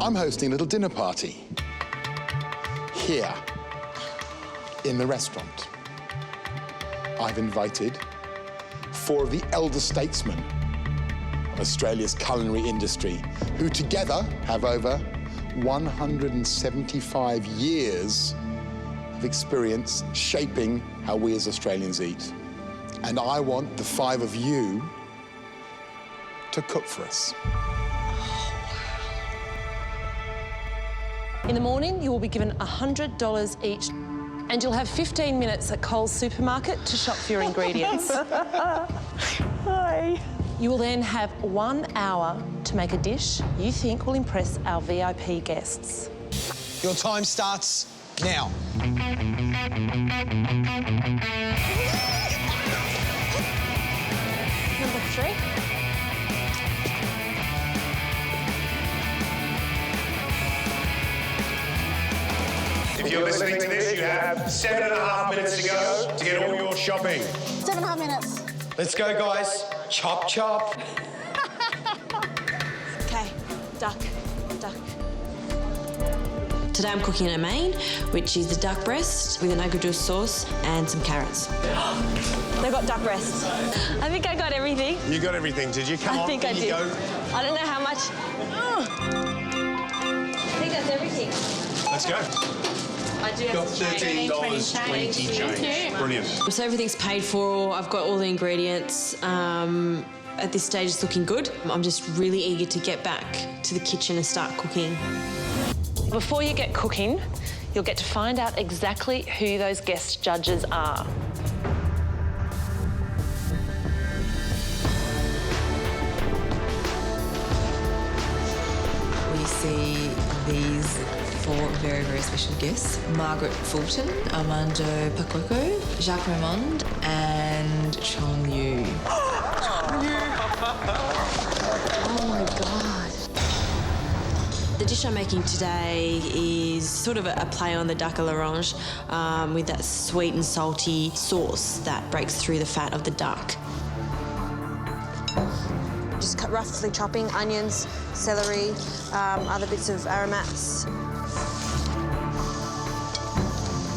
I'm hosting a little dinner party here in the restaurant. I've invited 4 of the elder statesmen of Australia's culinary industry, who together have over 175 years of experience shaping how we as Australians eat. And I want the 5 of you to cook for us. In the morning, you will be given $100 each, and you'll have 15 minutes at Coles supermarket to shop for your ingredients. Hi. You will then have 1 hour to make a dish you think will impress our VIP guests. Your time starts now. Number 3. If you're listening to this, you have 7.5 minutes to go to get all your shopping. 7.5 minutes. Let's go, guys. Chop, chop. Okay, duck. Today I'm cooking a main, which is the duck breast with an agridish sauce and some carrots. They got duck breast. I think I got everything. You got everything, did you? Come on, I think I did. go. I don't know how much. I think that's everything. Let's go. I do have $13.20 change. Brilliant. So everything's paid for. I've got all the ingredients. At this stage, it's looking good. I'm just really eager to get back to the kitchen and start cooking. Before you get cooking, you'll get to find out exactly who those guest judges are. We see these 4 very, very special guests. Margaret Fulton, Armando Pacoco, Jacques Raymond and Chong Yu. Oh my God. The dish I'm making today is sort of a play on the duck à l'orange with that sweet and salty sauce that breaks through the fat of the duck. Just roughly chopping onions, celery, other bits of aromats.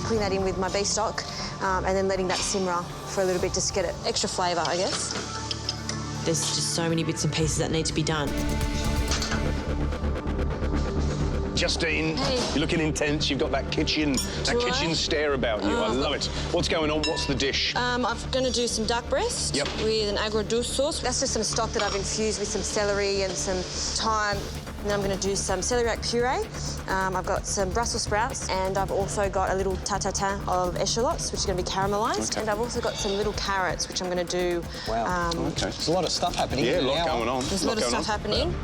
Putting that in with my beef stock and then letting that simmer for a little bit just to get extra flavour, I guess. There's just so many bits and pieces that need to be done. Justine, Hey. you're looking intense. You've got that kitchen stare about you. I love it. What's going on? What's the dish? I'm going to do some duck breast Yep. with an agridish sauce. That's just some stock that I've infused with some celery and some thyme. And then I'm going to do some celery puree. I've got some Brussels sprouts, and I've also got a little tatin of echallots, which are going to be caramelised. Okay. And I've also got some little carrots, which I'm going to do. Wow. Okay. There's a lot of stuff happening. Yeah, a in an lot hour. going on. There's a lot of stuff happening.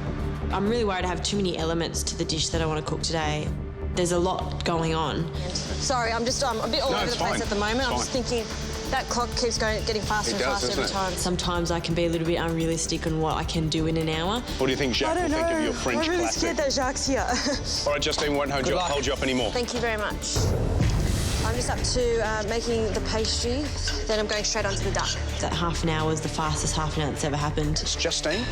I'm really worried I have too many elements to the dish that I want to cook today. There's a lot going on. Sorry, I'm a bit all over it's the place fine. at the moment. It's I'm just fine. thinking that clock keeps getting faster It and does, faster every doesn't it? time. Sometimes I can be a little bit unrealistic on what I can do in an hour. What do you think Jacques will think of your French I'm really classic? scared that Jacques here. All right, Justine, won't hold you up anymore. Thank you very much. I'm just up to making the pastry, then I'm going straight onto the duck. That half an hour is the fastest half an hour that's ever happened. It's Justine,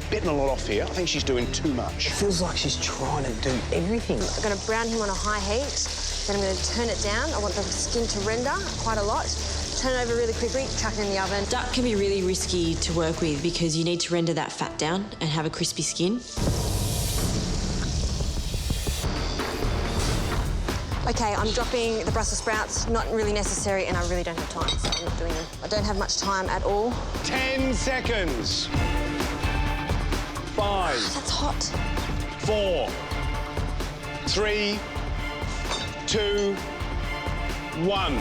bitting a lot off here. I think she's doing too much. It feels like she's trying to do everything. I'm going to brown him on a high heat, then I'm going to turn it down. I want the skin to render quite a lot. Turn it over really quickly, chuck it in the oven. Duck can be really risky to work with because you need to render that fat down and have a crispy skin. Okay, I'm dropping the Brussels sprouts. Not really necessary, and I really don't have time, so I'm not doing them. I don't have much time at all. 10 seconds. 5. That's hot. 4. 3. 2. 1.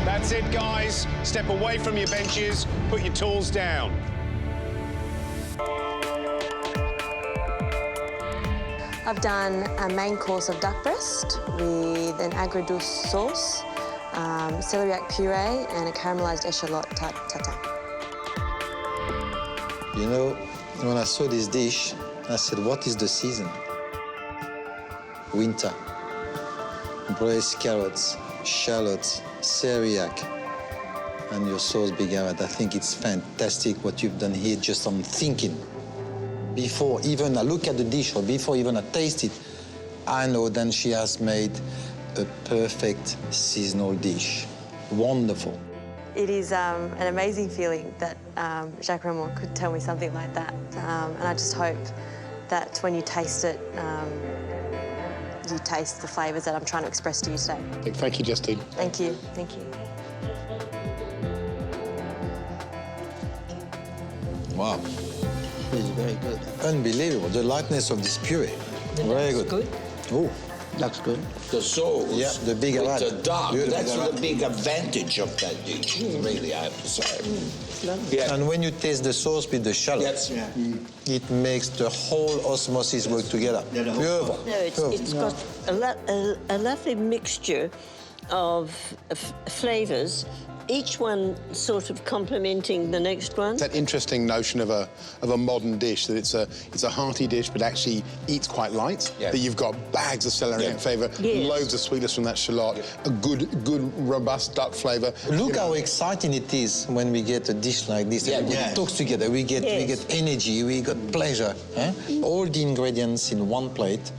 That's it, guys. Step away from your benches. Put your tools down. I've done a main course of duck breast with an agridish sauce, celeriac puree, and a caramelised echalot tatin. You know, when I saw this dish, I said, what is the season? Winter. Braised carrots, shallots, celeriac, and your sauce began. I think it's fantastic what you've done here, just on thinking. before even I look at the dish or before even I taste it, I know then she has made a perfect seasonal dish. Wonderful. It is an amazing feeling that Jacques Ramon could tell me something like that. And I just hope that when you taste it, you taste the flavours that I'm trying to express to you today. Thank you, Justine. Thank you, thank you. Wow. It's very good. Unbelievable. The lightness of this puree. Very good. Oh, that's good. The sauce. Yeah, the big with arad. the dark. Beautiful. That's the big advantage of that dish, really, I have to say. Yeah. And when you taste the sauce with the shallot, Yes. Yeah. it makes the whole osmosis work together. Beautiful. No, it's got a lovely mixture of flavours, each one sort of complementing the next one. That interesting notion of a modern dish, that it's a hearty dish but actually eats quite light. Yeah. That you've got bags of celery flavour, Yes. loads of sweetness from that shallot, a good robust duck flavour. Look how exciting it is when we get a dish like this. Yeah, Everybody yeah. talks together. We get energy. We got pleasure. Eh? All the ingredients in one plate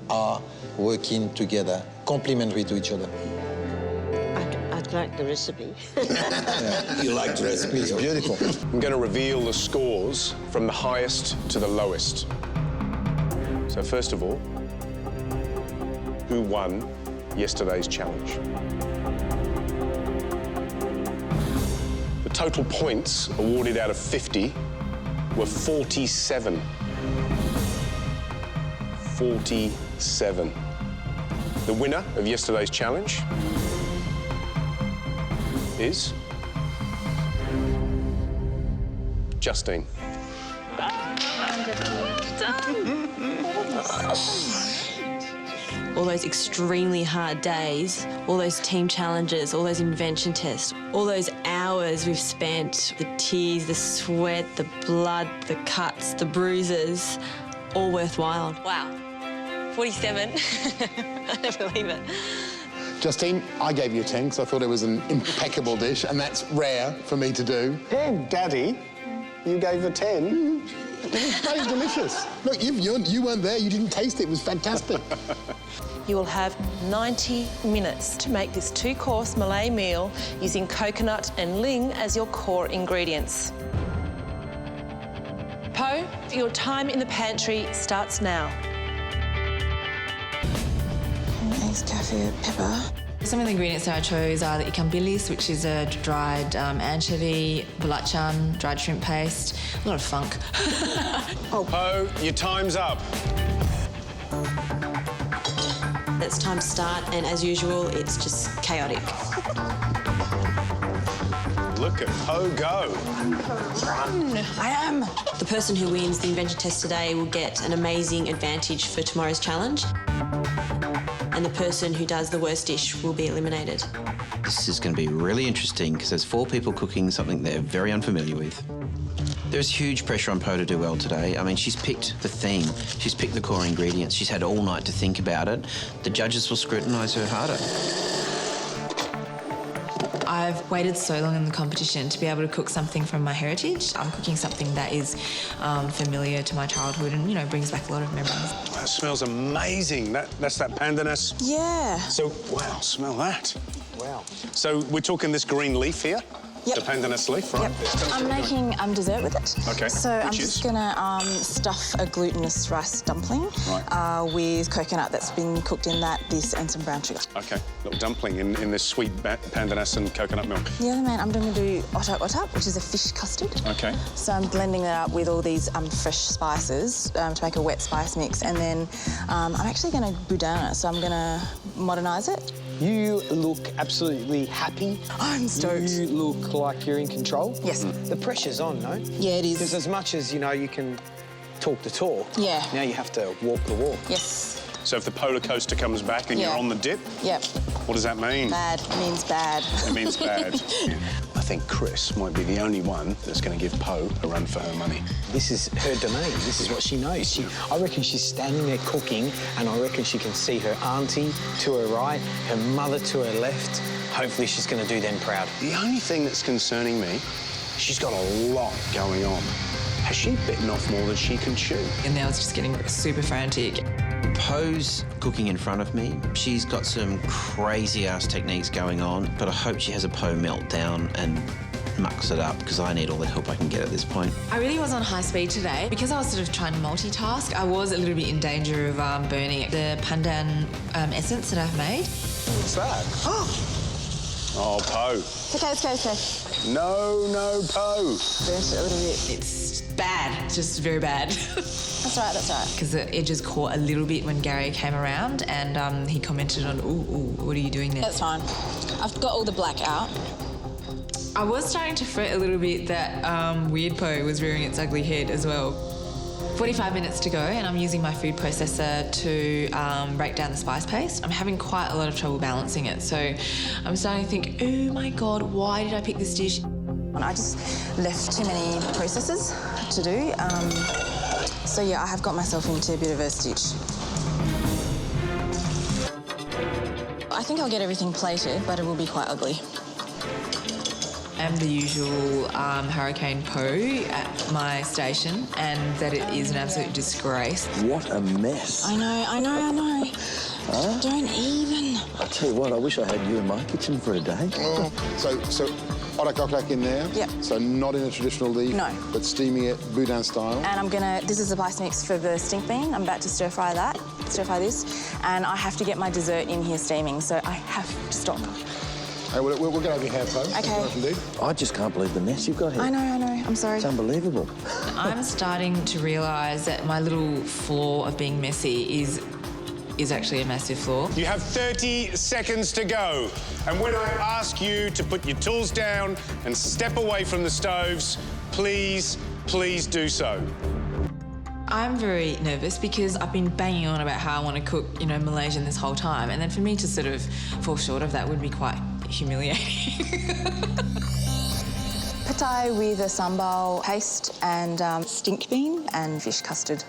are working together, complementary to each other. I'd like the recipe. You like the recipe? It's beautiful. I'm going to reveal the scores from the highest to the lowest. So first of all, who won yesterday's challenge? The total points awarded out of 50 were 47. 47. The winner of yesterday's challenge is Justine. All those extremely hard days, all those team challenges, all those invention tests, all those hours we've spent, the tears, the sweat, the blood, the cuts, the bruises, all worthwhile. Wow, 47. I don't believe it. Justine, I gave you a 10 because I thought it was an impeccable dish, and that's rare for me to do. 10, Daddy? You gave a 10? That is delicious. Look, you weren't there, you didn't taste it. It was fantastic. You will have 90 minutes to make this 2-course Malay meal using coconut and ling as your core ingredients. Poe, your time in the pantry starts now. Thanks, Kathy. Pepper. Some of the ingredients that I chose are the ikan bilis, which is a dried anchovy, belacan, dried shrimp paste, a lot of funk. Poe, your time's up. It's time to start, and as usual, it's just chaotic. Look at Poe go. I am. The person who wins the invention test today will get an amazing advantage for tomorrow's challenge. And the person who does the worst dish will be eliminated. This is going to be really interesting because there's 4 people cooking something they're very unfamiliar with. There's huge pressure on Poe to do well today. I mean, she's picked the theme, she's picked the core ingredients, she's had all night to think about it. The judges will scrutinise her harder. I've waited so long in the competition to be able to cook something from my heritage. I'm cooking something that is familiar to my childhood and, you know, brings back a lot of memories. That smells amazing. That's that pandanus. Yeah. So, wow, smell that. Wow. So we're talking this green leaf here? Yep. The pandanus leaf, right? Yep. I'm making dessert with it. Okay. So I'm Which just is? gonna stuff a glutinous rice dumpling with coconut that's been cooked in that, this, and some brown sugar. Okay, little dumpling in this sweet pandanus and coconut milk. The other man, I'm going to do otak otak, which is a fish custard. Okay. So I'm blending that up with all these fresh spices to make a wet spice mix, and then I'm actually going to boudin it, so I'm going to modernise it. You look absolutely happy. I'm stoked. You look like you're in control. Yes. The pressure's on, no? Yeah, it is. Because as much as, you know, you can talk the talk, Yeah. now you have to walk the walk. Yes. So if the polar coaster comes back and Yeah. you're on the dip, Yep. what does that mean? Bad means bad. It means bad. I think Chris might be the only one that's going to give Poe a run for her money. This is her domain. This is what she knows. I reckon she's standing there cooking, and I reckon she can see her auntie to her right, her mother to her left. Hopefully she's going to do them proud. The only thing that's concerning me, she's got a lot going on. Has she bitten off more than she can chew? And now it's just getting super frantic. Po's cooking in front of me. She's got some crazy-ass techniques going on, but I hope she has a Po meltdown and mucks it up, because I need all the help I can get at this point. I really was on high speed today. Because I was sort of trying to multitask, I was a little bit in danger of burning the pandan essence that I've made. What's that? Oh, Po. It's okay, it's okay, it's okay. No, Po. Burnt it a little bit. It's bad, just very bad. That's all right, that's all right. Because the edges caught a little bit when Gary came around, and he commented on, ooh, what are you doing there? That's fine. I've got all the black out. I was starting to fret a little bit that Weird Po was rearing its ugly head as well. 45 minutes to go, and I'm using my food processor to break down the spice paste. I'm having quite a lot of trouble balancing it, so I'm starting to think, oh my God, why did I pick this dish? I just left too many processes to do. So yeah, I have got myself into a bit of a stitch. I think I'll get everything plated, but it will be quite ugly. I'm the usual Hurricane Po at my station, and that it is an absolute disgrace. What a mess. I know. Huh? Don't even. I tell you what, I wish I had you in my kitchen for a day. Oh, so orak in there? Yep. So not in a traditional leaf? No. But steaming it Boudin style? And this is the spice mix for the stink bean. I'm about to stir fry this, and I have to get my dessert in here steaming, so I have to stop. Hey, we'll get over your hair, Po. Okay. I just can't believe the mess you've got here. I know. I'm sorry. It's unbelievable. I'm starting to realise that my little flaw of being messy is actually a massive flaw. You have 30 seconds to go. And when I ask you to put your tools down and step away from the stoves, please do so. I'm very nervous because I've been banging on about how I want to cook, Malaysian this whole time, and then for me to sort of fall short of that would be quite humiliating. Pad Thai with a sambal paste and stink bean and fish custard.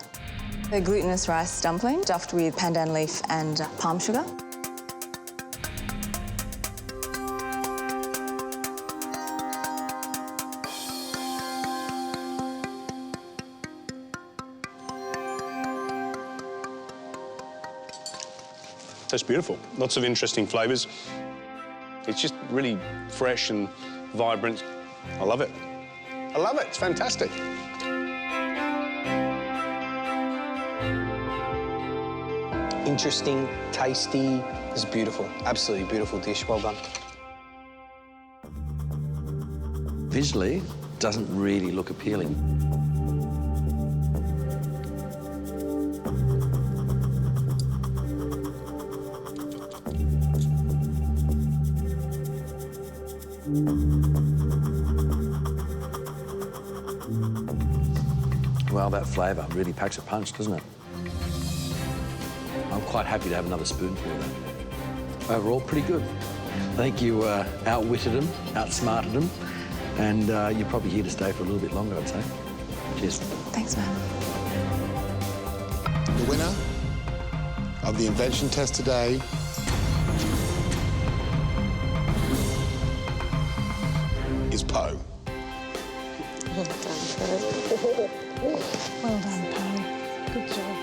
A glutinous rice dumpling stuffed with pandan leaf and palm sugar. That's beautiful. Lots of interesting flavours. It's just really fresh and vibrant. I love it. I love it. It's fantastic. Interesting, tasty. It's beautiful. Absolutely beautiful dish. Well done. Visually, doesn't really look appealing. Well, that flavour really packs a punch, doesn't it? I'm quite happy to have another spoonful of that. Overall, pretty good. I think you outwitted them, outsmarted them, and you're probably here to stay for a little bit longer, I'd say. Cheers. Thanks, man. The winner of the invention test today is Po. Well done, Po. Good job.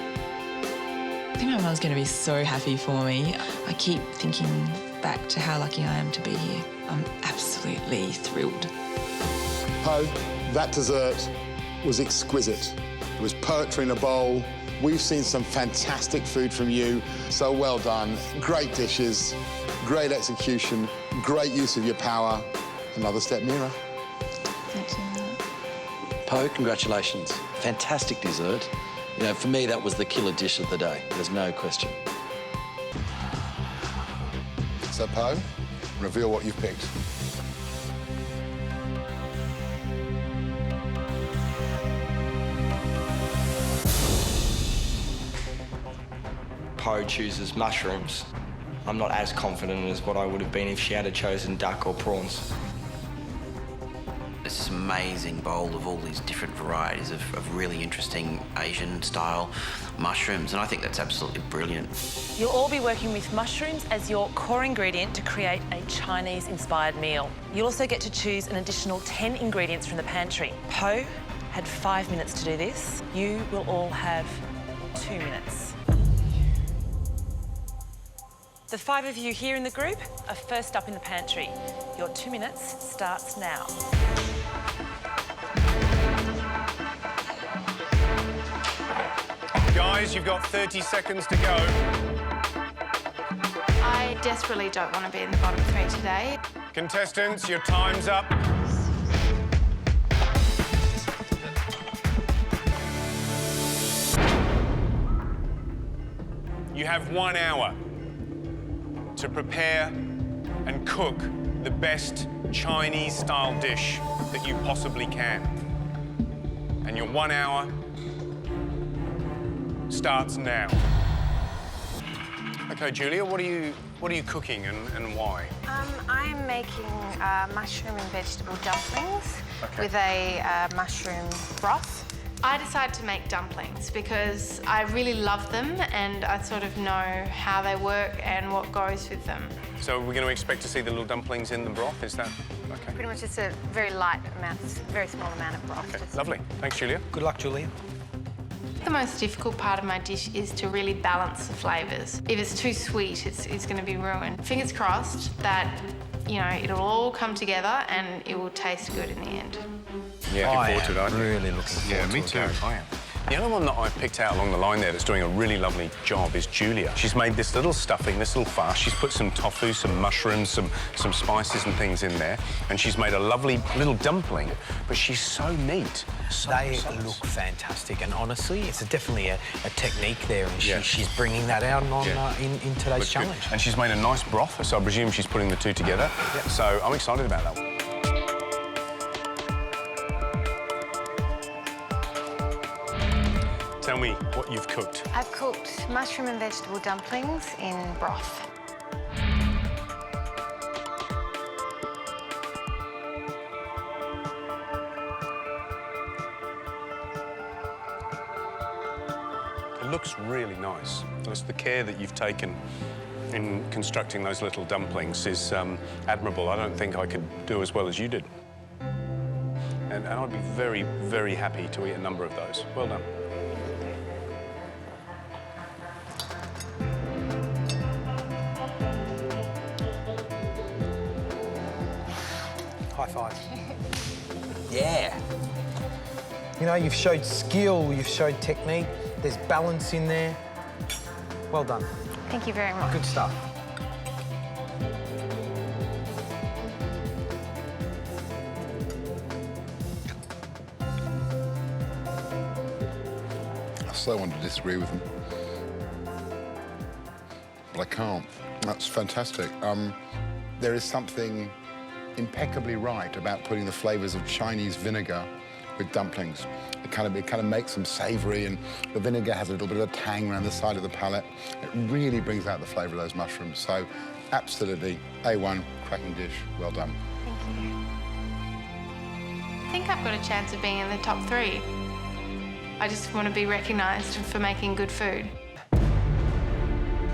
I think my mum's going to be so happy for me. I keep thinking back to how lucky I am to be here. I'm absolutely thrilled. Po, that dessert was exquisite. It was poetry in a bowl. We've seen some fantastic food from you, so well done. Great dishes, great execution, great use of your power. Another step nearer. Thank you. Po, congratulations. Fantastic dessert. You know, for me, that was the killer dish of the day. There's no question. So, Po, reveal what you've picked. Po chooses mushrooms. I'm not as confident as what I would have been if she had chosen duck or prawns. It's this amazing bowl of all these different varieties of really interesting Asian-style mushrooms, and I think that's absolutely brilliant. You'll all be working with mushrooms as your core ingredient to create a Chinese-inspired meal. You'll also get to choose an additional 10 ingredients from the pantry. Po, had 5 minutes to do this. You will all have 2 minutes. The 5 of you here in the group are first up in the pantry. Your 2 minutes starts now. Guys, you've got 30 seconds to go. I desperately don't want to be in the bottom 3 today. Contestants, your time's up. You have 1 hour to prepare and cook the best Chinese-style dish that you possibly can. And your 1 hour starts now. Okay, Julia, what are you cooking and why? I'm making mushroom and vegetable dumplings with a mushroom broth. I decided to make dumplings because I really love them and I sort of know how they work and what goes with them. So we're going to expect to see the little dumplings in the broth, is that okay? Pretty much just a very light amount, very small amount of broth. Okay, lovely. Thanks, Julia. Good luck, Julia. The most difficult part of my dish is to really balance the flavours. If it's too sweet, it's going to be ruined. Fingers crossed that, you know, it'll all come together and it will taste good in the end. Yeah, looking forward to it, aren't you? Really looking forward to it. Yeah, me too. I am. The other one that I picked out along the line there that's doing a really lovely job is Julia. She's made this little stuffing, this little farce. She's put some tofu, some mushrooms, some spices and things in there, and she's made a lovely little dumpling, but she's so neat. They look fantastic, and honestly, it's definitely a technique there, and she's bringing that out in today's challenge. Good. And she's made a nice broth, so I presume she's putting the two together. Yep. So I'm excited about that one. Tell me what you've cooked. I've cooked mushroom and vegetable dumplings in broth. It looks really nice. Just the care that you've taken in constructing those little dumplings is admirable. I don't think I could do as well as you did. And I'd be very, very happy to eat a number of those. Well done. High five. Yeah. You know, you've showed skill, you've showed technique, there's balance in there. Well done. Thank you very much. Good stuff. I so want to disagree with them, but I can't. That's fantastic. There is something impeccably right about putting the flavours of Chinese vinegar with dumplings. It kind of makes them savoury, and the vinegar has a little bit of a tang around the side of the palate. It really brings out the flavour of those mushrooms. So, absolutely, A1, cracking dish, well done. Thank you. I think I've got a chance of being in the top 3. I just want to be recognised for making good food.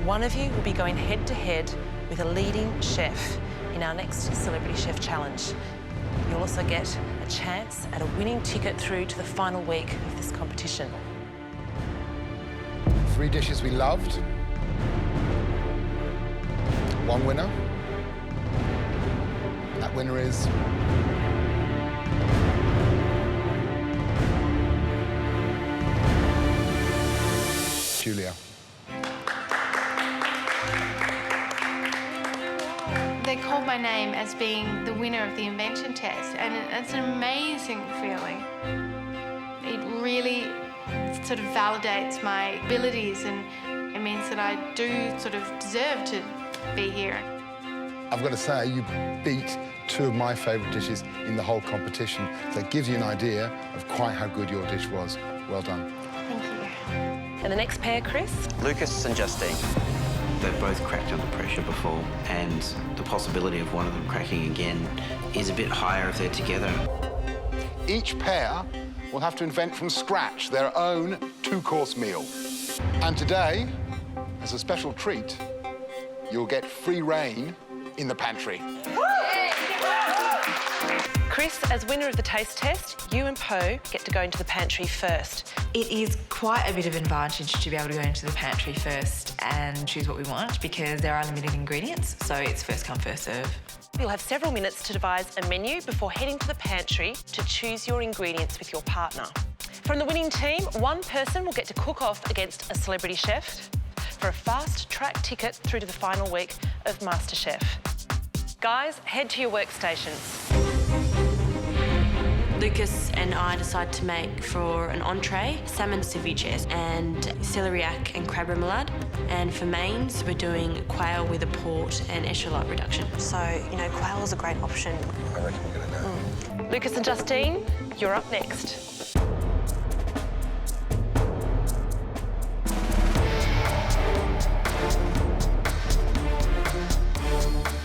One of you will be going head-to-head with a leading chef in our next Celebrity Chef Challenge. You'll also get a chance at a winning ticket through to the final week of this competition. 3 dishes we loved. 1 winner. That winner is... Julia. They called my name as being the winner of the invention test, and it's an amazing feeling. It really sort of validates my abilities, and it means that I do sort of deserve to be here. I've got to say, you beat 2 of my favourite dishes in the whole competition, so it gives you an idea of quite how good your dish was. Well done. Thank you. And the next pair, Chris? Lucas and Justine. They've both cracked under pressure before, and the possibility of one of them cracking again is a bit higher if they're together. Each pair will have to invent from scratch their own 2-course meal. And today, as a special treat, you'll get free reign in the pantry. Chris, as winner of the taste test, you and Poe get to go into the pantry first. It is quite a bit of an advantage to be able to go into the pantry first and choose what we want because there are limited ingredients, so it's first come, first serve. You'll have several minutes to devise a menu before heading to the pantry to choose your ingredients with your partner. From the winning team, one person will get to cook off against a celebrity chef for a fast-track ticket through to the final week of MasterChef. Guys, head to your workstations. Lucas and I decided to make for an entree salmon ceviche and celeriac and crab remoulade. And for mains, we're doing quail with a port and echalot reduction. So, you know, quail is a great option. I reckon we're going to know. Lucas and Justine, you're up next.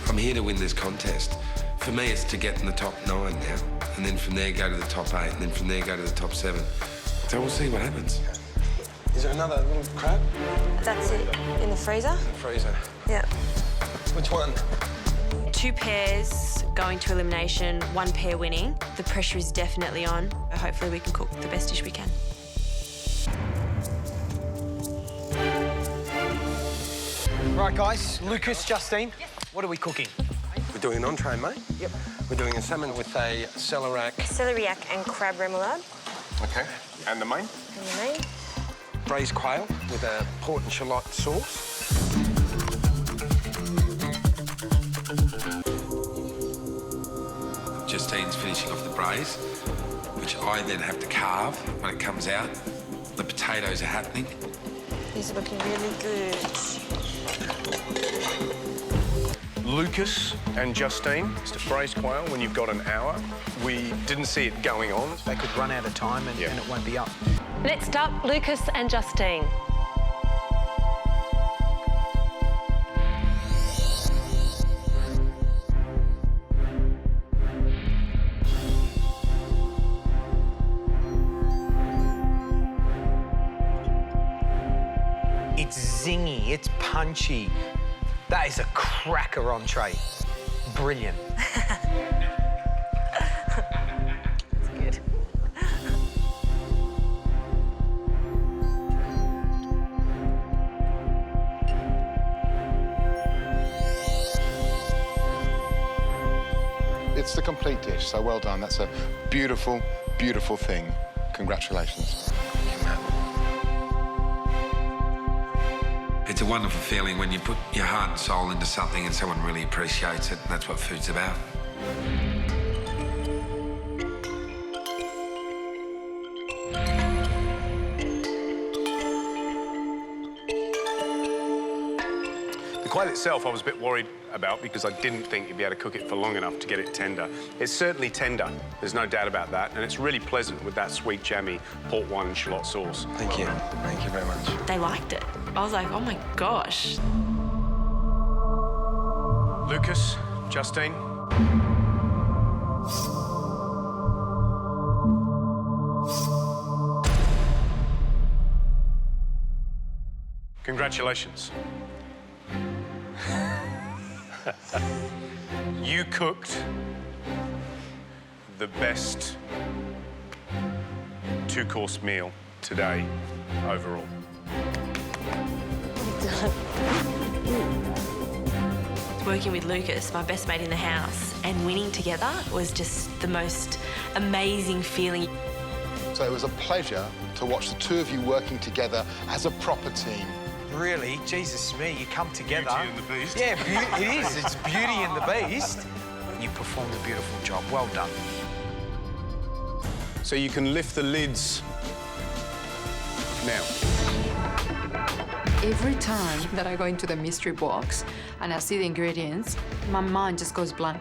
I'm here to win this contest. For me, it's to get in the top 9 now, and then from there go to the top 8, and then from there go to the top 7. So we'll see what happens. Is there another little crab? That's it, in the freezer. In the freezer. Yeah. Which one? 2 pairs going to elimination, 1 pair winning. The pressure is definitely on. Hopefully we can cook the best dish we can. Right, guys, Lucas, Justine, what are we cooking? We're doing an entree, mate. Yep. We're doing a salmon with a celeriac. Celeriac and crab remoulade. Okay. And the main? And the main. Braised quail with a port and shallot sauce. Justine's finishing off the braise, which I then have to carve when it comes out. The potatoes are happening. These are looking really good. Lucas and Justine, it's to braised quail when you've got an hour. We didn't see it going on. They could run out of time and it won't be up. Next up, Lucas and Justine. It's zingy, it's punchy. That is a cracker entree. Brilliant. That's good. It's the complete dish, so well done. That's a beautiful, beautiful thing. Congratulations. It's a wonderful feeling when you put your heart and soul into something and someone really appreciates it. And that's what food's about. The quail itself, I was a bit worried about because I didn't think you'd be able to cook it for long enough to get it tender. It's certainly tender, there's no doubt about that, and it's really pleasant with that sweet, jammy port wine and shallot sauce. Thank you. Thank you very much. They liked it. I was like, oh my gosh. Lucas, Justine. Congratulations. You cooked the best 2-course meal today overall. Working with Lucas, my best mate in the house, and winning together was just the most amazing feeling. So it was a pleasure to watch the two of you working together as a proper team. Really? Jesus me, you come together. Beauty and the Beast. Yeah, it is. It's Beauty and the Beast. You performed a beautiful job. Well done. So you can lift the lids now. Every time that I go into the mystery box and I see the ingredients, my mind just goes blank.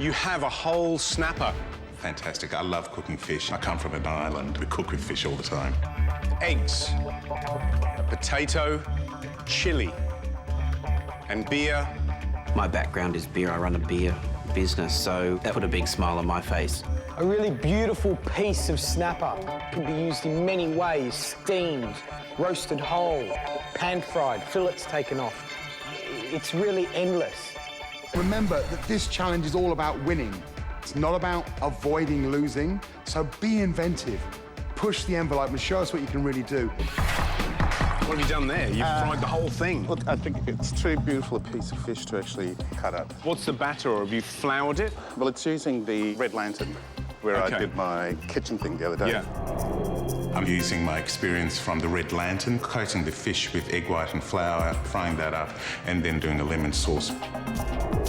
You have a whole snapper. Fantastic. I love cooking fish. I come from an island. We cook with fish all the time. Eggs, a potato, chili, and beer. My background is beer. I run a beer business, so that put a big smile on my face. A really beautiful piece of snapper can be used in many ways. Steamed, roasted whole, pan-fried, fillets taken off. It's really endless. Remember that this challenge is all about winning. It's not about avoiding losing, so be inventive. Push the envelope and show us what you can really do. What have you done there? You've fried the whole thing. Look, I think it's too beautiful a piece of fish to actually cut up. What's the batter, or have you floured it? Well, it's using the red lantern, where I did my kitchen thing the other day. Yeah. I'm using my experience from the red lantern, coating the fish with egg white and flour, frying that up, and then doing a lemon sauce.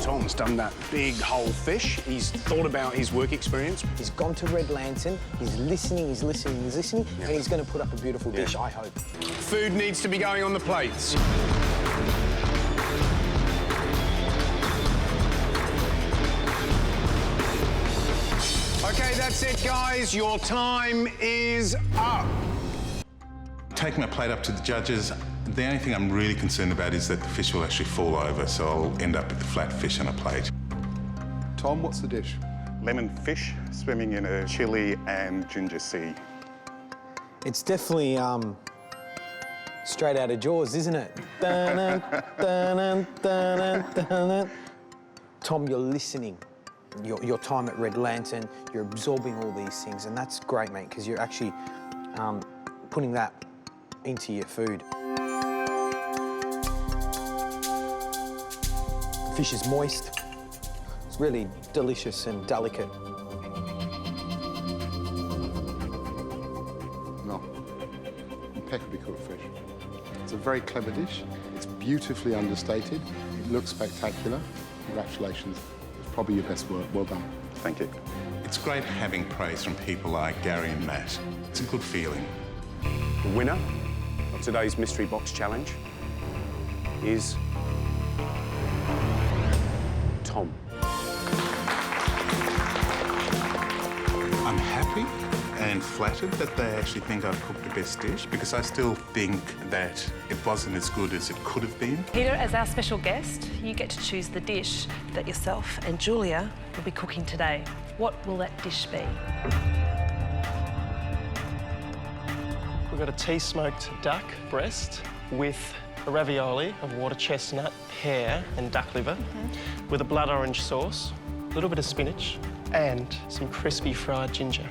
Tom's done that big whole fish. He's thought about his work experience. He's gone to Red Lantern, he's listening, and he's going to put up a beautiful dish, I hope. Food needs to be going on the plates. Okay, that's it, guys. Your time is up. Taking my plate up to the judges, the only thing I'm really concerned about is that the fish will actually fall over, so I'll end up with the flat fish on a plate. Tom, what's the dish? Lemon fish swimming in a chili and ginger sea. It's definitely straight out of Jaws, isn't it? Dun-dun, dun-dun, dun-dun, dun-dun. Tom, you're listening. Your time at Red Lantern, you're absorbing all these things, and that's great, mate, because you're actually putting that into your food. Fish is moist. It's really delicious and delicate. No. Impeccably cooked fish. It's a very clever dish. It's beautifully understated. It looks spectacular. Congratulations. It's probably your best work. Well done. Thank you. It's great having praise from people like Gary and Matt. It's a good feeling. The winner of today's Mystery Box Challenge is Tom. I'm happy and flattered that they actually think I've cooked the best dish, because I still think that it wasn't as good as it could have been. Peter, as our special guest, you get to choose the dish that yourself and Julia will be cooking today. What will that dish be? We've got a tea-smoked duck breast with a ravioli of water chestnut, pear and duck liver, with a blood orange sauce, a little bit of spinach and some crispy fried ginger.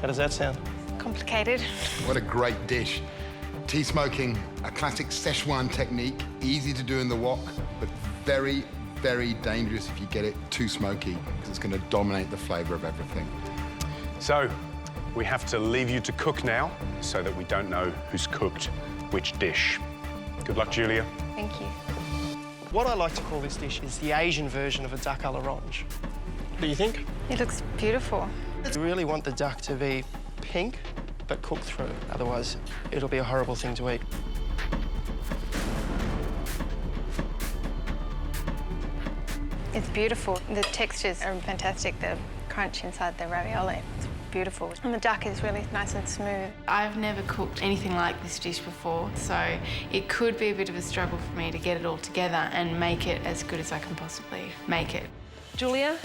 How does that sound? Complicated. What a great dish. Tea smoking, a classic Szechuan technique, easy to do in the wok, but very, very dangerous if you get it too smoky, because it's going to dominate the flavour of everything. So, we have to leave you to cook now, so that we don't know who's cooked which dish. Good luck, Julia. Thank you. What I like to call this dish is the Asian version of a duck à l'orange. What do you think? It looks beautiful. You really want the duck to be pink, but cooked through. Otherwise, it'll be a horrible thing to eat. It's beautiful. The textures are fantastic. The crunch inside the ravioli, it's beautiful. And the duck is really nice and smooth. I've never cooked anything like this dish before, so it could be a bit of a struggle for me to get it all together and make it as good as I can possibly make it. Julia,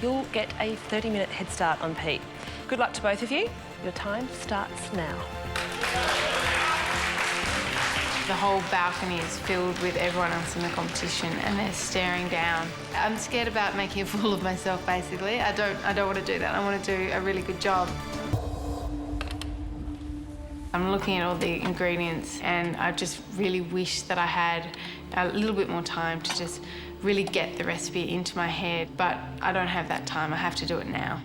you'll get a 30-minute head start on Pete. Good luck to both of you. Your time starts now. The whole balcony is filled with everyone else in the competition and they're staring down. I'm scared about making a fool of myself, basically. I don't want to do that. I want to do a really good job. I'm looking at all the ingredients and I just really wish that I had a little bit more time to just really get the recipe into my head, but I don't have that time. I have to do it now.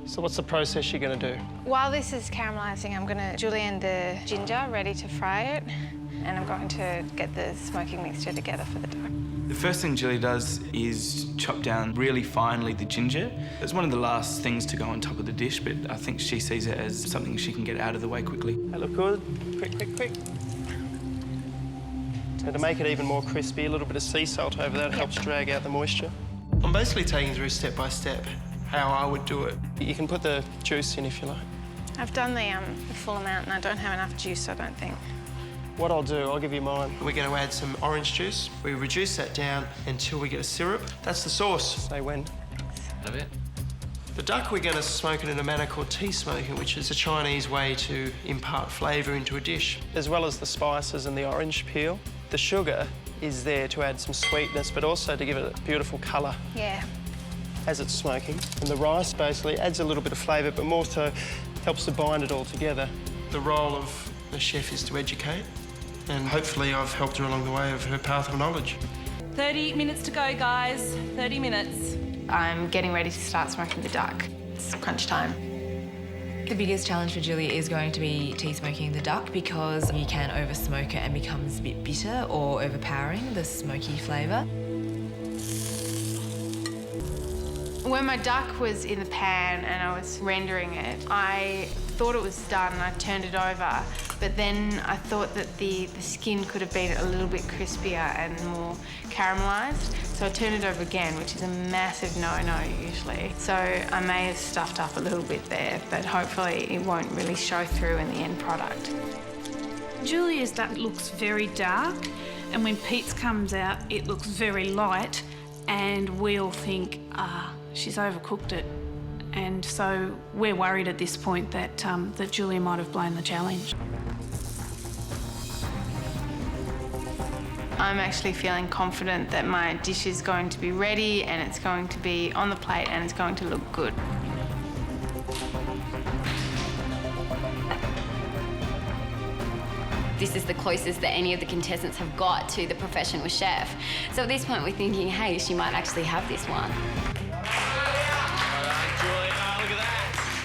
So what's the process you're going to do? While this is caramelising, I'm going to julienne the ginger, ready to fry it, and I'm going to get the smoking mixture together for the duck. The first thing Chilli does is chop down really finely the ginger. It's one of the last things to go on top of the dish, but I think she sees it as something she can get out of the way quickly. That look good? Quick, quick, quick. So to make it even more crispy, a little bit of sea salt over that helps drag out the moisture. I'm basically taking through step by step how I would do it. You can put the juice in if you like. I've done the full amount and I don't have enough juice, I don't think. What I'll do, I'll give you mine. We're going to add some orange juice. We reduce that down until we get a syrup. That's the sauce. Say when. Love it. The duck, we're going to smoke it in a manner called tea smoking, which is a Chinese way to impart flavour into a dish. As well as the spices and the orange peel, the sugar is there to add some sweetness, but also to give it a beautiful colour. Yeah. as it's smoking. And the rice basically adds a little bit of flavour, but more so helps to bind it all together. The role of the chef is to educate, and hopefully I've helped her along the way of her path of knowledge. 30 minutes to go, guys. 30 minutes. I'm getting ready to start smoking the duck. It's crunch time. The biggest challenge for Julie is going to be tea smoking the duck because you can over smoke it and becomes a bit bitter or overpowering the smoky flavour. When my duck was in the pan and I was rendering it, I thought it was done and I turned it over, but then I thought that the skin could have been a little bit crispier and more caramelised, so I turned it over again, which is a massive no-no usually. So I may have stuffed up a little bit there, but hopefully it won't really show through in the end product. Julia's duck looks very dark, and when Pete's comes out, it looks very light, and we all think, she's overcooked it. And so we're worried at this point that, that Julia might have blown the challenge. I'm actually feeling confident that my dish is going to be ready and it's going to be on the plate and it's going to look good. This is the closest that any of the contestants have got to the professional chef. So at this point we're thinking, hey, she might actually have this one.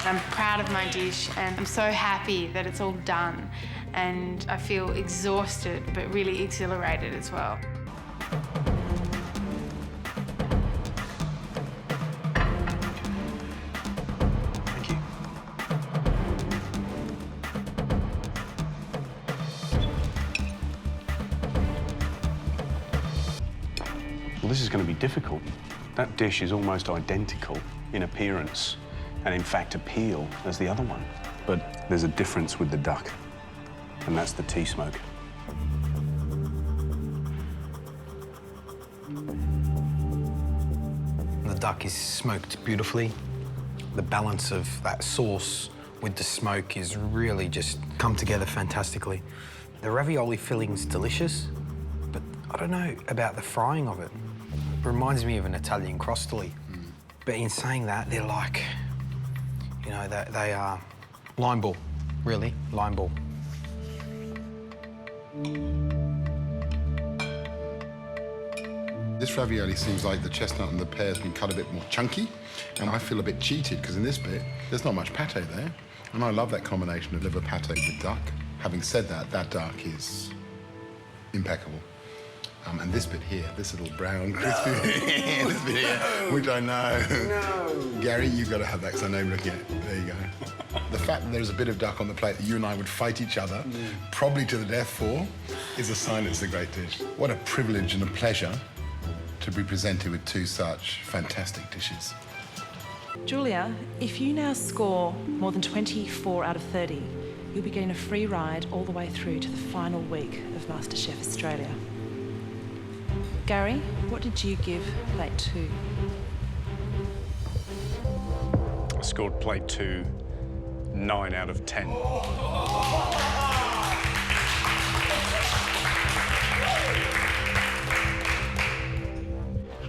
I'm proud of my dish and I'm so happy that it's all done, and I feel exhausted but really exhilarated as well. Thank you. Well, this is going to be difficult. That dish is almost identical in appearance and in fact appeal as the other one. But there's a difference with the duck, and that's the tea smoke. The duck is smoked beautifully. The balance of that sauce with the smoke is really just come together fantastically. The ravioli filling's delicious, but I don't know about the frying of it. It reminds me of an Italian crostoli. But in saying that, they're like, you know, they are lime ball, really, lime ball. This ravioli seems like the chestnut and the pear has been cut a bit more chunky, and I feel a bit cheated because in this bit, there's not much pate there. And I love that combination of liver pate with duck. Having said that, that duck is impeccable. And this bit here, this little brown crispy this bit here, which I know. No. Gary, you've got to have that because I know you're looking at it. There you go. The fact that there's a bit of duck on the plate that you and I would fight each other, probably to the death for, is a sign it's a great dish. What a privilege and a pleasure to be presented with two such fantastic dishes. Julia, if you now score more than 24 out of 30, you'll be getting a free ride all the way through to the final week of MasterChef Australia. Gary, what did you give plate 2? I scored plate 2 9 out of 10.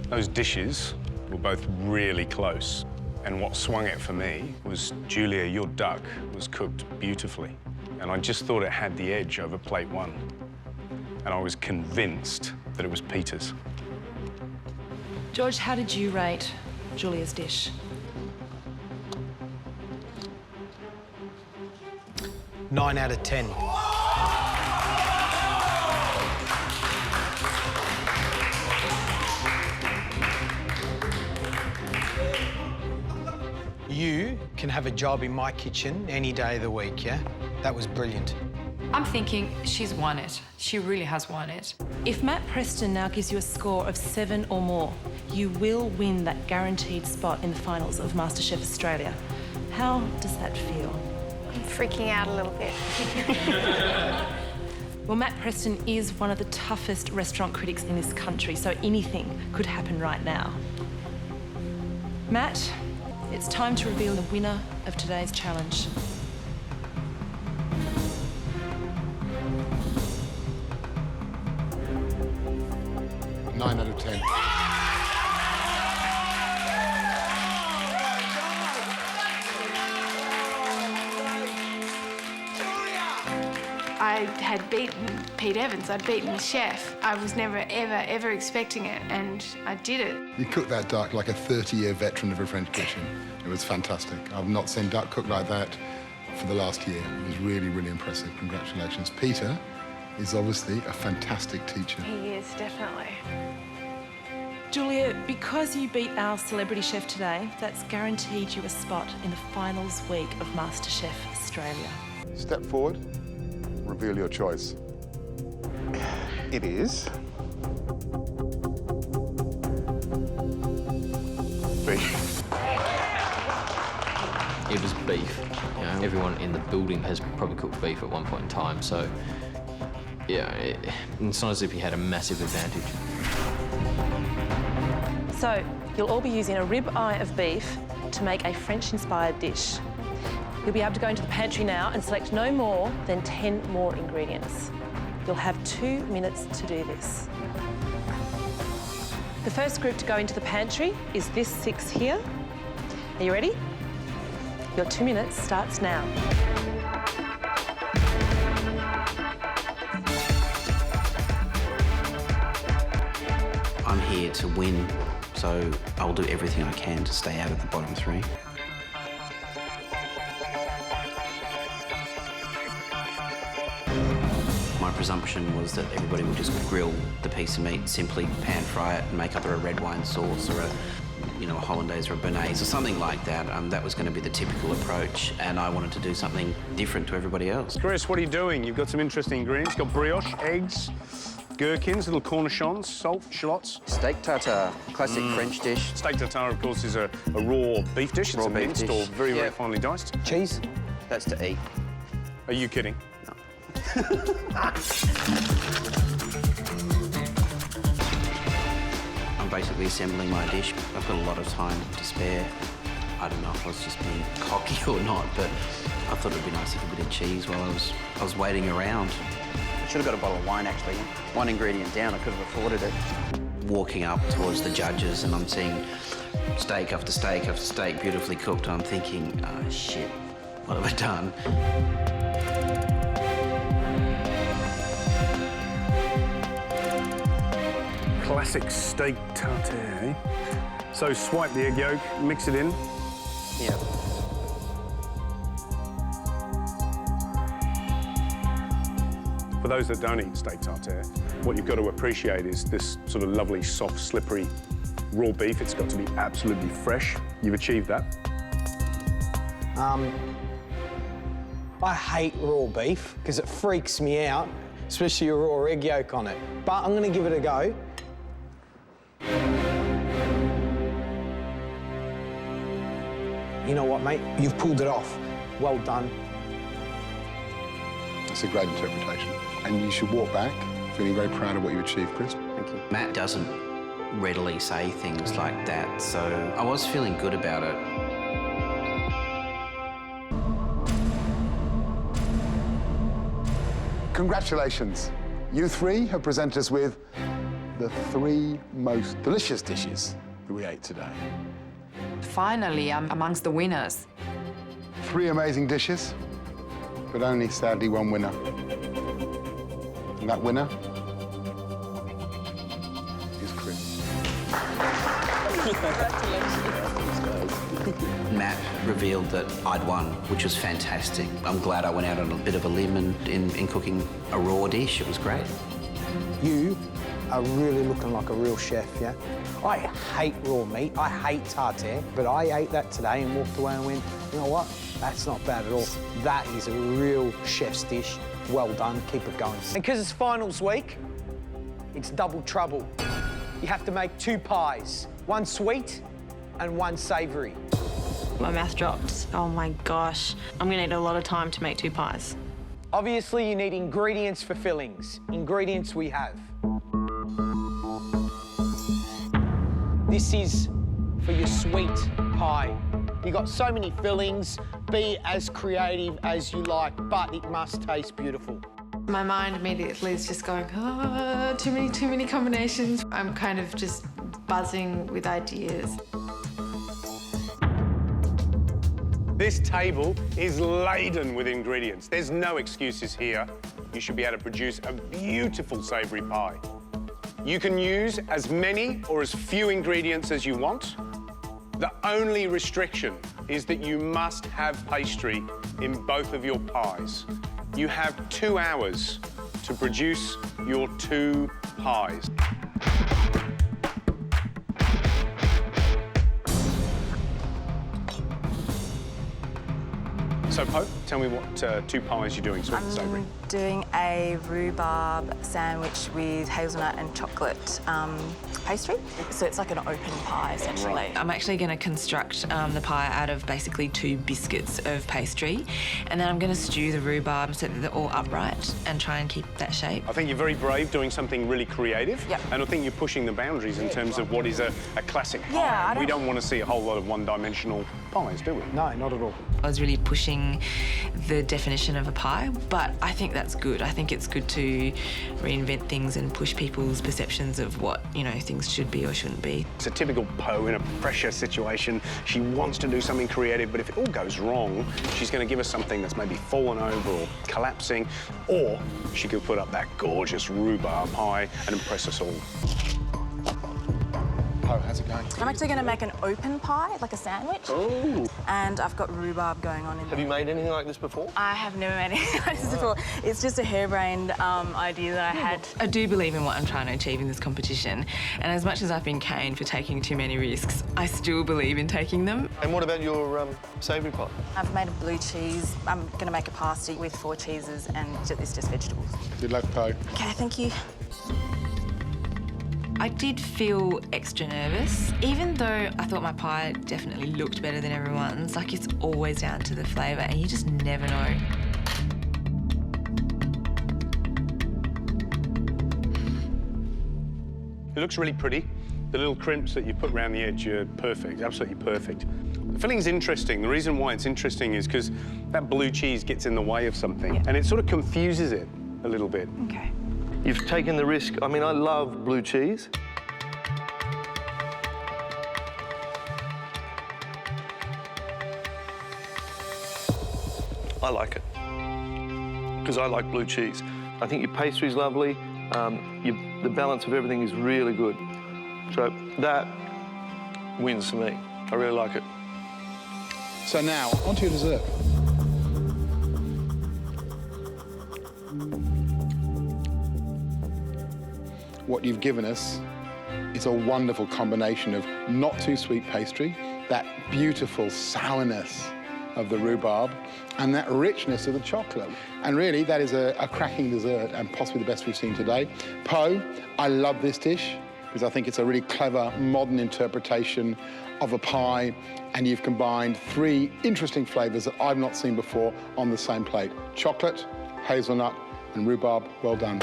Those dishes were both really close. And what swung it for me was, Julia, your duck was cooked beautifully. And I just thought it had the edge over plate 1. And I was convinced that it was Peter's. George, how did you rate Julia's dish? Nine out of 10. You can have a job in my kitchen any day of the week, yeah? That was brilliant. I'm thinking she's won it. She really has won it. If Matt Preston now gives you a score of 7 or more, you will win that guaranteed spot in the finals of MasterChef Australia. How does that feel? I'm freaking out a little bit. Well, Matt Preston is one of the toughest restaurant critics in this country, so anything could happen right now. Matt, it's time to reveal the winner of today's challenge. Nine out of 10. I had beaten Pete Evans, I'd beaten the chef. I was never, ever, ever expecting it, and I did it. You cooked that duck like a 30-year veteran of a French kitchen. It was fantastic. I've not seen duck cooked like that for the last year. It was really, really impressive. Congratulations. Peter is obviously a fantastic teacher. He is, definitely. Julia, because you beat our celebrity chef today, that's guaranteed you a spot in the finals week of MasterChef Australia. Step forward, reveal your choice. It is beef. It was beef. You know, everyone in the building has probably cooked beef at one point in time, so yeah, it's not as if he had a massive advantage. So, you'll all be using a ribeye of beef to make a French-inspired dish. You'll be able to go into the pantry now and select no more than 10 more ingredients. You'll have 2 minutes to do this. The first group to go into the pantry is this 6 here. Are you ready? Your 2 minutes starts now. I'm here to win, so I'll do everything I can to stay out of the bottom 3. My presumption was that everybody would just grill the piece of meat, simply pan fry it and make up a red wine sauce or a hollandaise or a béarnaise or something like that. That was going to be the typical approach, and I wanted to do something different to everybody else. Chris, what are you doing? You've got some interesting ingredients. You've got brioche, eggs, gherkins, little cornichons, salt, shallots. Steak tartare, classic French dish. Steak tartare, of course, is a raw beef dish. It's minced or very, very finely diced. Cheese? That's to eat. Are you kidding? No. I'm basically assembling my dish. I've got a lot of time to spare. I don't know if I was just being cocky or not, but I thought it'd be nice to have a bit of cheese while I was waiting around. I should have got a bottle of wine, actually. 1 ingredient down, I could have afforded it. Walking up towards the judges, and I'm seeing steak after steak after steak, beautifully cooked, and I'm thinking, oh, shit, what have I done? Classic steak tartare. So swipe the egg yolk, mix it in. Yeah. For those that don't eat steak tartare, what you've got to appreciate is this sort of lovely, soft, slippery, raw beef. It's got to be absolutely fresh. You've achieved that. I hate raw beef because it freaks me out, especially a raw egg yolk on it. But I'm going to give it a go. You know what, mate? You've pulled it off. Well done. That's a great interpretation. And you should walk back feeling very proud of what you achieved, Chris. Thank you. Matt doesn't readily say things like that, so I was feeling good about it. Congratulations. You 3 have presented us with the 3 most delicious dishes that we ate today. Finally, I'm amongst the winners. 3 amazing dishes, but only, sadly, 1 winner. And that winner is Chris. Matt revealed that I'd won, which was fantastic. I'm glad I went out on a bit of a limb in cooking a raw dish. It was great. You are really looking like a real chef, yeah? I hate raw meat, I hate tartare, but I ate that today and walked away and went, you know what? That's not bad at all. That is a real chef's dish. Well done, keep it going. And because it's finals week, it's double trouble. You have to make 2 pies, 1 sweet and 1 savoury. My math dropped. Oh my gosh. I'm gonna need a lot of time to make 2 pies. Obviously, you need ingredients for fillings. Ingredients we have. This is for your sweet pie. You got so many fillings, be as creative as you like, but it must taste beautiful. My mind immediately is just going, oh, too many combinations. I'm kind of just buzzing with ideas. This table is laden with ingredients. There's no excuses here. you should be able to produce a beautiful savoury pie. You can use as many or as few ingredients as you want. The only restriction is that you must have pastry in both of your pies. You have 2 hours to produce your 2 pies. So, Pope, tell me what 2 pies you're doing, sweet and savoury. Doing a rhubarb sandwich with hazelnut and chocolate pastry. So it's like an open pie, essentially. Right. I'm actually going to construct the pie out of basically 2 biscuits of pastry, and then I'm going to stew the rhubarb so that they're all upright and try and keep that shape. I think you're very brave doing something really creative. Yep. And I think you're pushing the boundaries in terms of what is a classic pie. Yeah, we don't want to see a whole lot of one-dimensional pies, do we? No, not at all. I was really pushing the definition of a pie, but I think that's good. I think it's good to reinvent things and push people's perceptions of what, you know, things should be or shouldn't be. It's a typical Poe in a pressure situation. She wants to do something creative, but if it all goes wrong, she's going to give us something that's maybe fallen over or collapsing, or she could put up that gorgeous rhubarb pie and impress us all. Poe, how's it going? I'm actually going to make an open pie, like a sandwich. Oh. And I've got rhubarb going on in there. Have you made anything like this before? I have never made anything like this before. It's just a harebrained idea that I had. I do believe in what I'm trying to achieve in this competition, and as much as I've been caned for taking too many risks, I still believe in taking them. And what about your savoury pie? I've made a blue cheese. I'm going to make a pasty with 4 cheeses, and it's just vegetables. Good luck, Poe. OK, thank you. I did feel extra nervous, even though I thought my pie definitely looked better than everyone's. Like, it's always down to the flavour, and you just never know. It looks really pretty. The little crimps that you put around the edge are perfect, absolutely perfect. The filling's interesting. The reason why it's interesting is because that blue cheese gets in the way of something, and it sort of confuses it a little bit. OK. You've taken the risk. I mean, I love blue cheese. I like it because I like blue cheese. I think your pastry's lovely. The balance of everything is really good. So that wins for me. I really like it. So now, on to your dessert. What you've given us is a wonderful combination of not too sweet pastry, that beautiful sourness of the rhubarb, and that richness of the chocolate. And really, that is a cracking dessert and possibly the best we've seen today. Poe, I love this dish because I think it's a really clever, modern interpretation of a pie, and you've combined 3 interesting flavours that I've not seen before on the same plate. Chocolate, hazelnut, and rhubarb. Well done.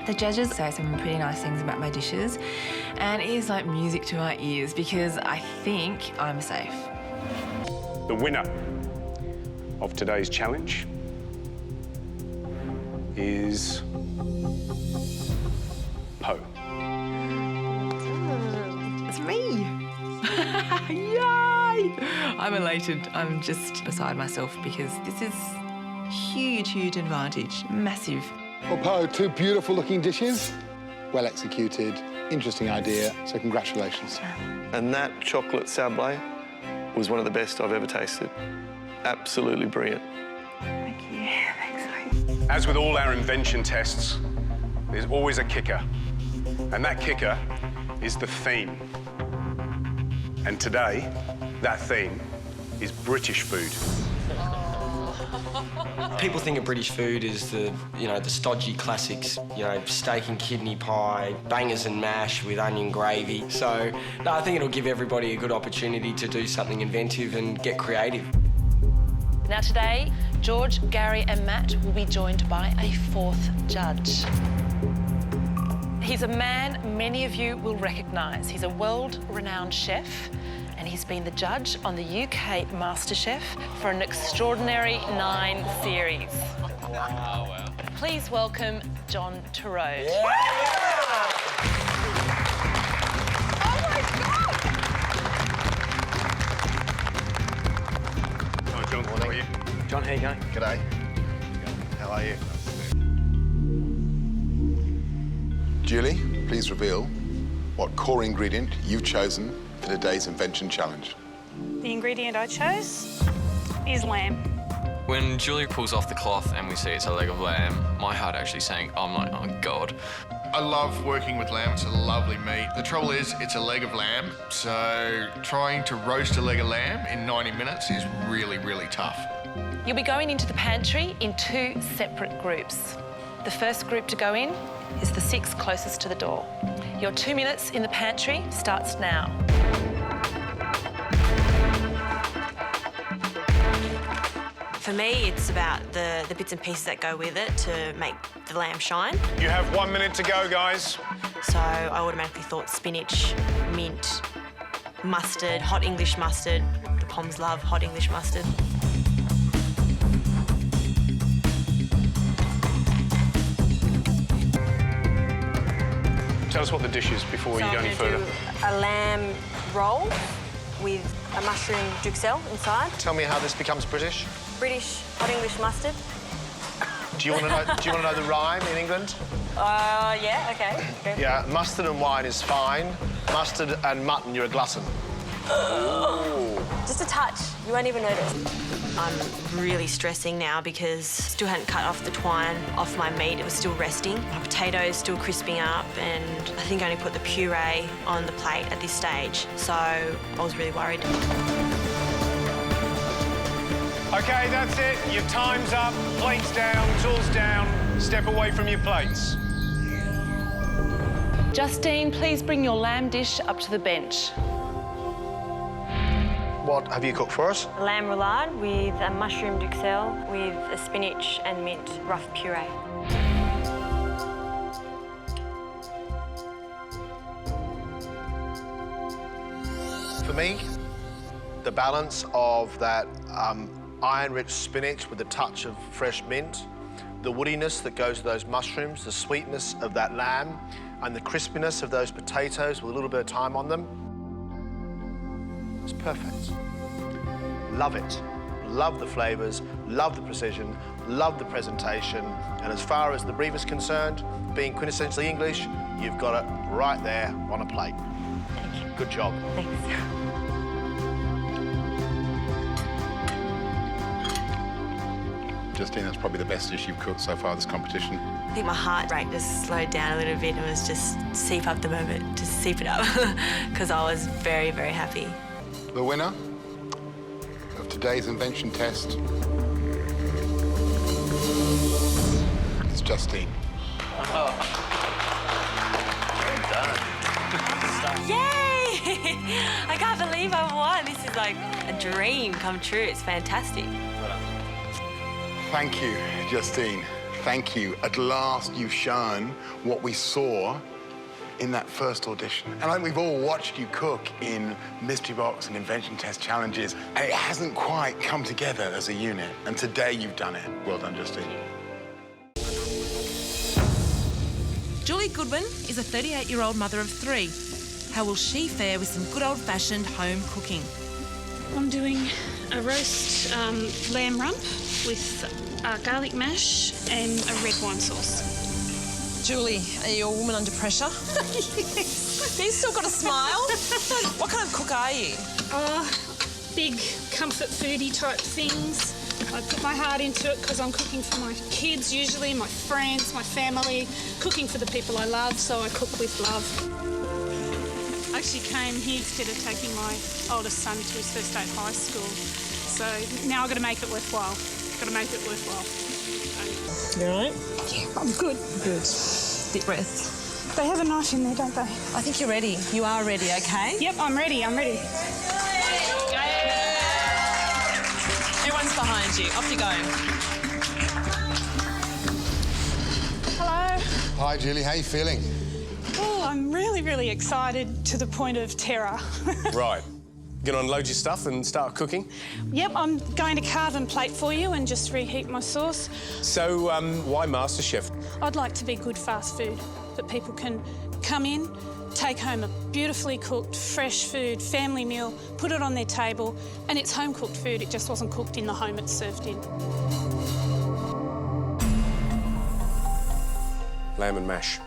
The judges say some pretty nice things about my dishes, and it is like music to my ears because I think I'm safe. The winner of today's challenge is Poe. It's me! Yay! I'm elated. I'm just beside myself because this is huge, huge advantage. Massive. Well, Poe, 2 beautiful-looking dishes, well executed, interesting idea, so congratulations. And that chocolate sablé was one of the best I've ever tasted. Absolutely brilliant. Thank you. Thanks. As with all our invention tests, there's always a kicker. And that kicker is the theme. And today, that theme is British food. People think of British food as the stodgy classics, steak and kidney pie, bangers and mash with onion gravy. So, no, I think it'll give everybody a good opportunity to do something inventive and get creative. Now today, George, Gary and Matt will be joined by a 4th judge. He's a man many of you will recognise. He's a world-renowned chef, and he's been the judge on the UK MasterChef for an extraordinary 9 series. Wow. Please welcome John Trout. Yeah. Hi, John. How are you? John, how you going? G'day. How are you? Julie, please reveal what core ingredient you've chosen for today's Invention Challenge. The ingredient I chose is lamb. When Julie pulls off the cloth and we see it's a leg of lamb, my heart actually saying, I'm like, oh God. I love working with lamb. It's a lovely meat. The trouble is, it's a leg of lamb, so trying to roast a leg of lamb in 90 minutes is really, really tough. You'll be going into the pantry in 2 separate groups. The first group to go in is the 6 closest to the door. Your 2 minutes in the pantry starts now. For me, it's about the bits and pieces that go with it to make the lamb shine. You have 1 minute to go, guys. So I automatically thought spinach, mint, mustard, hot English mustard. The Poms love hot English mustard. Tell us what the dish is before you go any further. Do a lamb roll with a mushroom duxelle inside. Tell me how this becomes British. British hot English mustard. Do you want to know? Do you want to know the rhyme in England? Yeah, okay. Yeah, mustard and wine is fine. Mustard and mutton, you're a glutton. Just a touch. You won't even notice. I'm really stressing now because still hadn't cut off the twine off my meat. It was still resting. My potatoes still crisping up, and I think I only put the puree on the plate at this stage. So I was really worried. OK, that's it. Your time's up. Plates down, tools down. Step away from your plates. Justine, please bring your lamb dish up to the bench. What have you cooked for us? Lamb roulade with a mushroom duxelle with a spinach and mint rough puree. For me, the balance of that iron-rich spinach with a touch of fresh mint, the woodiness that goes with those mushrooms, the sweetness of that lamb, and the crispiness of those potatoes with a little bit of time on them. It's perfect. Love it. Love the flavours, love the precision, love the presentation, and as far as the brief is concerned, being quintessentially English, you've got it right there on a plate. Thank you. Good job. Thanks. Justine, that's probably the best dish you've cooked so far this competition. I think my heart rate just slowed down a little bit and was just seep up the moment, just seep it up, because I was very, very happy. The winner of today's invention test is Justine. Oh. Well done. Yay! I can't believe I won. This is like a dream come true. It's fantastic. Mystery Thank you, Justine. Thank you. At last you've shown what we saw in that first audition. And I think we've all watched you cook in Mystery Box and Invention Test challenges, and it hasn't quite come together as a unit. And today you've done it. Well done, Justine. Julie Goodwin is a 38-year-old mother of 3. How will she fare with some good old-fashioned home cooking? I'm doing a roast lamb rump with garlic mash and a red wine sauce. Julie, are you a woman under pressure? Yes. You've still got a smile. What kind of cook are you? Big comfort foodie type things. I put my heart into it because I'm cooking for my kids usually, my friends, my family, cooking for the people I love, so I cook with love. I actually came here instead of taking my oldest son to his first day of high school. So now I've got to make it worthwhile. Got to make it worthwhile. You all right? Yeah, I'm good. Good. Deep breath. They have a knife in there, don't they? I think you're ready. You are ready, OK? Yep, I'm ready. I'm ready. Everyone's behind you. Off you go. Hello. Hi, Julie. How are you feeling? Oh, I'm really, really excited to the point of terror. Right. Gonna unload your stuff and start cooking? Yep, I'm going to carve and plate for you and just reheat my sauce. So, why MasterChef? I'd like to be good fast food, that people can come in, take home a beautifully cooked, fresh food, family meal, put it on their table, and it's home-cooked food. It just wasn't cooked in the home it's served in. lamb and mash.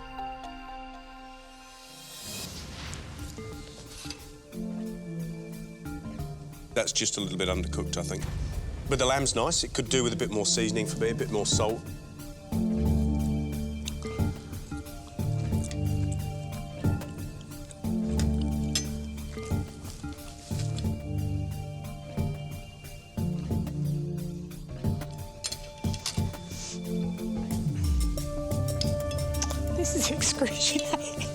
That's just a little bit undercooked, I think. But the lamb's nice. It could do with a bit more seasoning for me, a bit more salt. This is excruciating.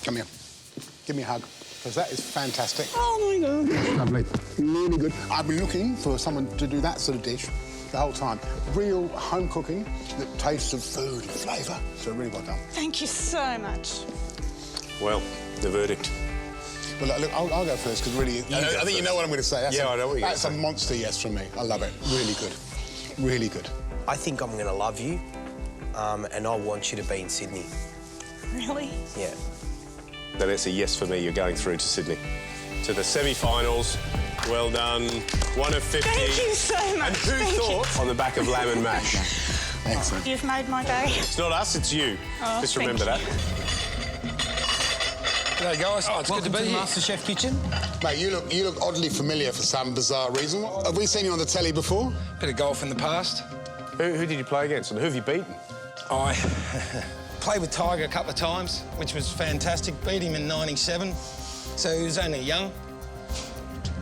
Come here. Give me a hug, because that is fantastic. Oh, my God. Lovely. Really good. I've been looking for someone to do that sort of dish the whole time. Real home cooking that tastes of food and flavour. So really well done. Thank you so much. Well, the verdict. Well, look, I'll go first, because really, I think you know what I'm going to say. That's I know what you're That's a monster yes from me. I love it. Really good. Really good. I think I'm going to love you, and I want you to be in Sydney. Really? Yeah. Then it's a yes for me. You're going through to Sydney. To the semi-finals. Well done. 1 of 50. Thank you so much. And who thought on the back of lamb and mash? Excellent. You've made my day. It's not us, it's you. Oh, just remember that. G'day, guys. It's good to be here. MasterChef Kitchen. Mate, you look oddly familiar for some bizarre reason. Have we seen you on the telly before? Bit of golf in the past. Who did you play against and who have you beaten? I played with Tiger a couple of times, which was fantastic. Beat him in '97, so he was only young.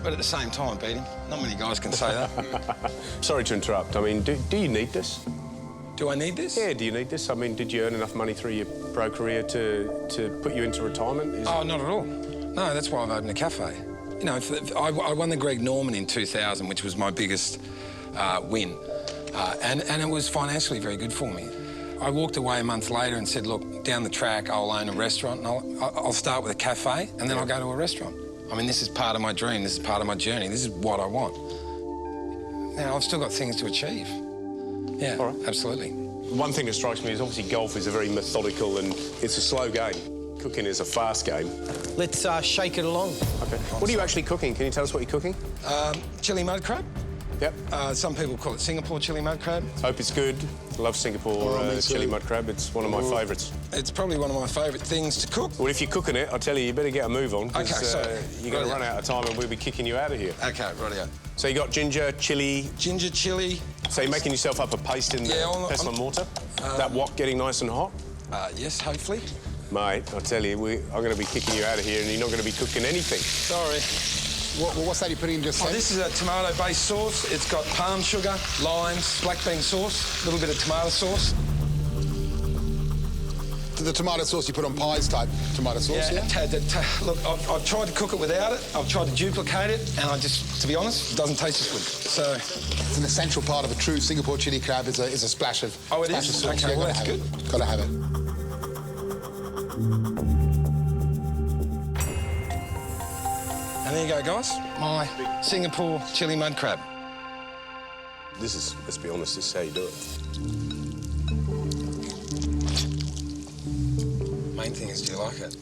But at the same time, beat him. Not many guys can say that. Sorry to interrupt. I mean, do you need this? Do I need this? Yeah, do you need this? I mean, did you earn enough money through your pro career to put you into retirement? Oh, not at all. No, that's why I've opened a cafe. You know, I won the Greg Norman in 2000, which was my biggest win. And it was financially very good for me. I walked away a month later and said, look, down the track, I'll own a restaurant, and I'll start with a cafe, and then I'll go to a restaurant. I mean, this is part of my dream. This is part of my journey. This is what I want. Now, I've still got things to achieve. Yeah, all right. Absolutely. One thing that strikes me is obviously golf is a very methodical and it's a slow game. Cooking is a fast game. Let's shake it along. OK. What are you actually cooking? Can you tell us what you're cooking? Chili mud crab. Yep. Some people call it Singapore chili mud crab. Hope it's good. I love Singapore chili mud crab. It's one of my favourites. It's probably one of my favourite things to cook. Well, if you're cooking it, I'll tell you, you better get a move on. OK, sorry. You're going to run out of time and we'll be kicking you out of here. OK, rightio. So you got ginger, chilli. Ginger, chilli. So you're making yourself up a paste in pestle and mortar? That wok getting nice and hot? Yes, hopefully. Mate, I'll tell you, I'm going to be kicking you out of here and you're not going to be cooking anything. Sorry. What's that you're putting in just then? This is a tomato-based sauce. It's got palm sugar, limes, black bean sauce, a little bit of tomato sauce. The tomato sauce you put on pies type tomato sauce, yeah? Look, I've tried to cook it without it. I've tried to duplicate it, and to be honest, it doesn't taste as good. So it's an essential part of a true Singapore chili crab is a splash of it is? sauce. OK, well, that's good. Gotta have it. And there you go, guys. My Singapore chili mud crab. This is, let's be honest, this is how you do it. Main thing is, do you like it?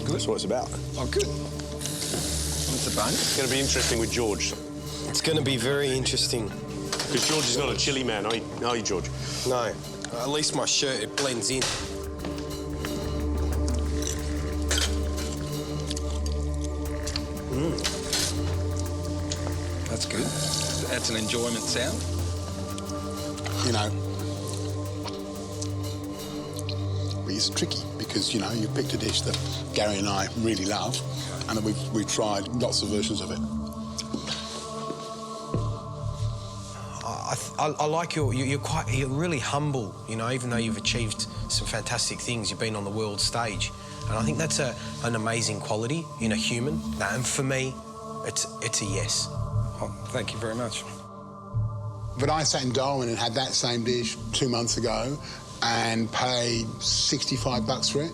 Good. That's what it's about. Oh, good. What's the bun? It's going to be interesting with George. It's going to be very interesting. Because George is not a chili man, are you, George? No. At least my shirt, it blends in. That's good. That's an enjoyment sound. You know, it's tricky because, you know, you picked a dish that Gary and I really love and we've tried lots of versions of it. I like you're really humble, you know, even though you've achieved some fantastic things, you've been on the world stage. And I think that's an amazing quality in a human. And for me, it's a yes. Oh, thank you very much. But I sat in Darwin and had that same dish 2 months ago and paid $65 for it,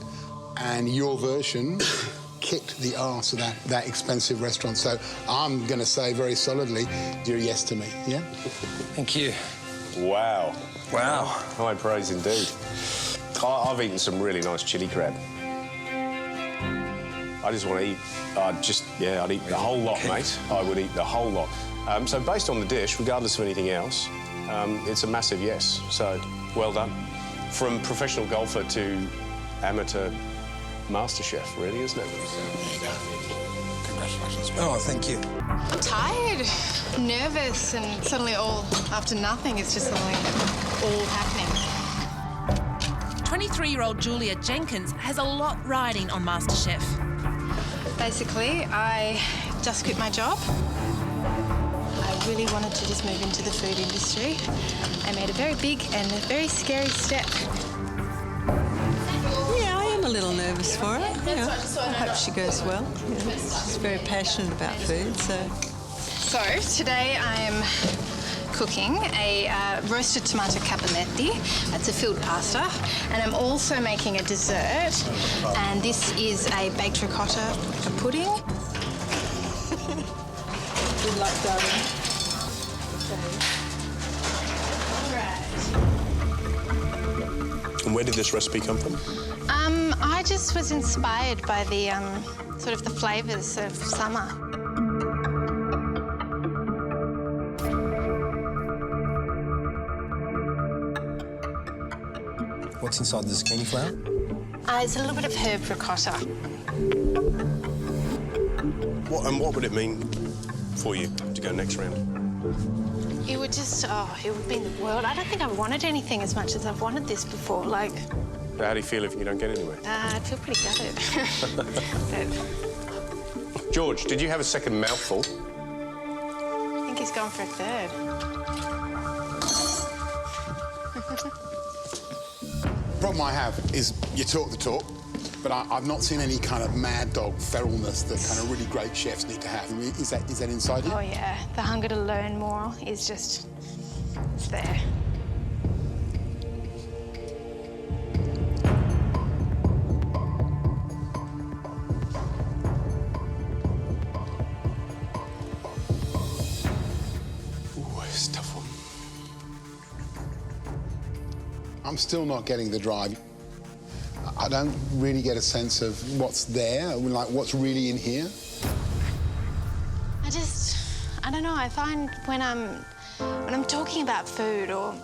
and your version kicked the arse of that expensive restaurant. So I'm going to say very solidly, you're a yes to me, yeah? Thank you. Wow. Wow. High praise indeed. I've eaten some really nice chili crab. I just want to eat. I'd eat the whole lot, mate. I would eat the whole lot. So based on the dish, regardless of anything else, it's a massive yes. So well done. From professional golfer to amateur MasterChef, really, isn't it? Congratulations. Oh, thank you. I'm tired, nervous, and suddenly all after nothing. It's just suddenly all happening. 23-year-old Julia Jenkins has a lot riding on MasterChef. Basically, I just quit my job. I really wanted to just move into the food industry. I made a very big and a very scary step. Yeah, I am a little nervous for her. Yeah. I hope she goes well. Yeah. She's very passionate about food, so... So, today I'm cooking a roasted tomato cappelletti. It's a filled pasta. And I'm also making a dessert. And this is a baked ricotta, like a pudding. Good luck, darling. And where did this recipe come from? I just was inspired by the sort of the flavours of summer. What's inside the zucchini flour? It's a little bit of herb ricotta. What would it mean for you to go next round? It would just, it would mean the world. I don't think I wanted anything as much as I've wanted this before. Like, How do you feel if you don't get anywhere? I'd feel pretty gutted. George, did you have a second mouthful? I think he's gone for a third. The problem I have is you talk the talk, but I've not seen any kind of mad dog feralness that kind of really great chefs need to have. I mean, is that inside you? Oh, yeah. The hunger to learn more is just... it's there. Ooh, it's a tough one. I'm still not getting the drive. I don't really get a sense of what's there, like what's really in here. I don't know, I find when I'm talking about food or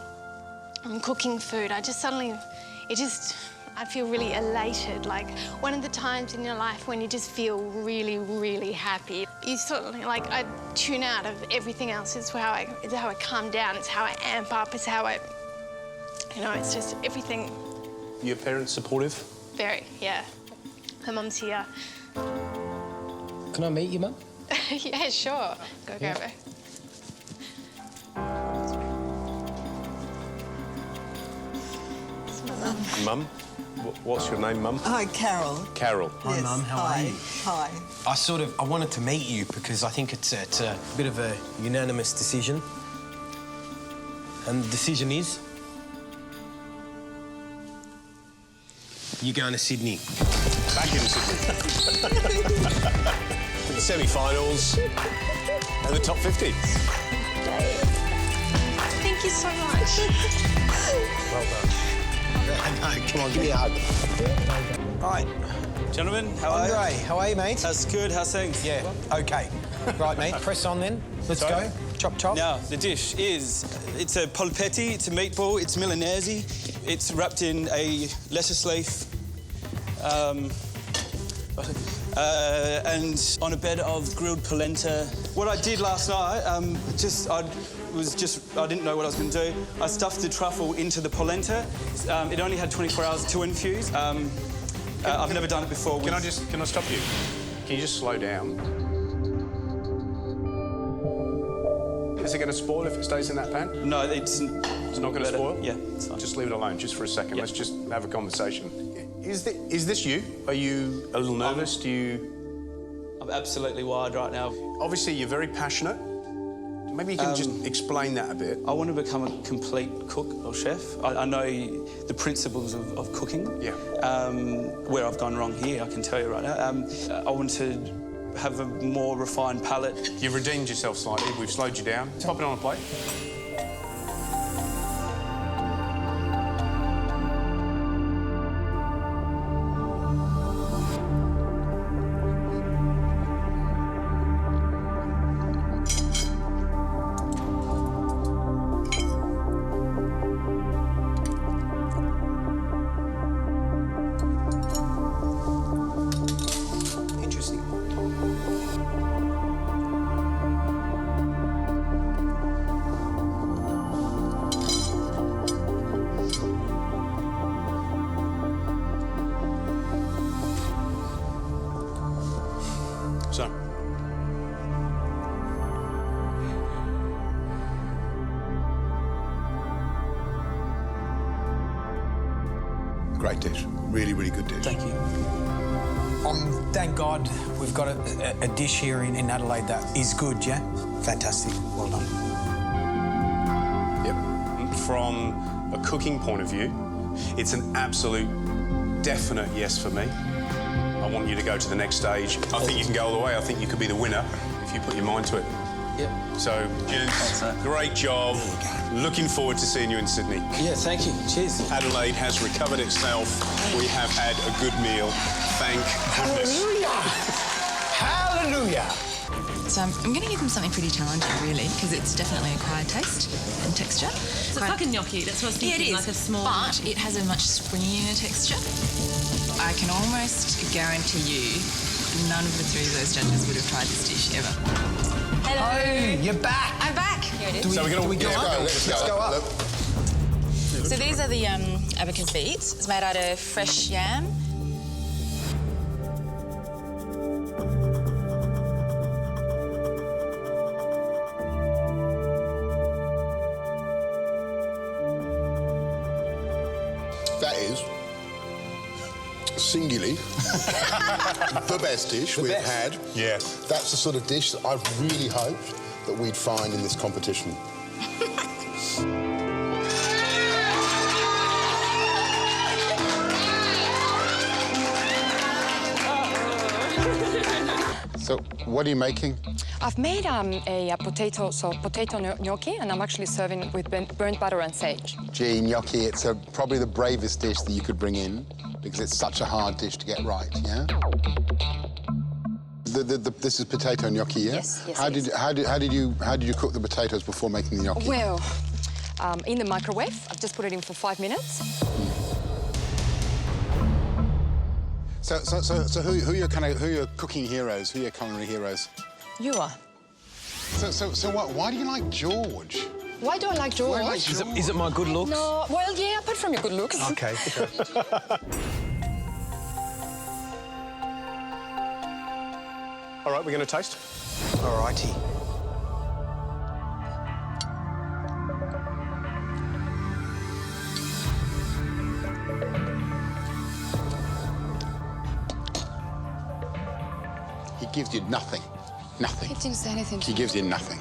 I'm cooking food, I just suddenly, I feel really elated. Like one of the times in your life when you just feel really, really happy. You suddenly, like, I tune out of everything else. It's how I calm down, it's how I amp up, it's how I, you know, it's just everything. Your parents supportive? Very, yeah. My mum's here. Can I meet you, Mum? Yeah, sure. Go grab her. It's my mum. Mum? What's your name, Mum? Hi, Carol. Carol. Hi, Mum. How are you? Hi. I wanted to meet you because I think it's a bit of a unanimous decision. And the decision is... you're going to Sydney. Back in Sydney. The semi-finals and the top 50. Thank you so much. Well done. Come on, give me a hug. Right. Gentlemen, how are you? Andre, how are you, mate? That's good. How's things? Yeah, OK. Right, mate, press on then. Let's go. Chop, chop. Now, the dish is... it's a polpetti, it's a meatball, it's Milanese. It's wrapped in a lettuce leaf and on a bed of grilled polenta. What I did last night, I didn't know what I was going to do. I stuffed the truffle into the polenta. It only had 24 hours to infuse. I've never done it before. Can I stop you? Can you just slow down? Is it going to spoil if it stays in that pan? No, it's not going to spoil? Yeah, it's fine. Just leave it alone, just for a second. Yep. Let's just have a conversation. Is this you? Are you a little nervous? I'm absolutely wired right now. Obviously, you're very passionate. Maybe you can just explain that a bit. I want to become a complete cook or chef. I know the principles of cooking. Yeah. Where I've gone wrong here, I can tell you right now. I want to have a more refined palate. You've redeemed yourself slightly. We've slowed you down. Pop it on a plate. So. Great dish. Really, really good dish. Thank you. Thank God we've got a dish here in Adelaide that is good, yeah? Fantastic. Well done. Yep. From a cooking point of view, it's an absolute definite yes for me. I want you to go to the next stage. I think you can go all the way. I think you could be the winner if you put your mind to it. Yep. So, gents, great job. Looking forward to seeing you in Sydney. Yeah, thank you. Cheers. Adelaide has recovered itself. We have had a good meal. Thank goodness. Hallelujah! So I'm going to give them something pretty challenging, really, because it's definitely acquired taste and texture. So it's like a gnocchi, that's what I was thinking, it is, like a small... but it has a much springier texture. I can almost guarantee you none of the three of those judges would have tried this dish ever. Hello. Oh, you're back. I'm back. Here it is. So we're going to go up. Let's go up. So these are the abacus beets. It's made out of fresh yam. That is singularly the best dish we've had. Yeah. That's the sort of dish that I really hoped that we'd find in this competition. So, what are you making? I've made a potato gnocchi, and I'm actually serving it with burnt butter and sage. Gee, gnocchi, it's probably the bravest dish that you could bring in because it's such a hard dish to get right, yeah? This is potato gnocchi, yeah? Yes, yes. How did you cook the potatoes before making the gnocchi? Well, in the microwave, I've just put it in for 5 minutes. So who are your cooking heroes? Who are your culinary heroes? You are. So what? Why do you like George? Why do I like George? Why do you like George? Is it my good looks? No, well, yeah, apart from your good looks. Okay. All right, we're going to taste. All righty. He gives you nothing. Nothing. He didn't say anything to He me. gives you nothing.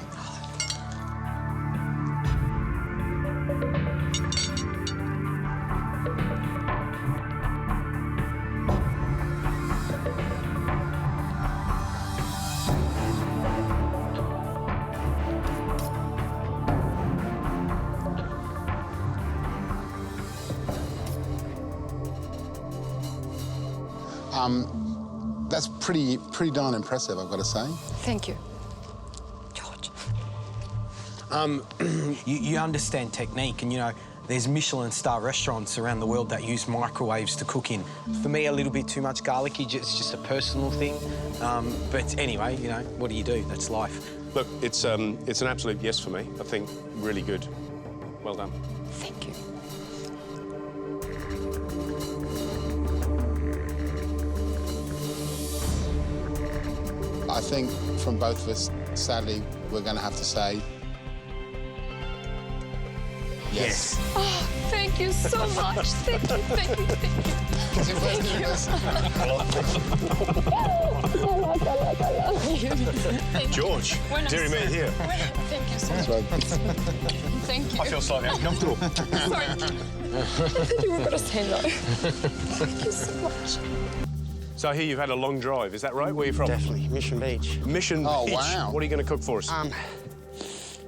That's pretty darn impressive, I've got to say. Thank you. You understand technique, and, you know, there's Michelin star restaurants around the world that use microwaves to cook in. For me, a little bit too much garlicky, it's just a personal thing. But anyway, you know, what do you do? That's life. Look, it's an absolute yes for me. I think really good. Well done. Thank you. I think from both of us, sadly, we're going to have to say yes. Oh, thank you so much. Thank you, thank you, thank you. Thank you. George, dearie me here. Thank you so much. Thank you. I feel slightly uncomfortable. Sorry. I thought you were going to say no. Thank you so much. So I hear you've had a long drive, is that right? Where are you from? Definitely, Mission Beach. Mission Beach. Oh, wow. What are you going to cook for us?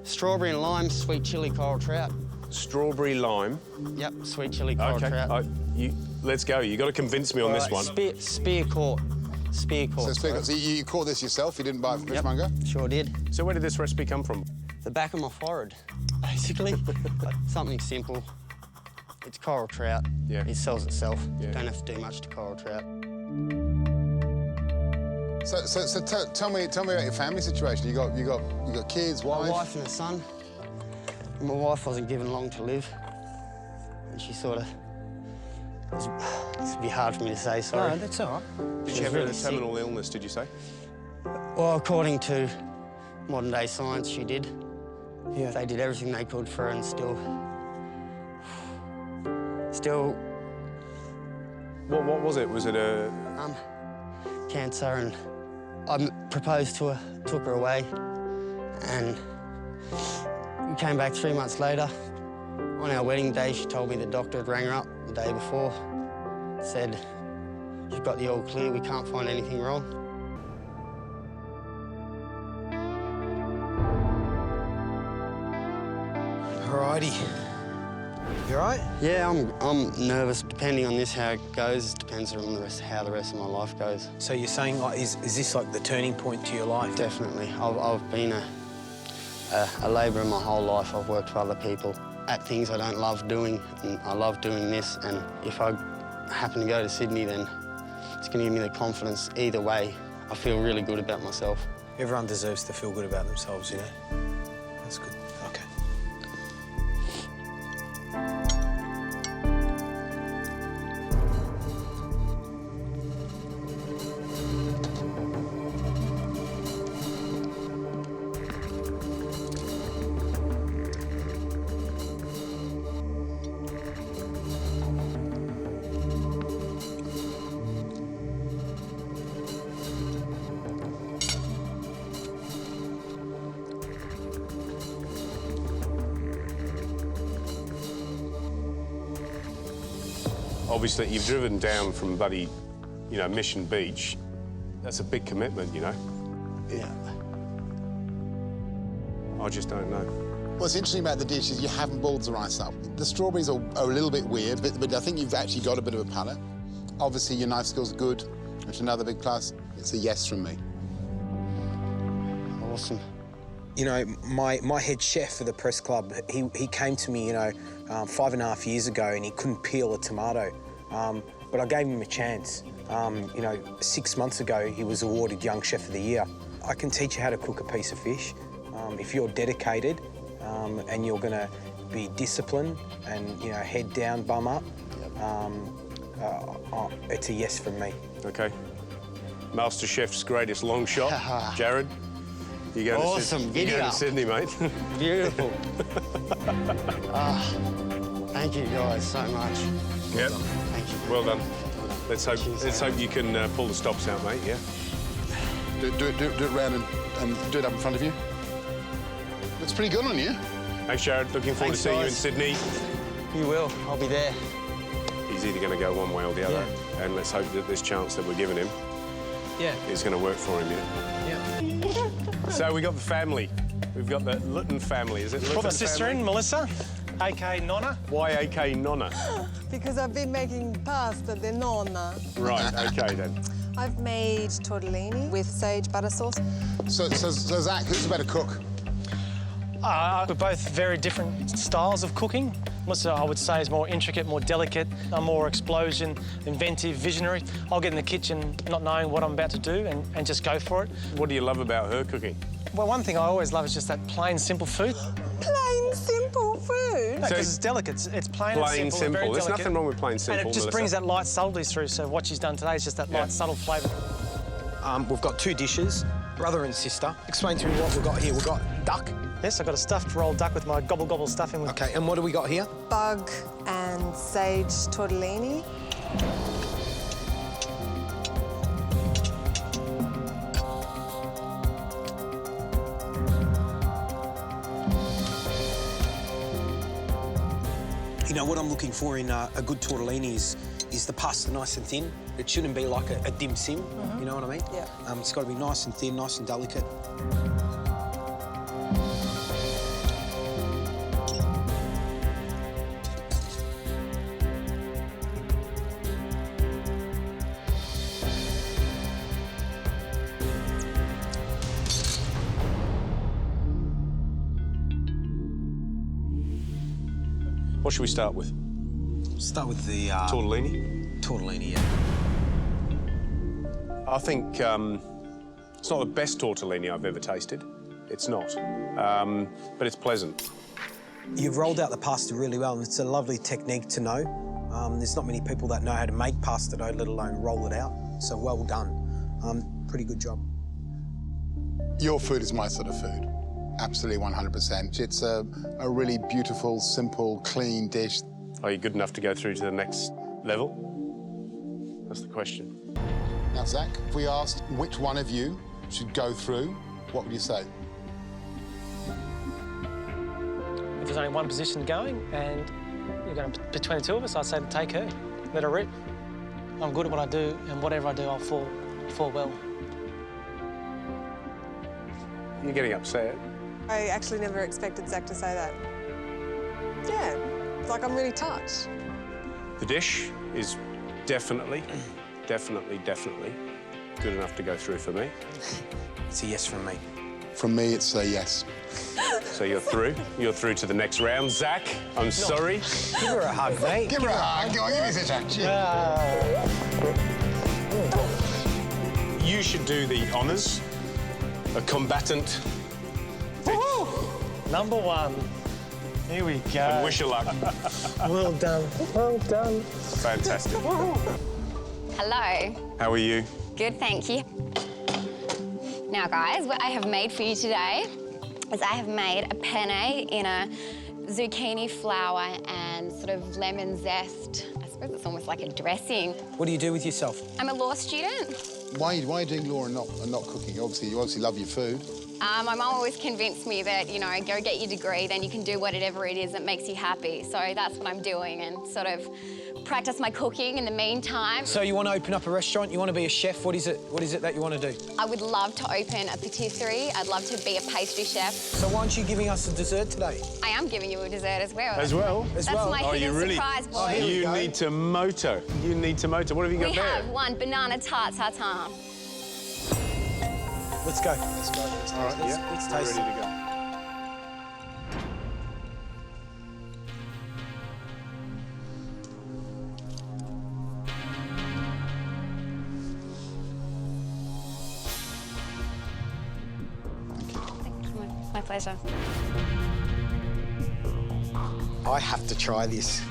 Strawberry and lime, sweet chili coral trout. Strawberry lime. Yep, sweet chili coral trout. Let's go. You've got to convince me on this one. Spear caught. Spear caught. So, spear caught. So you caught this yourself? You didn't buy it from Fishmonger? Sure did. So where did this recipe come from? The back of my forehead, basically. Like, something simple. It's coral trout. Yeah. It sells itself. Yeah. Don't have to do much to coral trout. So tell me about your family situation. You got kids, wife? A wife and a son. My wife wasn't given long to live, and she sort of. It's a bit hard for me to say. Sorry. No, that's all right. Did you have a terminal illness? Did you say? Well, according to modern-day science, she did. Yeah. They did everything they could for her, and still. What was it? Was it a... Cancer, and I proposed to her, took her away, and we came back 3 months later. On our wedding day, she told me the doctor had rang her up the day before, said, "You've got the all clear, we can't find anything wrong." Alrighty. You all right? Yeah, I'm nervous. Depending on this, how it goes, depends on how the rest of my life goes. So you're saying, like, is this like the turning point to your life? Definitely. I've been a labourer my whole life. I've worked for other people at things I don't love doing, and I love doing this. And if I happen to go to Sydney, then it's going to give me the confidence. Either way, I feel really good about myself. Everyone deserves to feel good about themselves, you know? That's good. Okay. Obviously, you've driven down from bloody, you know, Mission Beach. That's a big commitment, you know? Yeah. I just don't know. What's interesting about the dish is you haven't boiled the rice up. The strawberries are a little bit weird, but I think you've actually got a bit of a palate. Obviously, your knife skills are good, which is another big plus. It's a yes from me. Awesome. You know, my head chef for the press club, he came to me, you know, 5.5 years ago, and he couldn't peel a tomato. But I gave him a chance. You know, 6 months ago, he was awarded Young Chef of the Year. I can teach you how to cook a piece of fish. If you're dedicated and you're going to be disciplined and, you know, head down, bum up, it's a yes from me. OK. MasterChef's greatest long shot, Jared. You're going awesome. You're going to Sydney, mate. Beautiful. Thank you guys so much. Yep. Thank you. Well done. Let's hope you can pull the stops out, mate. Yeah. Do it round and do it up in front of you. Looks pretty good on you. Thanks, Jared. Looking forward to seeing you in Sydney. You will. I'll be there. He's either going to go one way or the other, and let's hope that this chance that we're giving him is going to work for him. Yeah. So we got the family. We've got the Luton family. Is it Luton? Put my sister in, Melissa, a.k.a. Nonna. Why a.k.a. Nonna? Because I've been making pasta de nonna. Right, OK, then. I've made tortellini with sage butter sauce. So Zach, who's the better cook? We're both very different styles of cooking. Melissa, I would say, is more intricate, more delicate. I'm more explosion, inventive, visionary. I'll get in the kitchen not knowing what I'm about to do and just go for it. What do you love about her cooking? Well, one thing I always love is just that plain, simple food. Plain, simple food? Because it's delicate. It's plain and simple. Very There's delicate. nothing wrong with plain simple, And it just Melissa. brings that light subtlety through. So what she's done today is just that light, subtle flavour. We've got two dishes, brother and sister. Explain to me what we've got here. We've got duck. Yes, I've got a stuffed rolled duck with my gobble-gobble stuffing. OK, and what do we got here? Bug and sage tortellini. You know, what I'm looking for in a good tortellini is the pasta nice and thin. It shouldn't be like a dim sim, you know what I mean? Yeah. It's got to be nice and thin, nice and delicate. What should we start with? Start with the... tortellini? Tortellini, yeah. I think it's not the best tortellini I've ever tasted. It's not. But it's pleasant. You've rolled out the pasta really well, and it's a lovely technique to know. There's not many people that know how to make pasta dough, let alone roll it out. So well done. Pretty good job. Your food is my sort of food. Absolutely 100%. It's a really beautiful, simple, clean dish. Are you good enough to go through to the next level? That's the question. Now, Zach, if we asked which one of you should go through, what would you say? If there's only one position going and you're going to between the two of us, I'd say to take her, let her rip. I'm good at what I do, and whatever I do, I'll fall well. You're getting upset. I actually never expected Zach to say that. Yeah, like I'm really touched. The dish is definitely good enough to go through for me. It's a yes from me. From me, it's a yes. So you're through. You're through to the next round. Zach, I'm sorry. Give her a hug, mate. Give her a hug. Go on, give me a touch. You should do the honours. A combatant. Number one. Here we go. And wish you luck. Well done. Well done. Fantastic. Hello. How are you? Good, thank you. Now, guys, what I have made for you today is I have made a penne in a zucchini flour and sort of lemon zest. I suppose it's almost like a dressing. What do you do with yourself? I'm a law student. Why are you doing law and not cooking? You obviously love your food. My mum always convinced me that, you know, go get your degree, then you can do whatever it is that makes you happy. So that's what I'm doing, and sort of practice my cooking in the meantime. So you want to open up a restaurant? You want to be a chef? What is it that you want to do? I would love to open a patisserie. I'd love to be a pastry chef. So why aren't you giving us a dessert today? I am giving you a dessert as well. As well? That's my hidden surprise, boy. You need to moto. You need to moto. What have you got there? We have one banana tart tartan. Let's go. Let's go. All right, Let's taste ready it. to go. My pleasure. I have to try this.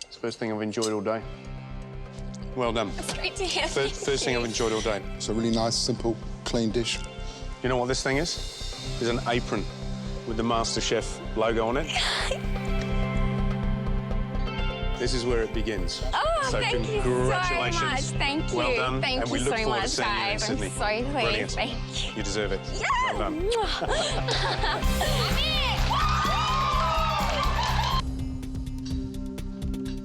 It's the first thing I've enjoyed all day. Well done. That's great to hear. First thing I've enjoyed all day. It's a really nice, simple, clean dish. You know what this thing is? It's an apron with the MasterChef logo on it. This is where it begins. Oh, so thank you congratulations. so much. Thank you. Well done. Thank and we you look so forward to much, seeing you in guys. I'm Sydney. so pleased. Brilliant. Thank you. You deserve it. Yes. Well done.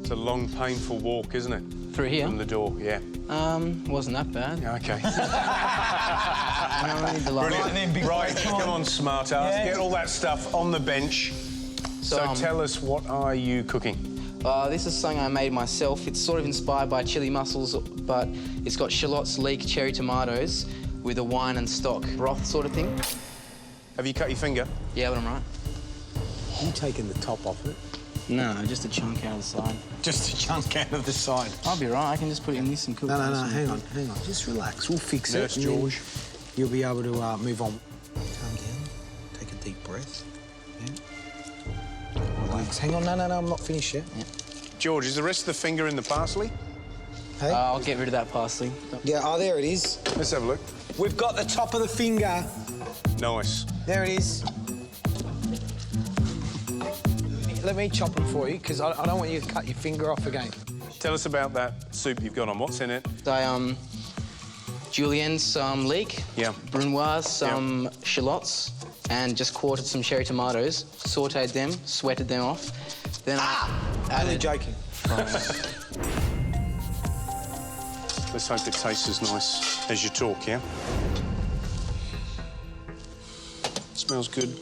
It's a long, painful walk, isn't it? Through here? From the door, yeah. Wasn't that bad. Yeah, OK. Brilliant. Right, come on, smart ass. Yeah. Get all that stuff on the bench. So tell us, what are you cooking? This is something I made myself. It's sort of inspired by chili mussels, but it's got shallots, leek, cherry tomatoes with a wine and stock broth sort of thing. Have you cut your finger? Yeah, but I'm right. You taking the top off it? No, just a chunk out of the side. Just a chunk out of the side. I'll be right. I can just put it in this and cook it. No, hang on. Just relax. We'll fix it. George. You'll be able to move on. Calm down. Take a deep breath. Yeah. Relax. Hang on. No, I'm not finished yet. Yeah. George, is the rest of the finger in the parsley? Hey? I'll get rid of that parsley. Yeah, there it is. Let's have a look. We've got the top of the finger. Nice. There it is. Let me chop them for you, because I don't want you to cut your finger off again. Tell us about that soup you've got on. What's in it? Julienne, some leek. Yeah. Brunoise, some shallots, and just quartered some cherry tomatoes, sautéed them, sweated them off. Then Only joking. Let's hope it tastes as nice as you talk, yeah? Smells good.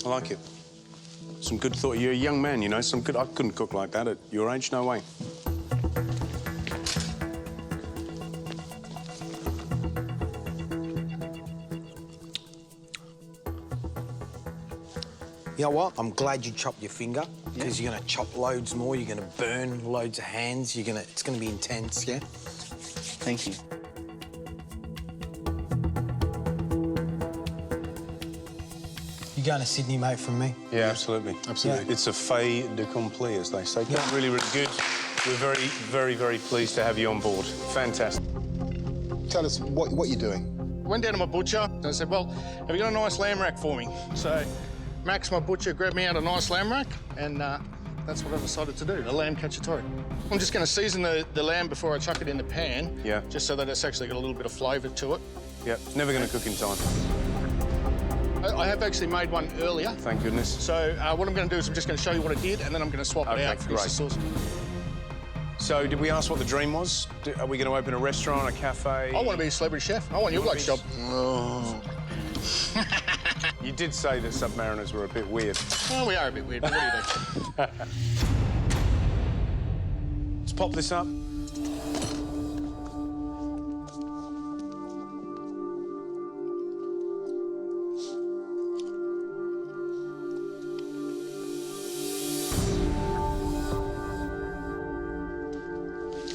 I like it. Some good thought. You're a young man, you know. Some good. I couldn't cook like that at your age. No way. You know what? I'm glad you chopped your finger, because you're going to chop loads more, you're going to burn loads of hands, it's going to be intense, yeah? Thank you. You going to Sydney, mate, from me? Yeah, absolutely. Absolutely. Yeah. It's a fait accompli, as they say. Yeah. Really, really good. We're very, very, very pleased to have you on board. Fantastic. Tell us what you're doing. I went down to my butcher and I said, well, have you got a nice lamb rack for me? So Max, my butcher, grabbed me out a nice lamb rack, and that's what I decided to do, a lamb cacciatore. I'm just going to season the lamb before I chuck it in the pan, just so that it's actually got a little bit of flavour to it. Yeah, never going to cook in time. I have actually made one earlier. Thank goodness. So what I'm going to do is I'm just going to show you what I did, and then I'm going to swap it out for the sauce. So, did we ask what the dream was? Are we going to open a restaurant, a cafe? I want to be a celebrity chef. I want your bloke's job. Oh. You did say that Submariners were a bit weird. Well, we are a bit weird, but what do you do? Let's pop this up.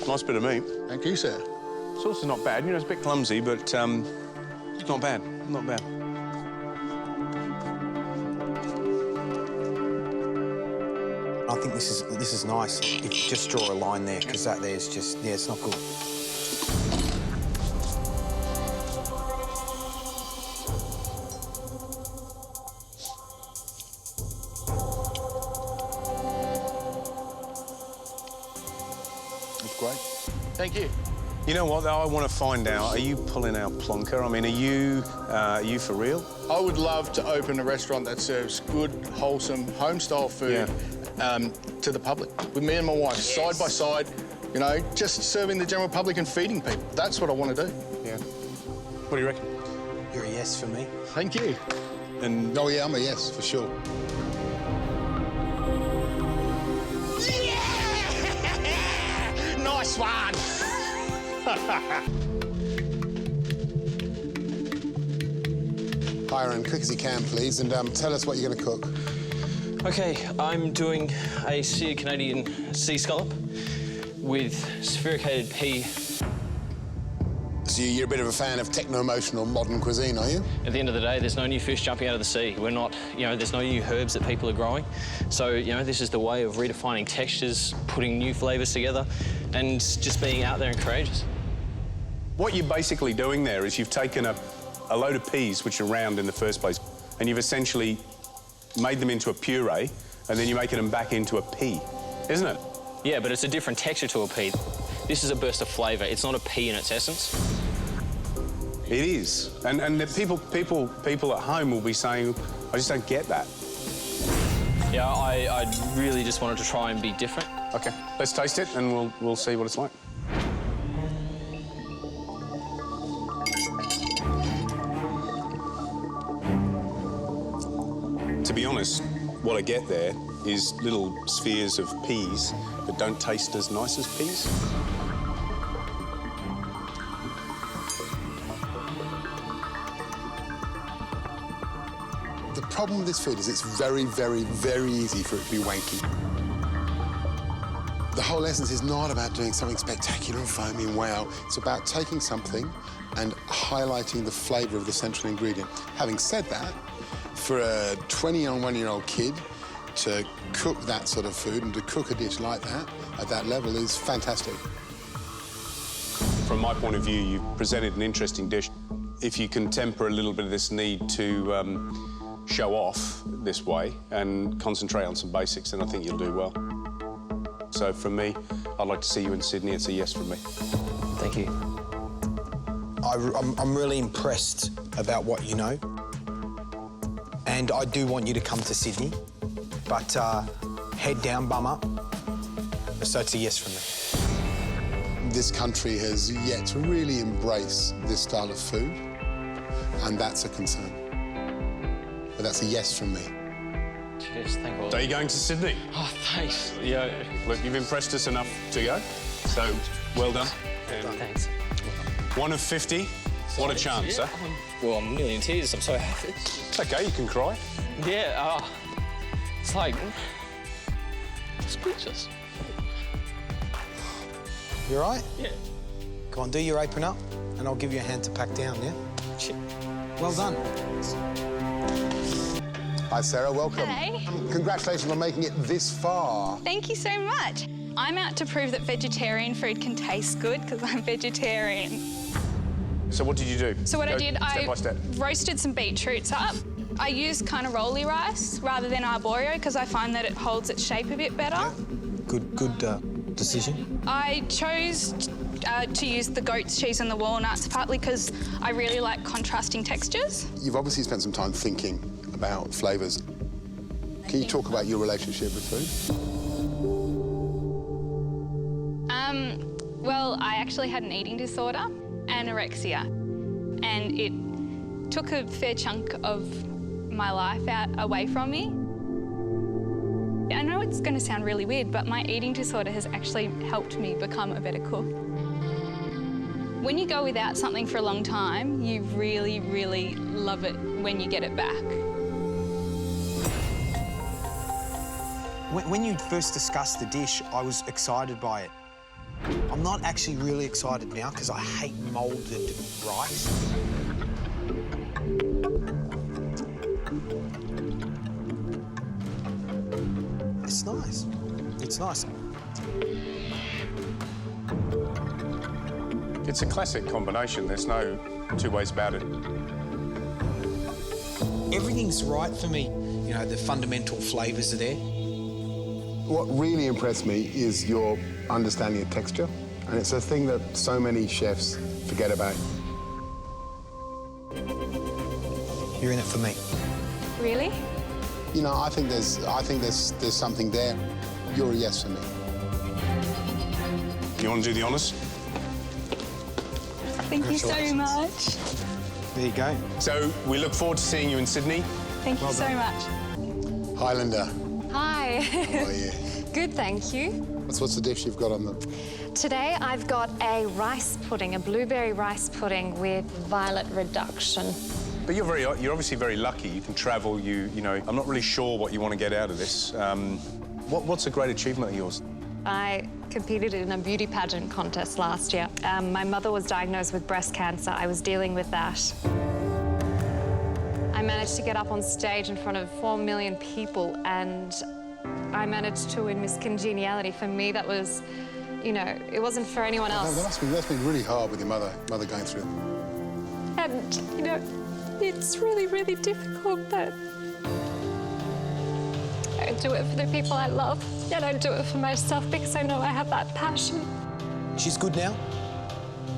Nice bit of meat. Thank you, sir. Sauce is not bad. You know, it's a bit clumsy, but it's not bad. Not bad. I think this is nice. If you just draw a line there, because that there's just, it's not good. That's great. Thank you. You know what, though? I want to find out, are you pulling out plonker? I mean, are you for real? I would love to open a restaurant that serves good, wholesome, home-style food to the public. With me and my wife, side by side, you know, just serving the general public and feeding people. That's what I want to do. Yeah. What do you reckon? You're a yes for me. Thank you. And oh, yeah, I'm a yes, for sure. Nice one! Hi, Aaron, quick as you can, please, and tell us what you're going to cook. OK, I'm doing a seared Canadian sea scallop with sphericated pea. So you're a bit of a fan of techno-emotional modern cuisine, are you? At the end of the day, there's no new fish jumping out of the sea. We're not, you know, there's no new herbs that people are growing. So, you know, this is the way of redefining textures, putting new flavours together, and just being out there and courageous. What you're basically doing there is you've taken a load of peas, which are round in the first place, and you've essentially made them into a puree, and then you're making them back into a pea, isn't it? Yeah, but it's a different texture to a pea. This is a burst of flavour. It's not a pea in its essence. It is. And the people at home will be saying, I just don't get that. Yeah, I really just wanted to try and be different. OK, let's taste it and we'll see what it's like. To be honest, what I get there is little spheres of peas that don't taste as nice as peas. The problem with this food is it's very, very, very easy for it to be wanky. The whole essence is not about doing something spectacular and foamy and wow. It's about taking something and highlighting the flavour of the central ingredient. Having said that, for a 21-year-old kid to cook that sort of food and to cook a dish like that at that level is fantastic. From my point of view, you've presented an interesting dish. If you can temper a little bit of this need to show off this way and concentrate on some basics, then I think you'll do well. So from me, I'd like to see you in Sydney. It's a yes from me. Thank you. I'm really impressed about what you know. And I do want you to come to Sydney, but head down, bum up. So it's a yes from me. This country has yet to really embrace this style of food, and that's a concern. But that's a yes from me. Cheers, thank you. So you're going to Sydney? Oh, thanks. Yeah. Look, you've impressed us enough to go, so well done. Thanks. 1 of 50. What a chance, yeah. huh? Well, I'm nearly in tears. I'm so happy. It's OK, you can cry. Yeah, It's like... Screeches. You all right? Yeah. Come on, do your apron up, and I'll give you a hand to pack down, yeah? Well done. Hi, Sarah, welcome. Hey. Congratulations on making it this far. Thank you so much. I'm out to prove that vegetarian food can taste good because I'm vegetarian. So what did you do? So what I Go did, step by step. roasted some beetroots up. I used kind of rolly rice rather than arborio because I find that it holds its shape a bit better. Good decision. I chose to use the goat's cheese and the walnuts, partly because I really like contrasting textures. You've obviously spent some time thinking about flavours. Can you talk about your relationship with food? Well, I actually had an eating disorder, anorexia, and it took a fair chunk of my life away from me. I know it's going to sound really weird, but my eating disorder has actually helped me become a better cook. When you go without something for a long time, you really, really love it when you get it back. When you first discussed the dish, I was excited by it. I'm not actually really excited now because I hate moulded rice. It's nice. It's nice. It's a classic combination. There's no two ways about it. Everything's right for me. You know, the fundamental flavours are there. What really impressed me is your understanding of texture, and it's a thing that so many chefs forget about. You're in it for me. Really? You know, I think there's something there. You're a yes for me. You want to do the honours? Thank you so much. There you go. So we look forward to seeing you in Sydney. Thank you so much. Hi, Linda. Hi. How are you? Good, thank you. What's the dish you've got on the... Today I've got a rice pudding, a blueberry rice pudding with violet reduction. But you're obviously very lucky. You can travel. You know. I'm not really sure what you want to get out of this. What's a great achievement of yours? I competed in a beauty pageant contest last year. My mother was diagnosed with breast cancer. I was dealing with that. I managed to get up on stage in front of 4 million people, and I managed to win Miss Congeniality. For me, that was, you know, it wasn't for anyone else. That's been really hard with your mother going through. And, you know, it's really, really difficult, but I do it for the people I love, and I do it for myself because I know I have that passion. She's good now?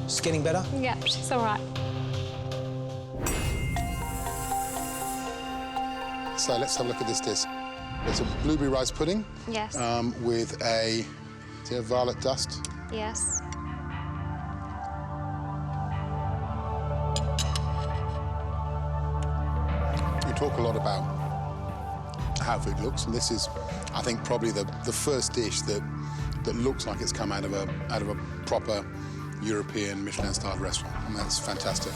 She's getting better? Yeah, she's all right. So let's have a look at this dish. It's a blueberry rice pudding. Yes. With a violet dust. Yes. You talk a lot about how food looks, and this is, I think, probably the first dish that looks like it's come out of a proper European Michelin-starred restaurant, and that's fantastic.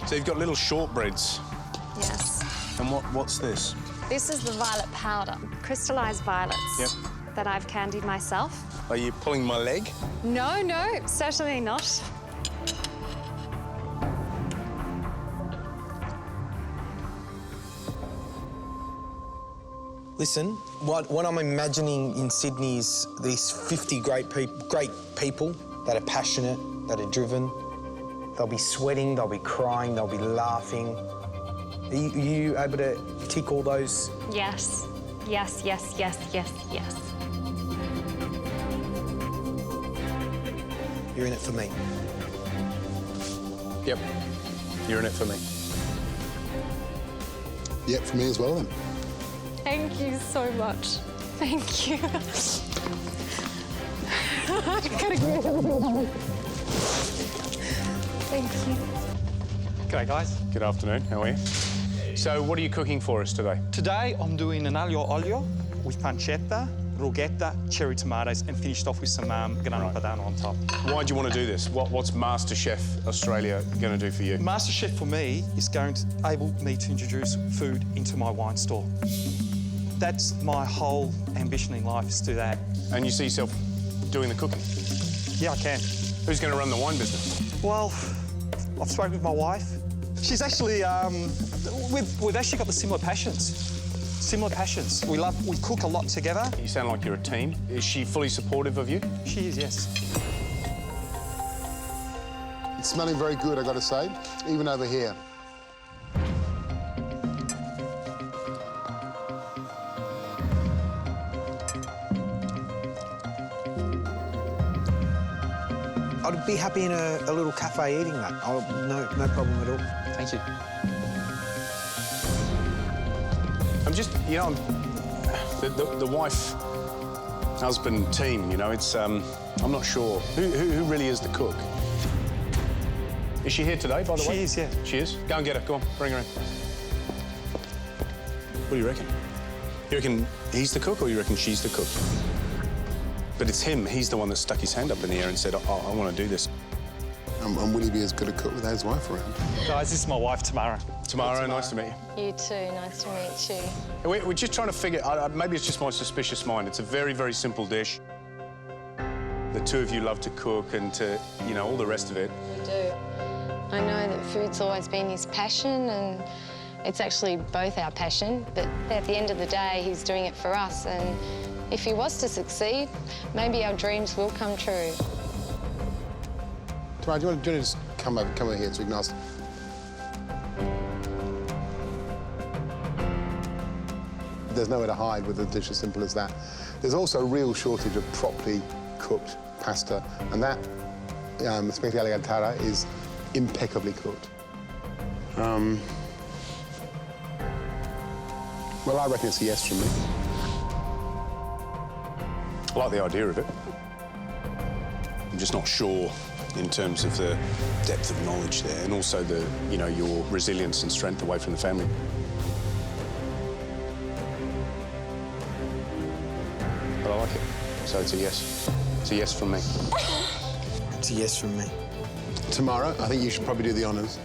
So you've got little shortbreads. Yes. And what's this? This is the violet powder, crystallized violets. Yep. That I've candied myself. Are you pulling my leg? No, no, certainly not. Listen, what I'm imagining in Sydney is these 50 great people that are passionate, that are driven. They'll be sweating, they'll be crying, they'll be laughing. Are you able to tick all those? Yes. Yes, yes, yes, yes, yes. You're in it for me. Yep. You're in it for me. Yep, for me as well, then. Thank you so much. Thank you. I gotta get it. Thank you. G'day, guys. Good afternoon. How are you? So, what are you cooking for us today? Today, I'm doing an aglio olio with pancetta, bruschetta, cherry tomatoes, and finished off with some grana padano on top. Why do you want to do this? What's MasterChef Australia going to do for you? MasterChef for me is going to enable me to introduce food into my wine store. That's my whole ambition in life, is to do that. And you see yourself doing the cooking? Yeah, I can. Who's going to run the wine business? Well, I've spoken with my wife. She's actually, we've actually got the similar passions. Similar passions. We cook a lot together. You sound like you're a team. Is she fully supportive of you? She is, yes. It's smelling very good, I got to say, even over here. I'd be happy in a little cafe eating that. No problem at all. Thank you. I'm just, you know, the wife, husband team, you know, it's, I'm not sure. Who really is the cook? Is she here today, by the way? She is, yeah. She is? Go and get her, go on, bring her in. What do you reckon? You reckon he's the cook or you reckon she's the cook? But it's him, he's the one that stuck his hand up in the air and said, oh, I want to do this. And will he be as good a cook without his wife around? Guys, this is my wife, Tamara. Tamara, nice to meet you. You too, nice to meet you. We're just trying to figure, maybe it's just my suspicious mind. It's a very, very simple dish. The two of you love to cook and to, you know, all the rest of it. We do. I know that food's always been his passion and it's actually both our passion, but at the end of the day, he's doing it for us, and if he was to succeed, maybe our dreams will come true. Tamara, do you want to just come over here so we can ask? There's nowhere to hide with a dish as simple as that. There's also a real shortage of properly cooked pasta, and that spaghetti alla carbonara is impeccably cooked. Well, I reckon it's a yes from me. I like the idea of it. I'm just not sure in terms of the depth of knowledge there, and also the, you know, your resilience and strength away from the family. But I like it, so it's a yes. It's a yes from me. It's a yes from me. Tamara, I think you should probably do the honours.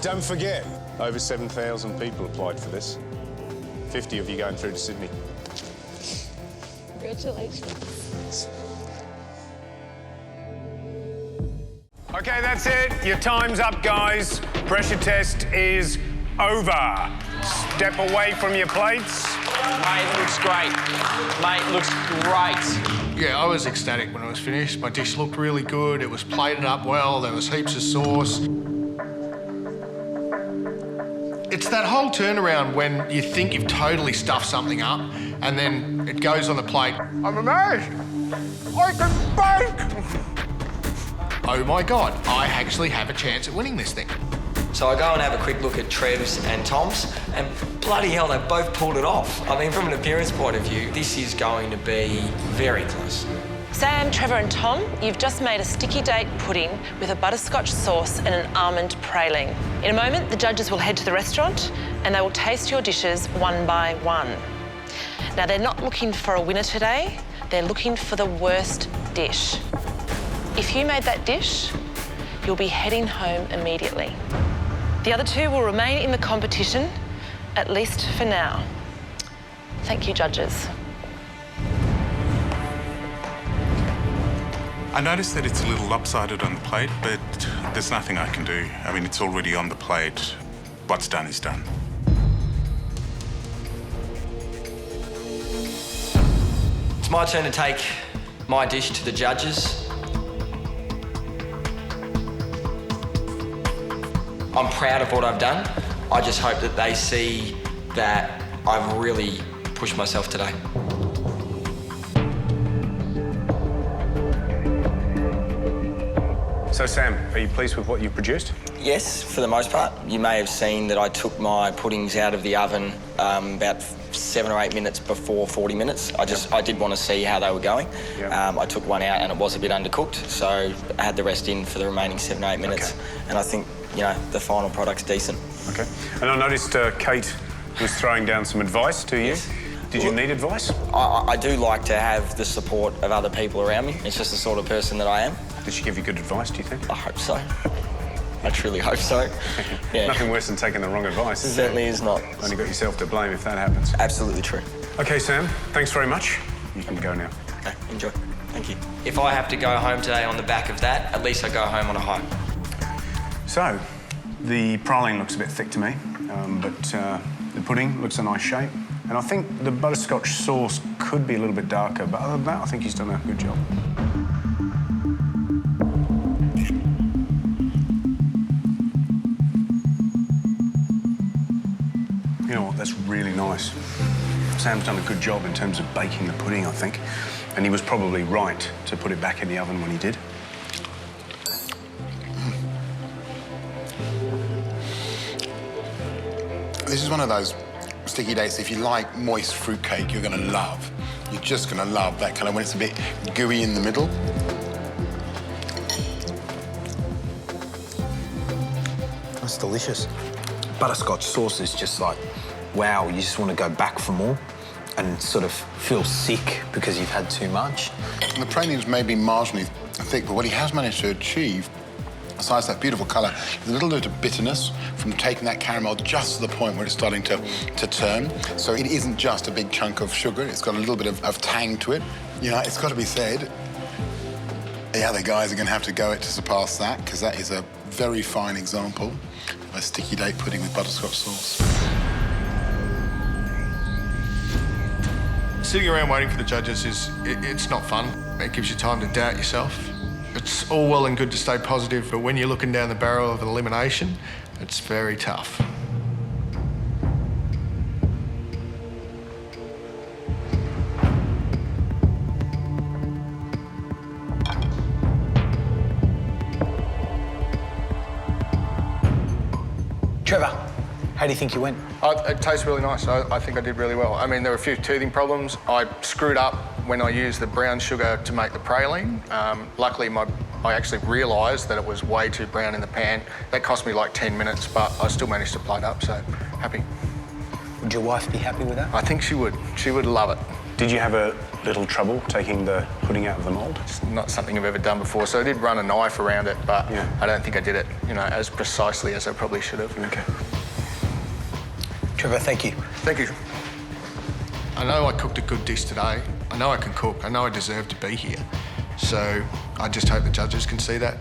Don't forget, over 7,000 people applied for this. 50 of you going through to Sydney. Congratulations. OK, that's it. Your time's up, guys. Pressure test is over. Step away from your plates. Mate, it looks great. Mate, it looks great. Yeah, I was ecstatic when it was finished. My dish looked really good. It was plated up well. There was heaps of sauce. It's that whole turnaround when you think you've totally stuffed something up and then it goes on the plate. I'm amazed! I can bake! Oh my God, I actually have a chance at winning this thing. So I go and have a quick look at Trev's and Tom's, and bloody hell, they both pulled it off. I mean, from an appearance point of view, this is going to be very close. Sam, Trevor and Tom, you've just made a sticky date pudding with a butterscotch sauce and an almond praline. In a moment, the judges will head to the restaurant and they will taste your dishes one by one. Now, they're not looking for a winner today, they're looking for the worst dish. If you made that dish, you'll be heading home immediately. The other two will remain in the competition, at least for now. Thank you, judges. I noticed that it's a little lopsided on the plate, but there's nothing I can do. I mean, it's already on the plate. What's done is done. It's my turn to take my dish to the judges. I'm proud of what I've done. I just hope that they see that I've really pushed myself today. So, Sam, are you pleased with what you produced? Yes, for the most part. You may have seen that I took my puddings out of the oven about 7 or 8 minutes before 40 minutes. I did want to see how they were going. I took one out and it was a bit undercooked, so I had the rest in for the remaining 7 or 8 minutes. Okay. And I think, you know, the final product's decent. Okay. And I noticed Kate was throwing down some advice to you. Yes. Did you need advice? I do like to have the support of other people around me. It's just the sort of person that I am. Did she give you good advice, do you think? I hope so. I truly hope so. Yeah. Nothing worse than taking the wrong advice, is Certainly is not. Only got yourself to blame if that happens. Absolutely true. OK, Sam, thanks very much. You can go now. OK, enjoy. Thank you. If I have to go home today on the back of that, at least I go home on a high. So, the praline looks a bit thick to me, but the pudding looks a nice shape. And I think the butterscotch sauce could be a little bit darker, but other than that, I think he's done a good job. You know what, that's really nice. Sam's done a good job in terms of baking the pudding, I think. And he was probably right to put it back in the oven when he did. This is one of those sticky dates, if you like moist fruitcake, you're going to love. You're just going to love that kind of when it's a bit gooey in the middle. That's delicious. Butterscotch sauce is just like, wow, you just want to go back for more and sort of feel sick because you've had too much. And the pralines may be marginally thick, but what he has managed to achieve, besides that beautiful colour, is a little bit of bitterness from taking that caramel just to the point where it's starting to turn. So it isn't just a big chunk of sugar, it's got a little bit of tang to it. You know, it's got to be said, the other guys are going to have to go it to surpass that, because that is a very fine example of a sticky date pudding with butterscotch sauce. Sitting around waiting for the judges it's not fun. It gives you time to doubt yourself. It's all well and good to stay positive, but when you're looking down the barrel of an elimination, it's very tough. Trevor, how do you think you went? It tastes really nice. I think I did really well. I mean, there were a few teething problems. I screwed up when I used the brown sugar to make the praline. Luckily, I actually realised that it was way too brown in the pan. That cost me like 10 minutes, but I still managed to plate up, so happy. Would your wife be happy with that? I think she would. She would love it. Did you have a little trouble taking the pudding out of the mould? It's not something I've ever done before, so I did run a knife around it, but yeah. I don't think I did it, you know, as precisely as I probably should have. OK. Trevor, thank you. Thank you. I know I cooked a good dish today. I know I can cook. I know I deserve to be here. So I just hope the judges can see that.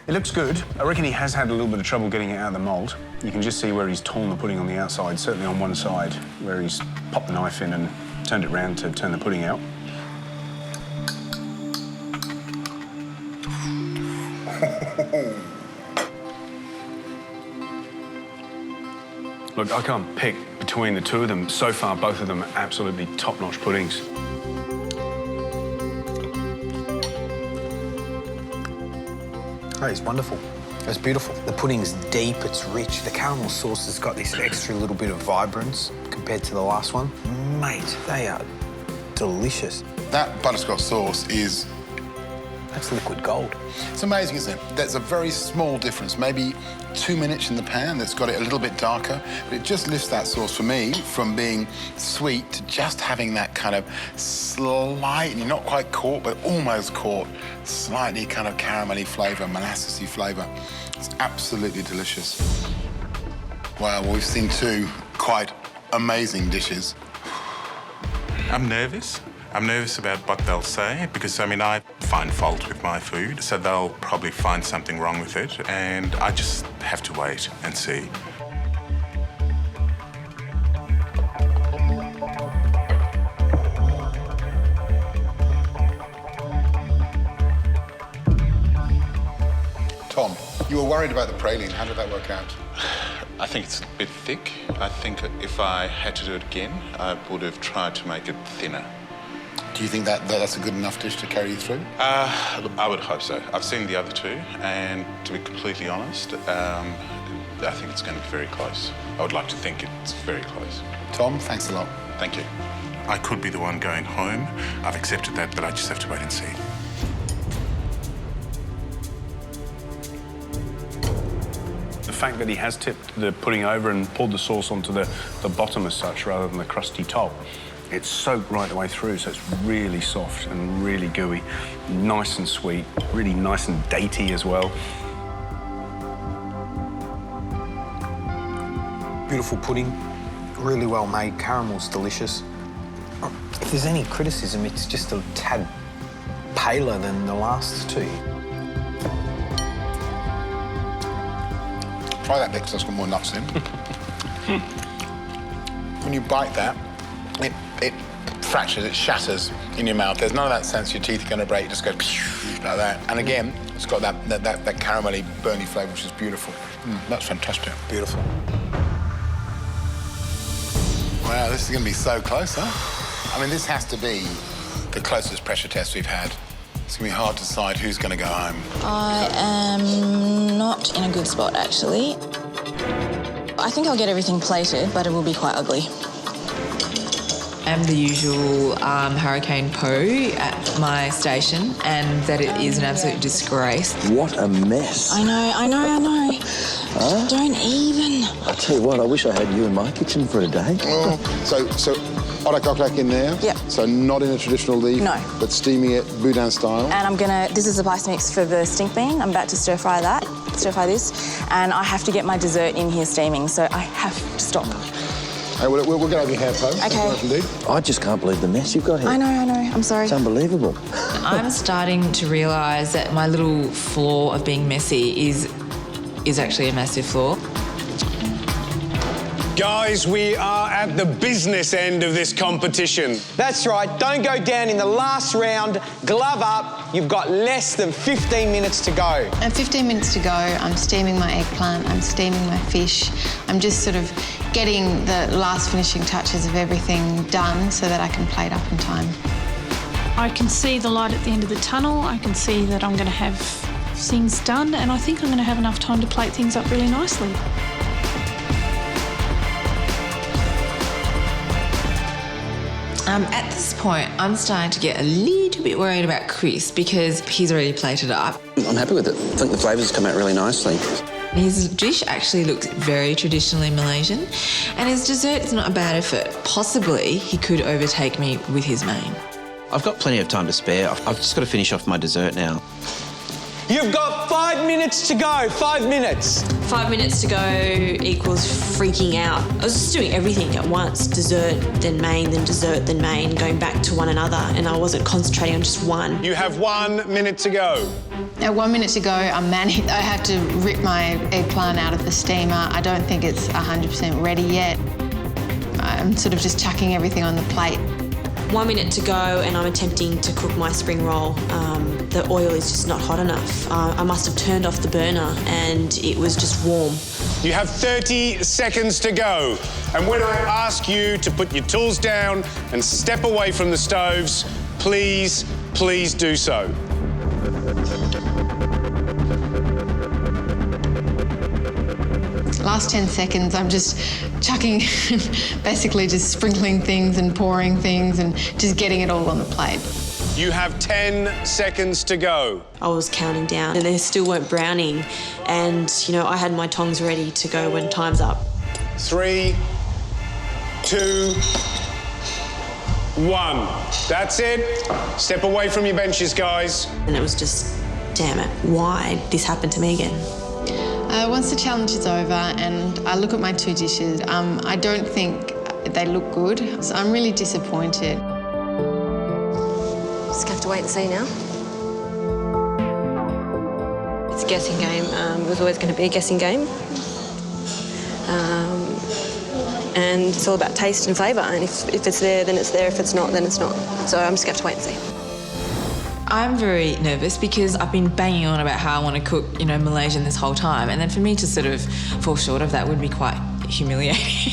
It looks good. I reckon he has had a little bit of trouble getting it out of the mould. You can just see where he's torn the pudding on the outside, certainly on one side, where he's popped the knife in and turned it round to turn the pudding out. Look, I can't pick between the two of them. So far, both of them are absolutely top-notch puddings. Oh, it's wonderful. It's beautiful. The pudding's deep, it's rich. The caramel sauce has got this extra little bit of vibrance compared to the last one. Mate, they are delicious. That butterscotch sauce is... That's liquid gold. It's amazing, isn't it? There's a very small difference, maybe 2 minutes in the pan that's got it a little bit darker, but it just lifts that sauce for me from being sweet to just having that kind of slightly, not quite caught, but almost caught, slightly kind of caramelly flavour, molassesy flavour. It's absolutely delicious. Wow, well, we've seen two quite amazing dishes. I'm nervous. I'm nervous about what they'll say because, I mean, I find fault with my food, so they'll probably find something wrong with it, and I just have to wait and see. Tom, you were worried about the praline. How did that work out? I think it's a bit thick. I think if I had to do it again, I would have tried to make it thinner. Do you think that's a good enough dish to carry you through? I would hope so. I've seen the other two, and to be completely honest, I think it's going to be very close. I would like to think it's very close. Tom, thanks a lot. Thank you. I could be the one going home. I've accepted that, but I just have to wait and see. The fact that he has tipped the pudding over and poured the sauce onto the bottom as such rather than the crusty top It's soaked right the way through, so it's really soft and really gooey, nice and sweet, really nice and datey as well. Beautiful pudding, really well made. Caramel's delicious. If there's any criticism, it's just a tad paler than the last two. Try that bit because it's got more nuts in. When you bite that, it fractures, it shatters in your mouth. There's none of that sense your teeth are going to break. It just goes like that. And again, it's got that caramelly, burny flavour, which is beautiful. That's fantastic. Beautiful. Wow, this is going to be so close, huh? I mean, this has to be the closest pressure test we've had. It's going to be hard to decide who's going to go home. I am not in a good spot, actually. I think I'll get everything plated, but it will be quite ugly. I'm the usual hurricane poo at my station, and that it is an absolute disgrace. What a mess. I know. Huh? Don't even. I tell you what, I wish I had you in my kitchen for a day. Oh, so orak in there? Yep. So not in a traditional leaf? No. But steaming it boudin style? And this is the spice mix for the stink bean. I'm about to stir fry this, and I have to get my dessert in here steaming, so I have to stop. Hey, we'll get over your hair, Poe. Okay. I just can't believe the mess you've got here. I know. I'm sorry. It's unbelievable. I'm starting to realise that my little flaw of being messy is actually a massive flaw. Guys, we are at the business end of this competition. That's right. Don't go down in the last round. Glove up. You've got less than 15 minutes to go. And 15 minutes to go, I'm steaming my eggplant, I'm steaming my fish. I'm just sort of getting the last finishing touches of everything done so that I can plate up in time. I can see the light at the end of the tunnel. I can see that I'm going to have things done, and I think I'm going to have enough time to plate things up really nicely. At this point, I'm starting to get a little bit worried about Chris because he's already plated up. I'm happy with it. I think the flavours come out really nicely. His dish actually looks very traditionally Malaysian, and his dessert is not a bad effort. Possibly, he could overtake me with his main. I've got plenty of time to spare. I've just got to finish off my dessert now. You've got 5 minutes to go. 5 minutes. 5 minutes to go equals freaking out. I was just doing everything at once. Dessert, then main, then dessert, then main, going back to one another, and I wasn't concentrating on just one. You have 1 minute to go. At 1 minute to go, I'm manic. I have to rip my eggplant out of the steamer. I don't think it's 100% ready yet. I'm sort of just chucking everything on the plate. 1 minute to go, and I'm attempting to cook my spring roll. The oil is just not hot enough. I must have turned off the burner, and it was just warm. You have 30 seconds to go. And when I ask you to put your tools down and step away from the stoves, please do so. Last 10 seconds, I'm just chucking, basically just sprinkling things and pouring things and just getting it all on the plate. You have 10 seconds to go. I was counting down, and they still weren't browning. And, you know, I had my tongs ready to go when time's up. 3, 2, 1. That's it. Step away from your benches, guys. And it was just, damn it, why did this happen to me again? Once the challenge is over and I look at my 2 dishes, I don't think they look good. So I'm really disappointed. Just have to wait and see now. It's a guessing game. It was always going to be a guessing game. And it's all about taste and flavour. And if it's there, then it's there. If it's not, then it's not. So I'm just going to have to wait and see. I'm very nervous because I've been banging on about how I want to cook, you know, Malaysian this whole time, and then for me to sort of fall short of that would be quite humiliating.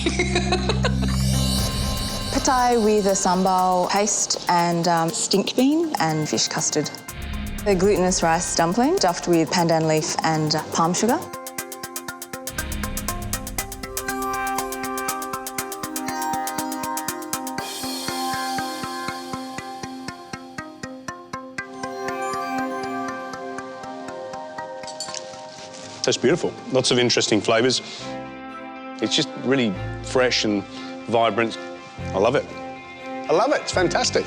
Pad Thai with a sambal paste and stink bean and fish custard. A glutinous rice dumpling stuffed with pandan leaf and palm sugar. That's beautiful. Lots of interesting flavours. It's just really fresh and vibrant. I love it. I love it. It's fantastic.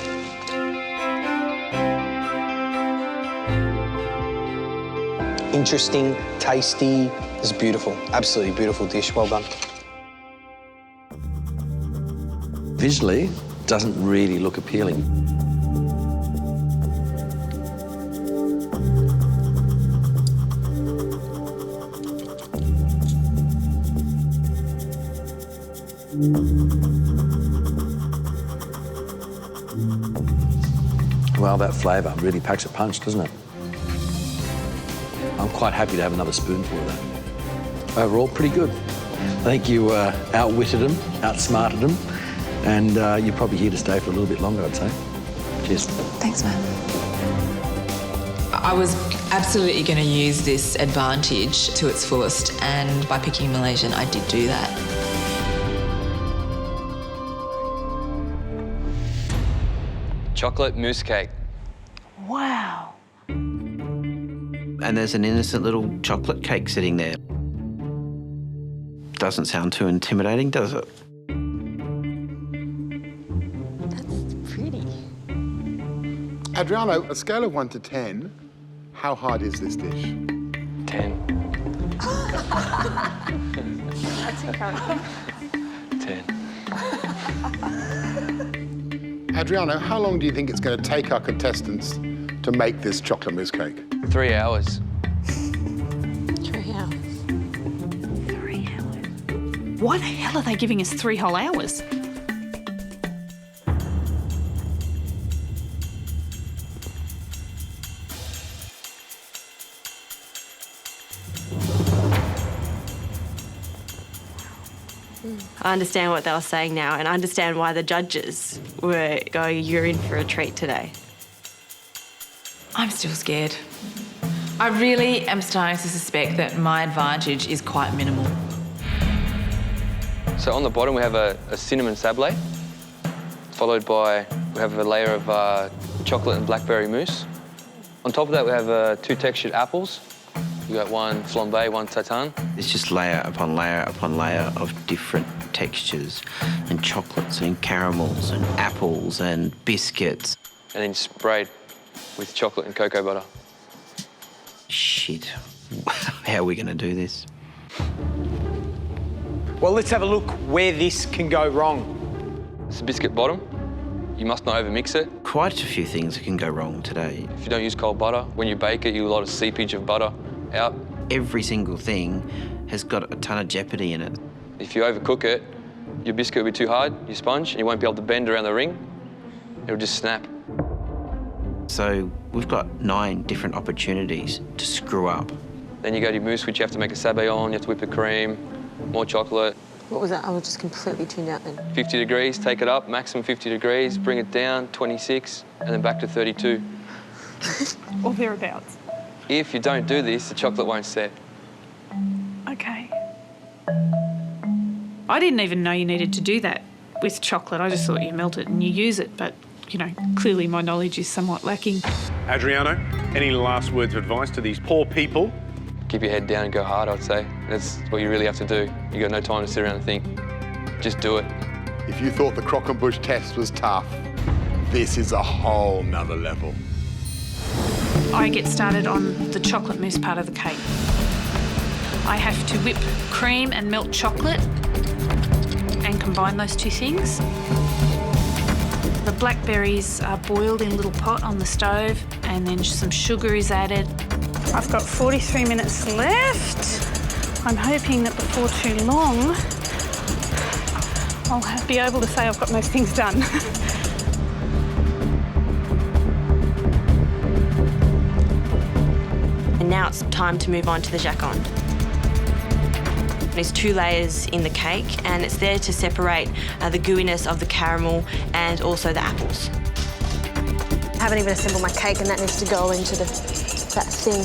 Interesting, tasty. It's beautiful. Absolutely beautiful dish. Well done. Visually, doesn't really look appealing. Well, that flavour really packs a punch, doesn't it? I'm quite happy to have another spoonful of that. Overall, pretty good. I think you outwitted them, outsmarted them, and you're probably here to stay for a little bit longer, I'd say. Cheers. Thanks, Matt. I was absolutely going to use this advantage to its fullest, and by picking Malaysian, I did do that. Chocolate mousse cake. Wow. And there's an innocent little chocolate cake sitting there. Doesn't sound too intimidating, does it? Pretty. Adriano, a scale of 1 to 10, how hard is this dish? 10. That's incredible. 10. Adriano, how long do you think it's going to take our contestants to make this chocolate mousse cake? 3 hours. 3 hours. 3 hours. Why the hell are they giving us 3 whole hours? I understand what they were saying now, and I understand why the judges were going, you're in for a treat today. I'm still scared. I really am starting to suspect that my advantage is quite minimal. So on the bottom we have a cinnamon sablé, followed by, we have a layer of chocolate and blackberry mousse. On top of that we have 2 textured apples. We've got one flambé, one tartane. It's just layer upon layer upon layer of different textures and chocolates and caramels and apples and biscuits. And then sprayed with chocolate and cocoa butter. Shit. How are we going to do this? Well, let's have a look where this can go wrong. It's a biscuit bottom. You must not overmix it. Quite a few things can go wrong today. If you don't use cold butter, when you bake it, you get a lot of seepage of butter out. Every single thing has got a ton of jeopardy in it. If you overcook it, your biscuit will be too hard, your sponge, and you won't be able to bend around the ring. It'll just snap. So we've got 9 different opportunities to screw up. Then you go to your mousse, which you have to make a sablé on, you have to whip the cream, more chocolate. What was that? I was just completely tuned out then. 50 degrees, take it up, maximum 50 degrees, bring it down, 26, and then back to 32. Or thereabouts. If you don't do this, the chocolate won't set. Okay. I didn't even know you needed to do that with chocolate. I just thought you melt it and you use it, but, you know, clearly my knowledge is somewhat lacking. Adriano, any last words of advice to these poor people? Keep your head down and go hard, I'd say. That's what you really have to do. You've got no time to sit around and think. Just do it. If you thought the Croquembouche test was tough, this is a whole nother level. I get started on the chocolate mousse part of the cake. I have to whip cream and melt chocolate and combine those 2 things. The blackberries are boiled in a little pot on the stove and then some sugar is added. I've got 43 minutes left. I'm hoping that before too long, I'll be able to say I've got most things done. And now it's time to move on to the jacon. There's 2 layers in the cake, and it's there to separate the gooiness of the caramel and also the apples. I haven't even assembled my cake, and that needs to go into that thing.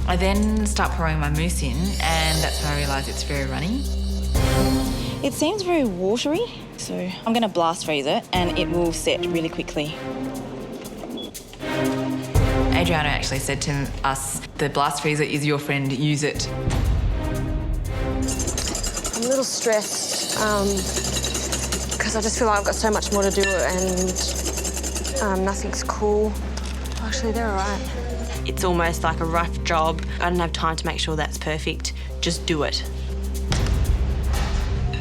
I then start pouring my mousse in, and that's when I realise it's very runny. It seems very watery, so I'm going to blast freeze it and it will set really quickly. Adriano actually said to us, the blast freezer is your friend, use it. I'm a little stressed because I just feel like I've got so much more to do and nothing's cool. Actually, they're all right. It's almost like a rough job. I don't have time to make sure that's perfect. Just do it.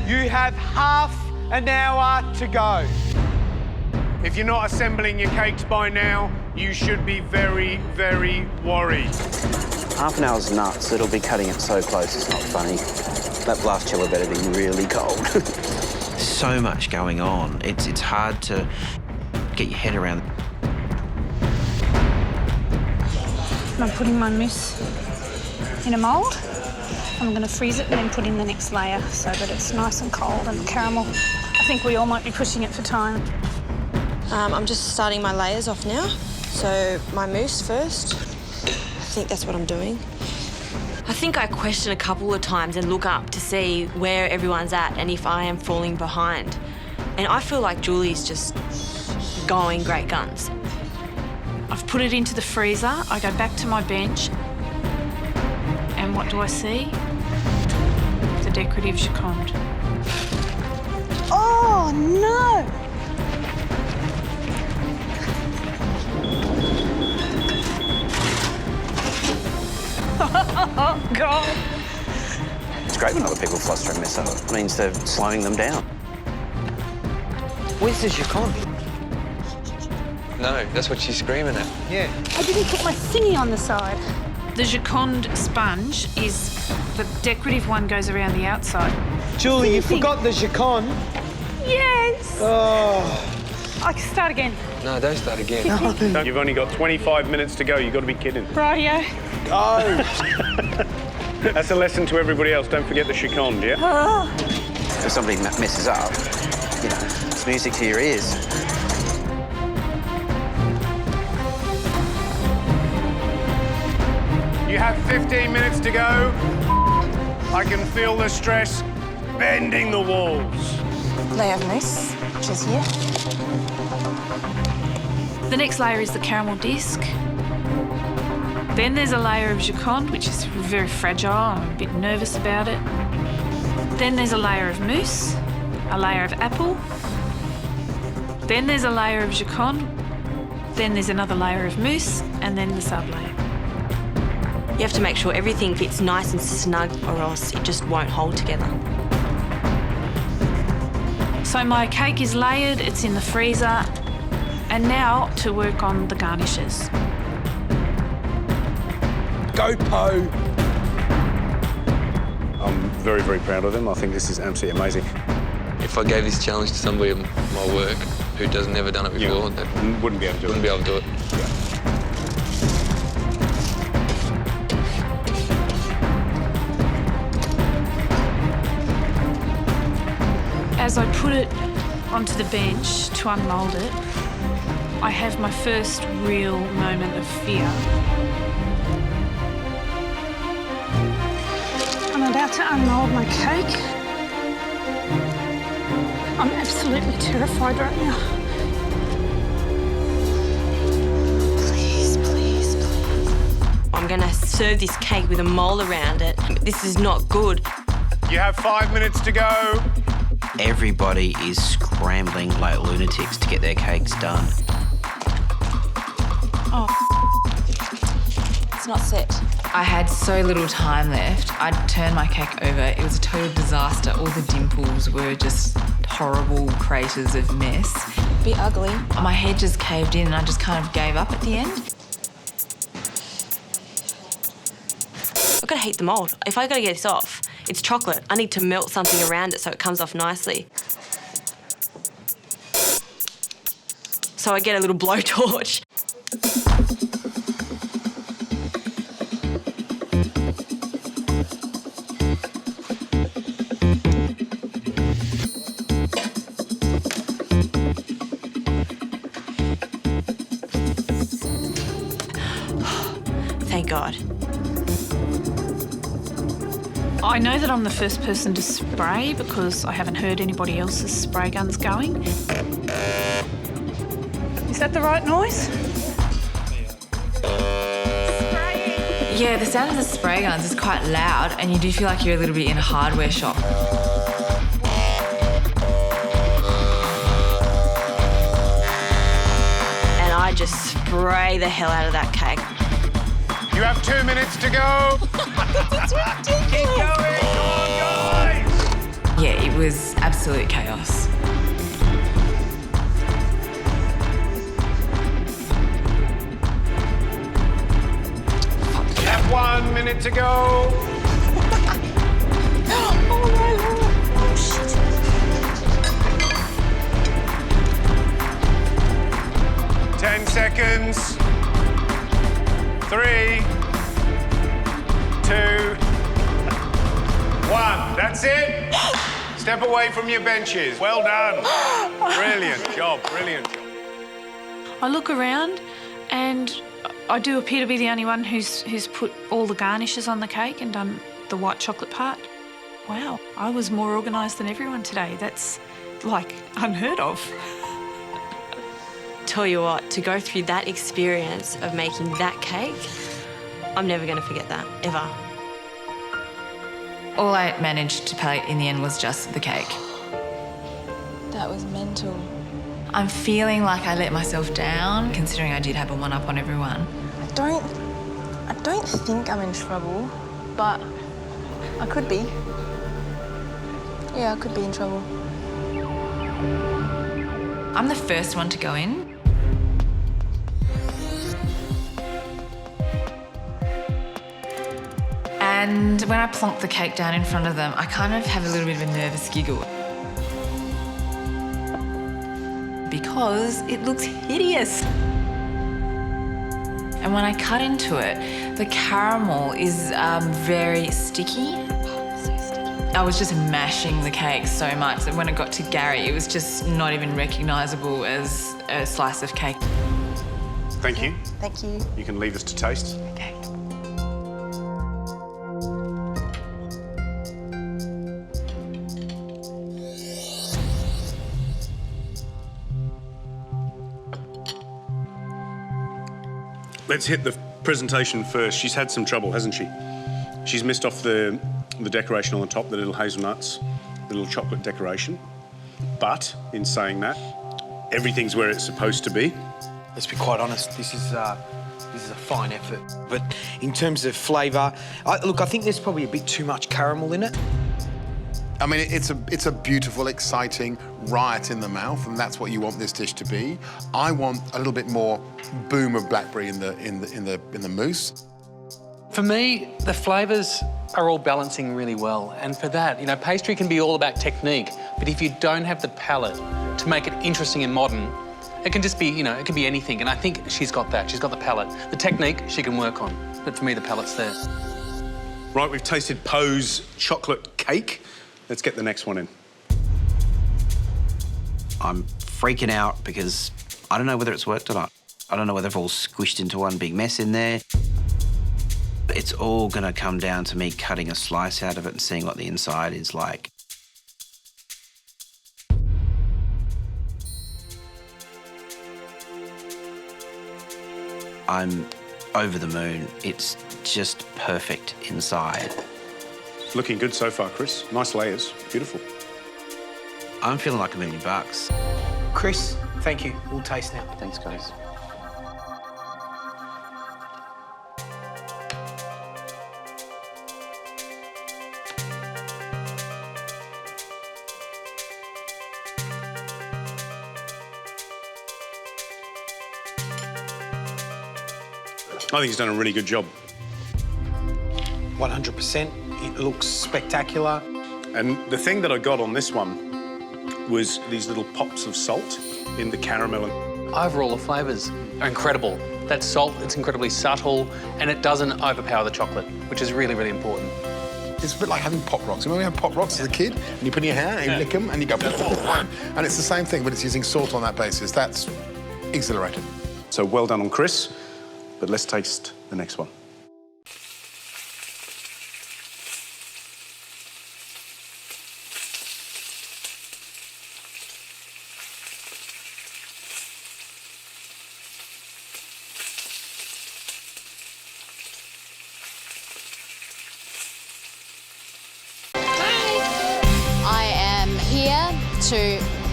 You have half an hour to go. If you're not assembling your cakes by now, you should be very, very worried. Half an hour's nuts. It'll be cutting it so close, it's not funny. That blast chiller better be really cold. So much going on. It's hard to get your head around. I'm putting my mousse in a mould. I'm going to freeze it and then put in the next layer so that it's nice and cold and the caramel. I think we all might be pushing it for time. I'm just starting my layers off now. So my mousse first. I think that's what I'm doing. I think I question a couple of times and look up to see where everyone's at and if I am falling behind. And I feel like Julie's just going great guns. I've put it into the freezer. I go back to my bench. And what do I see? The decorative Giconde. Oh, no! Oh, God. It's great when other people fluster and mess up. It means they're slowing them down. Where's the Giconde? No, that's what she's screaming at. Yeah. I didn't put my thingy on the side. The Giconde sponge is, the decorative one goes around the outside. Julie, you forgot the Giconde. Yes! Oh. I can start again. No, don't start again. You've only got 25 minutes to go. You've got to be kidding. Rightio. Go! That's a lesson to everybody else. Don't forget the Giconde, yeah? Oh. If somebody messes up, you know, it's music to your ears. You have 15 minutes to go. I can feel the stress bending the walls. Layer of mousse, which is here. The next layer is the caramel disc. Then there's a layer of Giconde, which is very fragile. I'm a bit nervous about it. Then there's a layer of mousse, a layer of apple. Then there's a layer of Giconde. Then there's another layer of mousse, and then the sub-layer. You have to make sure everything fits nice and snug or else it just won't hold together. So my cake is layered, it's in the freezer, and now to work on the garnishes. Go, Po! I'm very, very proud of them. I think this is absolutely amazing. If I gave this challenge to somebody in my work who has never done it before, that wouldn't be able to do it. Wouldn't be able to do it. Yeah. As I put it onto the bench to unmould it, I have my first real moment of fear. I'm about to unmould my cake. I'm absolutely terrified right now. Please, please, please. I'm gonna serve this cake with a mole around it. This is not good. You have 5 minutes to go. Everybody is scrambling like lunatics to get their cakes done. Oh, It's not set. I had so little time left. I'd turned my cake over. It was a total disaster. All the dimples were just horrible craters of mess. A bit ugly. My head just caved in and I just kind of gave up at the end. I've got to heat the mould. If I got to get this off, it's chocolate. I need to melt something around it so it comes off nicely. So I get a little blowtorch. Thank God. I know that I'm the first person to spray because I haven't heard anybody else's spray guns going. Is that the right noise? Yeah, the sound of the spray guns is quite loud and you do feel like you're a little bit in a hardware shop. And I just spray the hell out of that cake. You have 2 minutes to go. It's ridiculous. Keep going. Come on, guys. Yeah, it was absolute chaos. You have 1 minute to go. Oh my Lord. Oh shit. Ten seconds. 3, 2, 1. That's it. Step away from your benches. Well done. Brilliant job, brilliant job. I look around and I do appear to be the only one who's put all the garnishes on the cake and done the white chocolate part. Wow, I was more organised than everyone today. That's, like, unheard of. Tell you what, to go through that experience of making that cake, I'm never going to forget that, ever. All I managed to plate in the end was just the cake. That was mental. I'm feeling like I let myself down, considering I did have a one-up on everyone. I don't think I'm in trouble, but I could be. Yeah, I could be in trouble. I'm the first one to go in. And when I plonk the cake down in front of them, I kind of have a little bit of a nervous giggle. Because it looks hideous. And when I cut into it, the caramel is very sticky. I was just mashing the cake so much that when it got to Gary, it was just not even recognisable as a slice of cake. Thank you. Thank you. You can leave us to taste. Okay. Let's hit the presentation first. She's had some trouble, hasn't she? She's missed off the decoration on the top, the little hazelnuts, the little chocolate decoration. But in saying that, everything's where it's supposed to be. Let's be quite honest, this is a fine effort. But in terms of flavour, look, I think there's probably a bit too much caramel in it. I mean, it's a beautiful, exciting riot in the mouth, and that's what you want this dish to be. I want a little bit more boom of blackberry in the mousse. For me, the flavours are all balancing really well, and for that, you know, pastry can be all about technique, but if you don't have the palate to make it interesting and modern, it can just be, you know, it can be anything, and I think she's got that. She's got the palate. The technique she can work on, but for me, the palate's there. Right, we've tasted Poe's chocolate cake. Let's get the next one in. I'm freaking out because I don't know whether it's worked or not. I don't know whether it's all squished into one big mess in there. It's all going to come down to me cutting a slice out of it and seeing what the inside is like. I'm over the moon. It's just perfect inside. Looking good so far, Chris. Nice layers, beautiful. I'm feeling like $1 million. Chris, thank you. We'll taste now. Thanks, guys. I think he's done a really good job. 100%. It looks spectacular. And the thing that I got on this one was these little pops of salt in the caramel. Overall, the flavours are incredible. That salt, it's incredibly subtle, and it doesn't overpower the chocolate, which is really, really important. It's a bit like having Pop Rocks. Remember we had Pop Rocks as a kid? And you put in your hair, and you lick them, and you go... And it's the same thing, but it's using salt on that basis. That's exhilarating. So well done on Chris, but let's taste the next one.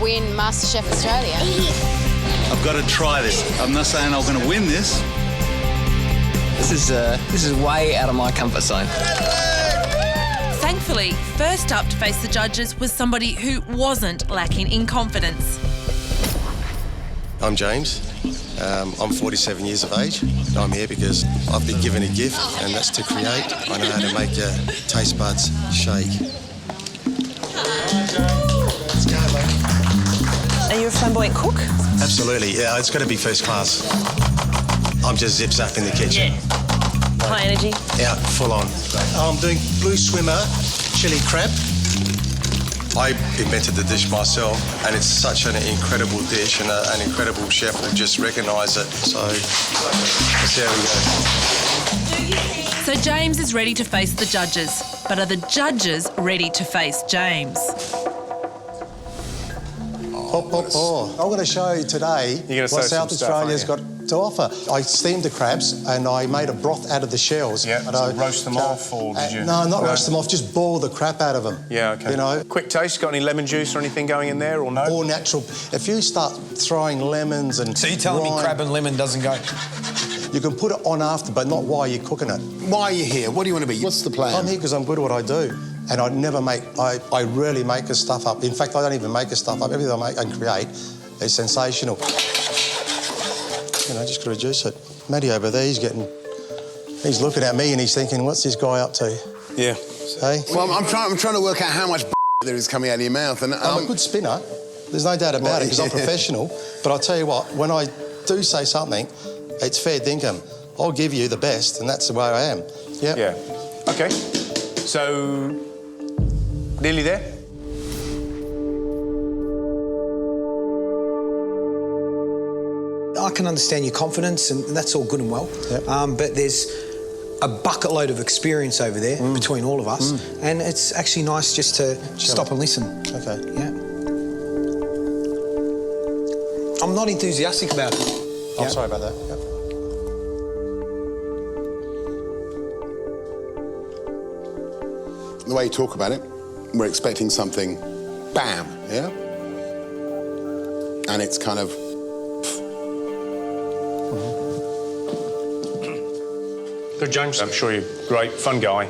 win MasterChef Australia. I've got to try this. I'm not saying I'm going to win this. This is way out of my comfort zone. Thankfully, first up to face the judges was somebody who wasn't lacking in confidence. I'm James. I'm 47 years of age. I'm here because I've been given a gift, and that's to create. I know how to make your taste buds shake. Let's go, mate. Are you a flamboyant cook? Absolutely, yeah, it's got to be first class. I'm just zip-zap in the kitchen. Yeah. High energy? Yeah, full on. I'm doing blue swimmer, chili crab. I invented the dish myself, and it's such an incredible dish, and an incredible chef will just recognise it. So, there we go. So James is ready to face the judges, but are the judges ready to face James? I'm going to show you today what South Australia's got to offer. I steamed the crabs and I made a broth out of the shells. Yeah, so roast them off, or did you? No, not roast them off, just boil the crap out of them. Yeah, OK. You know? Quick taste, got any lemon juice or anything going in there, or no? All natural. If you start throwing lemons and... So you're telling me crab and lemon doesn't go? You can put it on after, but not while you're cooking it. Why are you here? What do you want to be? What's the plan? I'm here because I'm good at what I do. And I rarely make the stuff up. In fact, I don't even make the stuff up. Everything I make and create is sensational. You know, just got to reduce it. Matty over there, he's looking at me and he's thinking, what's this guy up to? Yeah. Hey? Well, I'm trying to work out how much there is coming out of your mouth. And I'm a good spinner. There's no doubt about it because I'm professional. But I'll tell you what, when I do say something, it's fair dinkum. I'll give you the best, and that's the way I am. Yep. Yeah. OK. So, nearly there? I can understand your confidence, and that's all good and well. Yep. But there's a bucket load of experience over there between all of us, and it's actually nice just to stop and listen. OK. Yeah. I'm not enthusiastic about it. I'm sorry about that. Yep. The way you talk about it, we're expecting something, bam, yeah? And it's kind of... Good, James. I'm sure you're great, fun guy,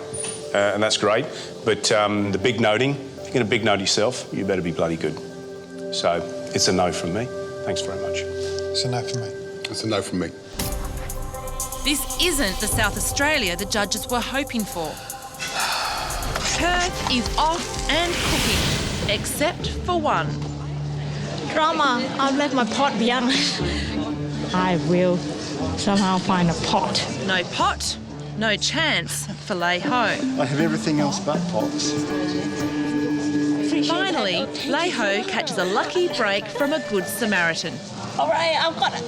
and that's great. But the big noting, if you're going to big note yourself, you better be bloody good. So it's a no from me. Thanks very much. It's a no from me. It's a no from me. This isn't the South Australia the judges were hoping for. Perth is off and cooking, except for one. Drama, I've left my pot behind. I will somehow find a pot. No pot, no chance for Lei Ho. I have everything else but pots. Finally, Lei Ho catches a lucky break from a good Samaritan. All right, I've got it.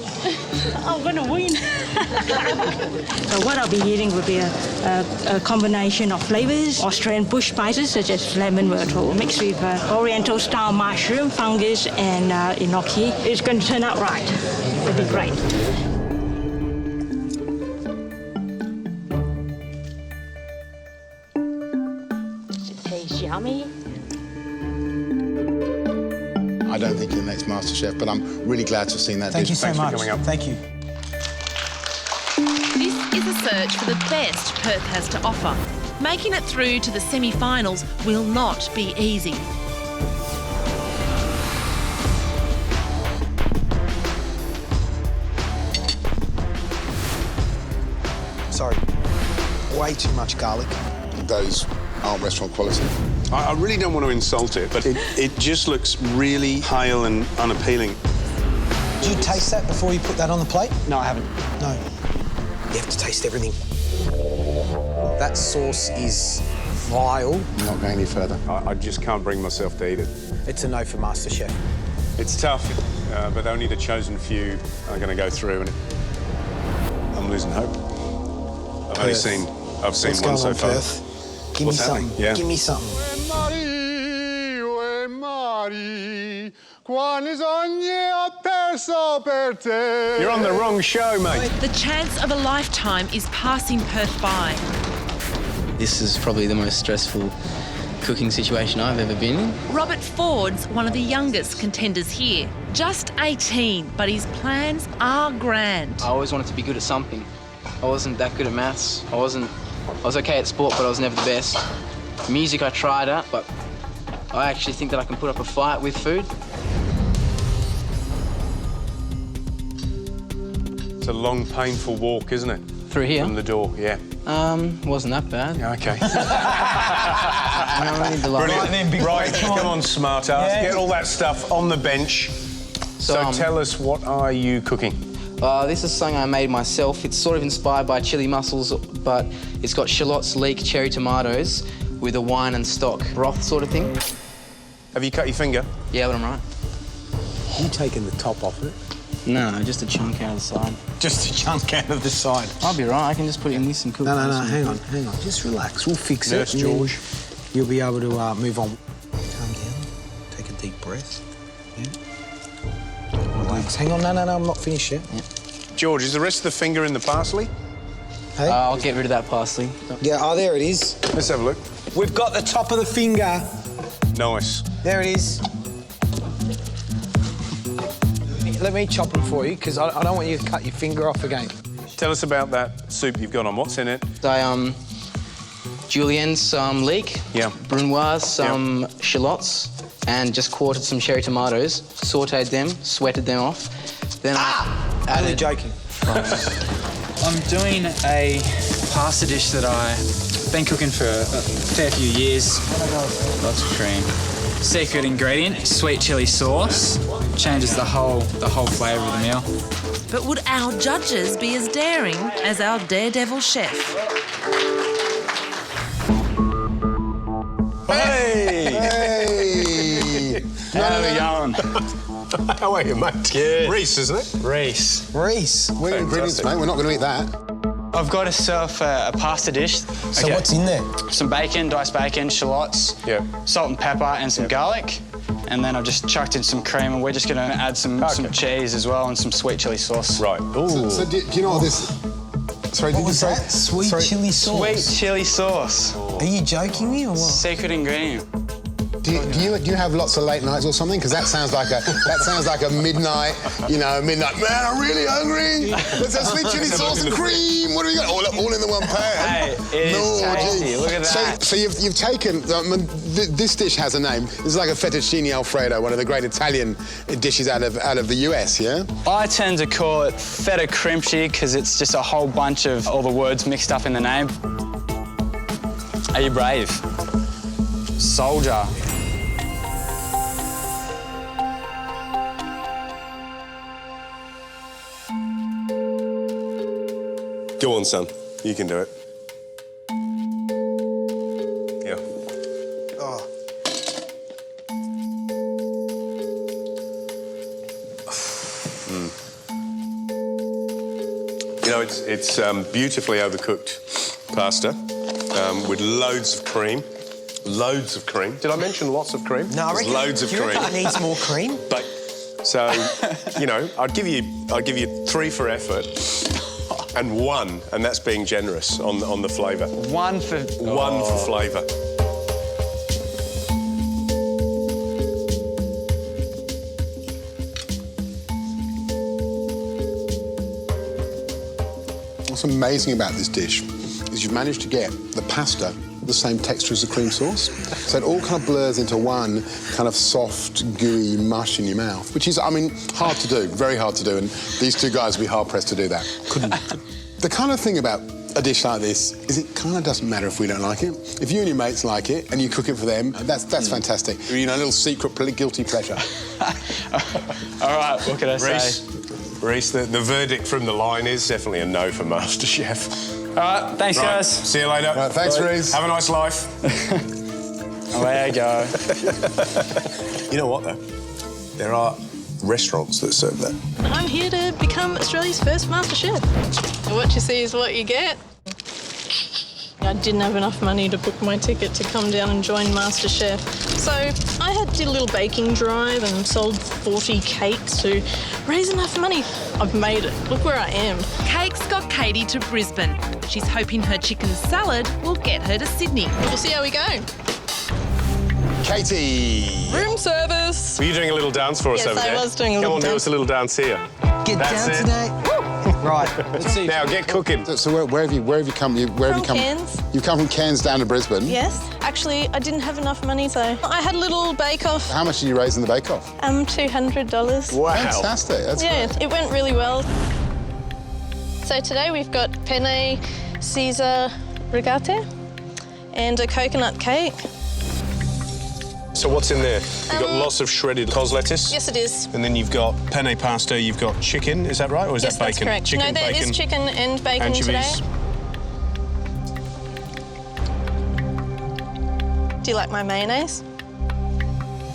I'm going to win. So what I'll be eating would be a combination of flavours, Australian bush spices such as lemon myrtle, mixed with Oriental-style mushroom, fungus and gnocchi. It's going to turn out right. It'll be great. It tastes yummy. I don't think you're the next MasterChef, but I'm really glad to have seen that Thank you dish. so much. for coming up. Thank you. This is a search for the best Perth has to offer. Making it through to the semi-finals will not be easy. Sorry. Way too much garlic. Those aren't restaurant quality. I really don't want to insult it, but it just looks really pale and unappealing. Did you taste that before you put that on the plate? No, I haven't. No. You have to taste everything. That sauce is vile. I'm not going any further. I just can't bring myself to eat it. It's a no for MasterChef. It's tough, but only the chosen few are going to go through, and I'm losing hope. I've seen What's one going so on, far. Perth? Give What's me something. happening? Yeah. Give me something. You're on the wrong show, mate. The chance of a lifetime is passing Perth by. This is probably the most stressful cooking situation I've ever been in. Robert Ford's one of the youngest contenders here. Just 18, but his plans are grand. I always wanted to be good at something. I wasn't that good at maths. I was okay at sport, but I was never the best. Music I tried at, but I actually think that I can put up a fight with food. It's a long, painful walk, isn't it? Through here? From the door, yeah. Wasn't that bad. Yeah, OK. Brilliant. Right, come on, smart ass. Yeah. Get all that stuff on the bench. So tell us, what are you cooking? This is something I made myself. It's sort of inspired by chili mussels, but it's got shallots, leek, cherry tomatoes with a wine and stock broth sort of thing. Have you cut your finger? Yeah, but I'm right. You taking the top off it? No, just a chunk out of the side. Just a chunk out of the side. I'll be right. I can just put it in this and cook it. No, hang on. Just relax. We'll fix it. Nurse George. You'll be able to move on. Calm down. Take a deep breath. Yeah. Relax. Hang on. No, I'm not finished yet. Yeah. George, is the rest of the finger in the parsley? Hey? I'll get rid of that parsley. Yeah, there it is. Let's have a look. We've got the top of the finger. Nice. There it is. Let me chop them for you, because I don't want you to cut your finger off again. Tell us about that soup you've got on. What's in it? Julienne, some leek. Yeah. Brunoise, some shallots, and just quartered some cherry tomatoes, sautéed them, sweated them off. Then Only joking. I'm doing a pasta dish that I've been cooking for a fair few years. Lots of cream. Secret ingredient, sweet chili sauce. Changes the whole flavour of the meal. But would our judges be as daring as our daredevil chef? Hey! How are we going? How are you, mate? Good. Reese, isn't it? Reese. Where are the ingredients, mate? We're not going to eat that. I've got myself a pasta dish. So what's in there? Some bacon, diced bacon, shallots, salt and pepper, and some garlic. And then I've just chucked in some cream, and we're just going to add some cheese as well and some sweet chili sauce. Right. Ooh. So do you know what this... Sorry, What was that? Sweet chili sauce? Sweet chili sauce. Are you joking me or what? Secret ingredient. Do you have lots of late nights or something? Because that sounds like a midnight, Man, I'm really hungry. Let's have sweet chili sauce and cream. What do we got? All in the one pan. Hey, it is tasty. Look at that. So you've taken. This dish has a name. This is like a fettuccine alfredo, one of the great Italian dishes out of the US. Yeah. I tend to call it feta crimchi because it's just a whole bunch of all the words mixed up in the name. Are you brave? Soldier. Go on, son. You can do it. Yeah. Oh. It's beautifully overcooked pasta with loads of cream. Loads of cream. Did I mention lots of cream? No, I reckon loads of cream. It needs more cream. But so, I'd give you 3 for effort. And 1, and that's being generous on the flavour. 1 for... One for flavour. What's amazing about this dish is you've managed to get the pasta the same texture as the cream sauce. So it all kind of blurs into one kind of soft, gooey mush in your mouth, which is, hard to do, very hard to do, and these two guys would be hard-pressed to do that. Couldn't. The kind of thing about a dish like this is it kind of doesn't matter if we don't like it. If you and your mates like it and you cook it for them, that's fantastic. A little secret guilty pleasure. All right, what can I say? Reese, the verdict from the line is definitely a no for MasterChef. All right, thanks, guys. See you later. Right, thanks, Reese. Have a nice life. Away I go. You know what, though? There are restaurants that serve that. I'm here to become Australia's first MasterChef. What you see is what you get. I didn't have enough money to book my ticket to come down and join MasterChef. So I did a little baking drive and sold 40 cakes to raise enough money. I've made it. Look where I am. Cakes got Katie to Brisbane. She's hoping her chicken salad will get her to Sydney. We'll see how we go. Katie. Room service. Were you doing a little dance for us Yes, over I there? was doing a little Come on, do dance. us a little dance here. Get That's down it. today. Right, let's see. Now, get cooking. So where have you come? From Cairns. You've come from Cairns down to Brisbane. Yes. Actually, I didn't have enough money, so I had a little bake-off. How much did you raise in the bake-off? $200. Wow. Fantastic. That's yeah, great. it went really well. So today we've got penne Caesar rigate and a coconut cake. So what's in there? You've got lots of shredded cos lettuce. Yes, it is. And then you've got penne pasta, you've got chicken, is that right? Or is Yes, that bacon? that's correct. Chicken, no, there bacon, is chicken and bacon anchovies. today. Do you like my mayonnaise?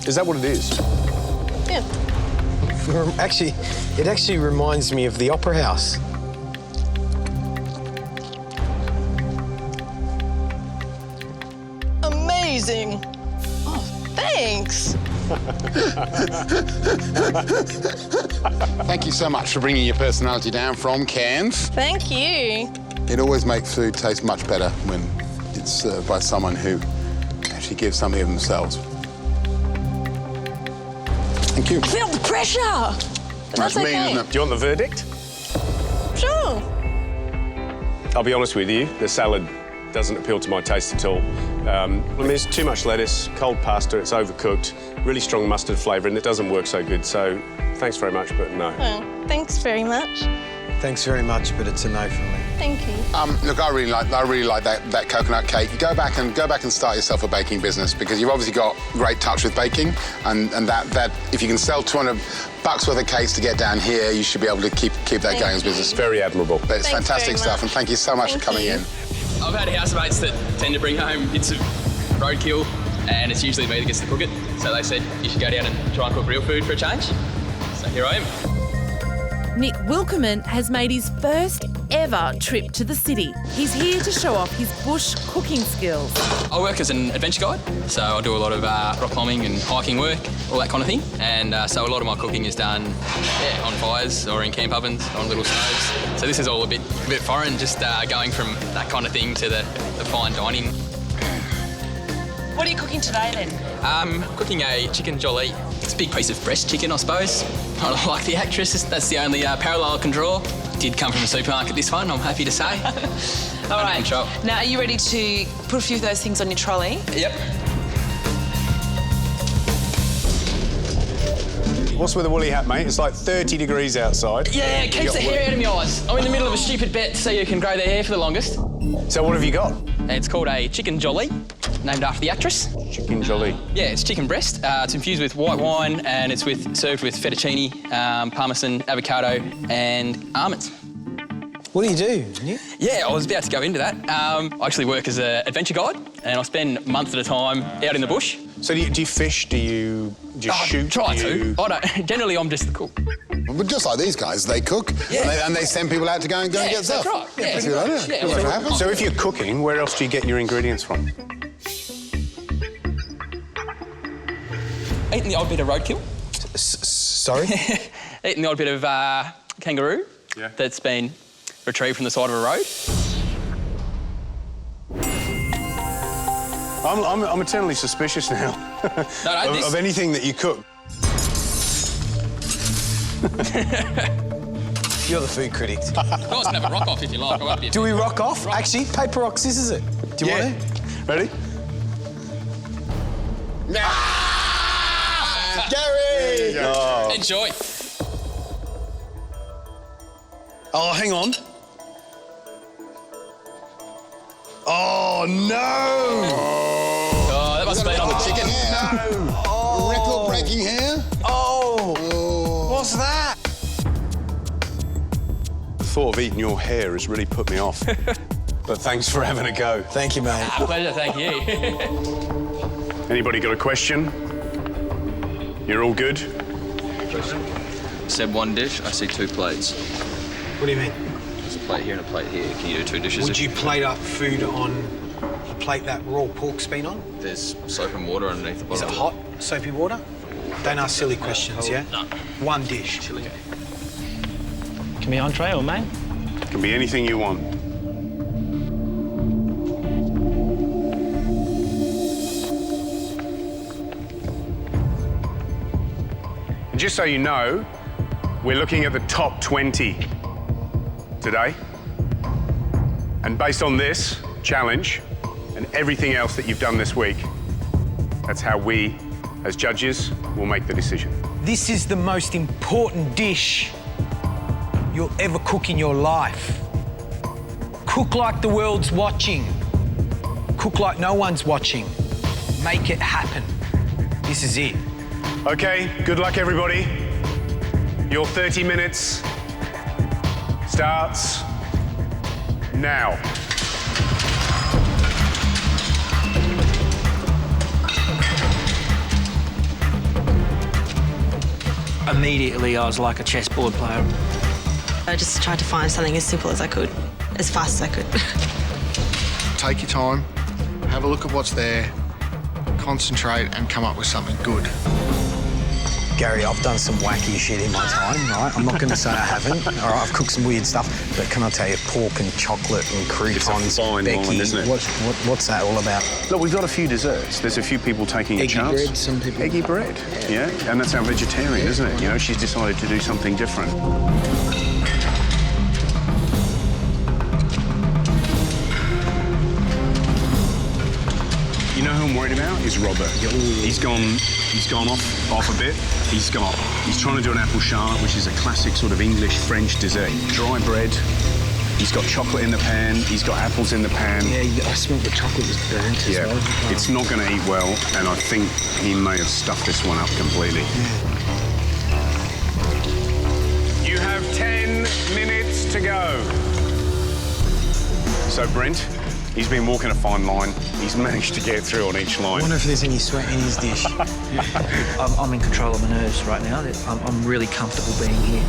Is that what it is? Yeah. Actually, it actually reminds me of the Opera House. Amazing. Oh, thanks. Thank you so much for bringing your personality down from Cairns. Thank you. It always makes food taste much better when it's served by someone who actually gives something of themselves. Thank you. I feel the pressure. But that's mean, okay. isn't it? Do you want the verdict? Sure. I'll be honest with you, the salad doesn't appeal to my taste at all. I mean, there's too much lettuce, cold pasta, it's overcooked, really strong mustard flavour, and it doesn't work so good. So, thanks very much, but no. Oh, thanks very much. Thanks very much, but it's a no from me. Thank you. Look, I really like that coconut cake. Go back and start yourself a baking business because you've obviously got great touch with baking, and that if you can sell $200 worth of cakes to get down here, you should be able to keep that going as business. Very admirable. But it's Thanks fantastic very stuff, much. and thank you so much for coming in. I've had housemates that tend to bring home bits of roadkill, and it's usually me that gets to cook it. So they said you should go down and try and cook real food for a change. So here I am. Nick Wilkerman has made his first ever trip to the city. He's here to show off his bush cooking skills. I work as an adventure guide, so I do a lot of rock climbing and hiking work, all that kind of thing. And so a lot of my cooking is done on fires or in camp ovens, on little stoves. So this is all a bit foreign, just going from that kind of thing to the fine dining. What are you cooking today then? Cooking a chicken jolly. It's a big piece of breast chicken, I suppose. I like the actress, that's the only parallel I can draw. Did come from a supermarket, this one, I'm happy to say. All right. Now, are you ready to put a few of those things on your trolley? Yep. What's with the woolly hat, mate? It's like 30 degrees outside. Yeah, it keeps the hair out of my eyes. I'm in the middle of a stupid bet to see who can grow their hair for the longest. So what have you got? It's called a chicken jolly, named after the actress. Chicken jolly. Yeah, it's chicken breast. It's infused with white wine and it's served with fettuccine, parmesan, avocado and almonds. What do you do, Nick? Yeah, I was about to go into that. I actually work as an adventure guide and I spend months at a time out in the bush. So do you fish? Do you shoot? Try to. I don't. Generally, I'm just the cook. But just like these guys, they cook and they send people out to go and get that's stuff. right. Yeah, That's a good idea. Yeah, Good way to happen. So if you're cooking, where else do you get your ingredients from? Eating the odd bit of roadkill. Sorry? Eating the odd bit of kangaroo that's been retrieved from the side of a road. I'm eternally suspicious now of anything that you cook. You're the food critic. You guys can have a rock off if you like. I won't be Do we rock off? Actually, paper, rock, scissors it. Do you want it? Ready? Gary! Oh. Enjoy. Oh, hang on. Oh, no! Oh, that must have been on the chicken. No! Record-breaking hair? Oh! What's that? The thought of eating your hair has really put me off. But thanks for having a go. Thank you, mate. Pleasure, thank you. Anybody got a question? You're all good? Said one dish, I see 2 plates. What do you mean? There's a plate here and a plate here. Can you do 2 dishes? Would you plate up food on the plate that raw pork's been on? There's soap and water underneath the Is bottom. it hot, soapy water? Don't ask silly questions, yeah? No. One dish. Chilli. Can be entree or main. Can be anything you want. just so you know, we're looking at the top 20 today. And based on this challenge and everything else that you've done this week, that's how we, as judges, will make the decision. This is the most important dish you'll ever cook in your life. Cook like the world's watching. Cook like no one's watching. Make it happen. This is it. Okay, good luck, everybody. Your 30 minutes starts now. Immediately, I was like a chessboard player. I just tried to find something as simple as I could, as fast as I could. Take your time, have a look at what's there, concentrate and come up with something good. Gary, I've done some wacky shit in my time, right? I'm not going to say I haven't. All right, I've cooked some weird stuff, but can I tell you, pork and chocolate and croutons, it's a fine Becky, line, isn't it? What's that all about? Look, we've got a few desserts. There's a few people taking a chance. Eggy bread, some people... Eggy bread, yeah. And that's our vegetarian, isn't it? You know, she's decided to do something different. You know who I'm worried about? Is Robert. He's gone off a bit. He's trying to do an apple charlotte, which is a classic sort of English-French dessert. Dry bread. He's got chocolate in the pan. He's got apples in the pan. Yeah, I smelled the chocolate was burnt as well. It's not going to eat well, and I think he may have stuffed this one up completely. Yeah. You have 10 minutes to go. So, Brent, he's been walking a fine line. He's managed to get through on each line. I wonder if there's any sweat in his dish. I'm in control of my nerves right now. I'm really comfortable being here.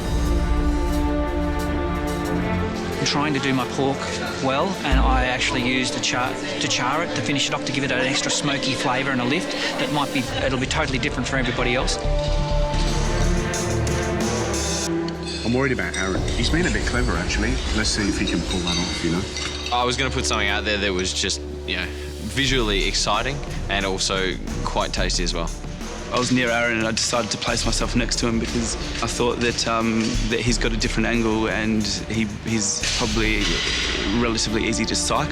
I'm trying to do my pork well, and I actually used to char it to finish it off, to give it an extra smoky flavour and a lift that it'll be totally different for everybody else. I'm worried about Aaron. He's been a bit clever, actually. Let's see if he can pull that off, you know? I was going to put something out there that was just, visually exciting and also quite tasty as well. I was near Aaron and I decided to place myself next to him because I thought that that he's got a different angle and he's probably relatively easy to psych.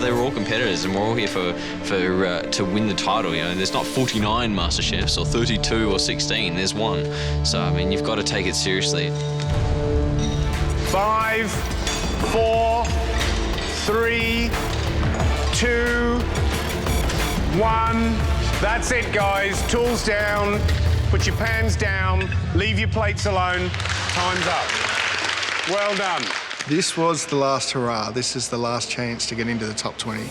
They were all competitors and we're all here to win the title. You know, there's not 49 MasterChefs or 32 or 16. There's one. So I mean, you've got to take it seriously. 5, 4, 3, 2, 1. That's it, guys. Tools down. Put your pans down. Leave your plates alone. Time's up. Well done. This was the last hurrah. This is the last chance to get into the top 20.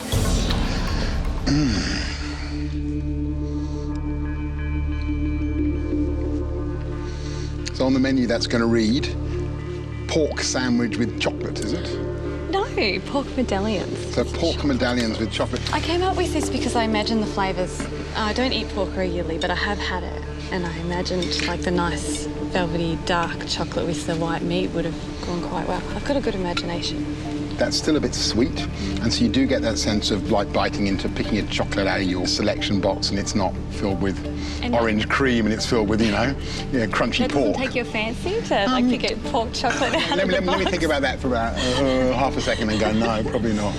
So on the menu, that's going to read pork sandwich with chocolate, is it? No, pork medallions. So pork medallions with chocolate. I came up with this because I imagine the flavours. I don't eat pork regularly, but I have had it. And I imagined like the nice velvety dark chocolate with the white meat would have gone quite well. I've got a good imagination. That's still a bit sweet, and so you do get that sense of like biting into picking a chocolate out of your selection box, and it's not filled with orange cream, and it's filled with crunchy That pork. doesn't take your fancy to like pick a pork chocolate out of the box. Let me think about that for about half a second and go, no, probably not.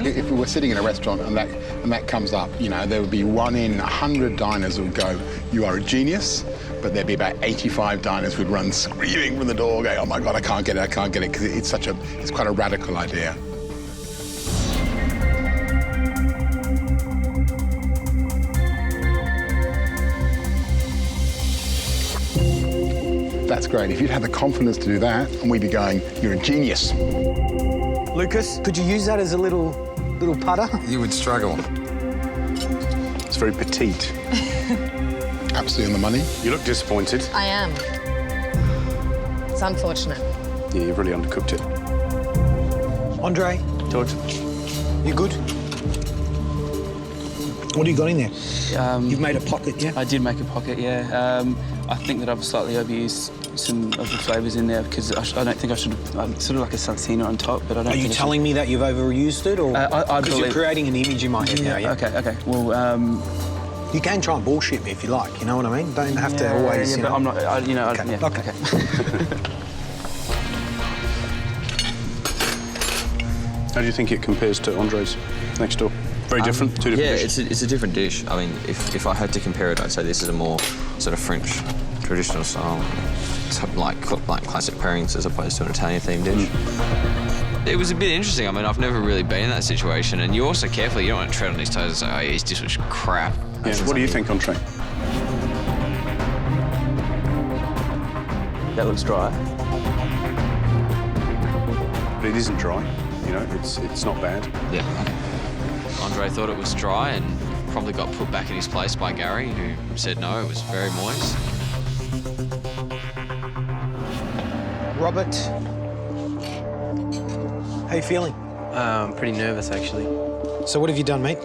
If we were sitting in a restaurant and that comes up, there would be 1 in 100 diners who would go, "You are a genius." But there'd be about 85 diners who'd run screaming from the door, going, "Oh my God, I can't get it," because it's quite a radical idea. That's great. If you'd had the confidence to do that, and we'd be going, "You're a genius." Lucas, could you use that as a little putter? You would struggle. It's very petite. Absolutely on the money. You look disappointed. I am. It's unfortunate. Yeah, you've really undercooked it. Andre. George. You good? What do you got in there? You've made a pocket, yeah? I did make a pocket, yeah. I think that I've slightly overused some of the flavours in there because I don't think I should have, sort of like a salsina on top, but I don't Are you telling me that you've overused it, or? I Because you're creating an image in my head now, yeah? Okay. Well, You can try and bullshit me if you like, you know what I mean? Don't have to always, Yeah, you but know. I'm not, Okay. yeah. Okay. How do you think it compares to Andre's next door? Very different, two different Yeah, dishes? it's a different dish. I mean, if I had to compare it, I'd say this is a more sort of French traditional style, something like classic pairings as opposed to an Italian-themed dish. It was a bit interesting. I mean, I've never really been in that situation, and you're also careful. You don't want to tread on his toes and say, oh, yeah, his dish was crap. Yeah, what do you think, Andre? That looks dry. But it isn't dry, you know, it's not bad. Yeah. Andre thought it was dry and probably got put back in his place by Gary, who said no, it was very moist. Robert, how you feeling? I'm pretty nervous, actually. So what have you done, mate?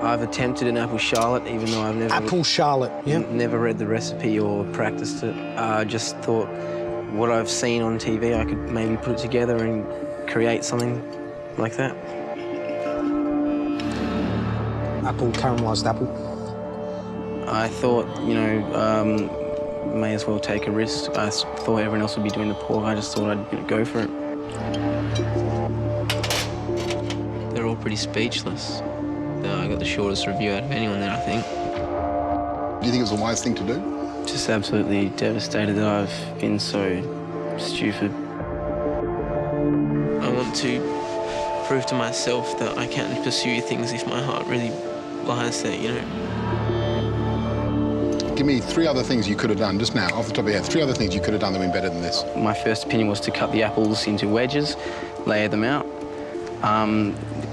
I've attempted an apple charlotte, even though I've never... Apple charlotte, yeah. Never read the recipe or practiced it. I just thought what I've seen on TV, I could maybe put it together and create something like that. Apple, caramelised apple. I thought, you know, may as well take a risk. I thought everyone else would be doing the pork. I just thought I'd go for it. They're all pretty speechless. I got the shortest review out of anyone there, I think. Do you think it was a wise thing to do? Just absolutely devastated that I've been so stupid. I want to prove to myself that I can pursue things if my heart really lies there, you know. Give me 3 other things you could have done, just now, off the top of your head. 3 other things you could have done that would be better than this. My first opinion was to cut the apples into wedges, layer them out,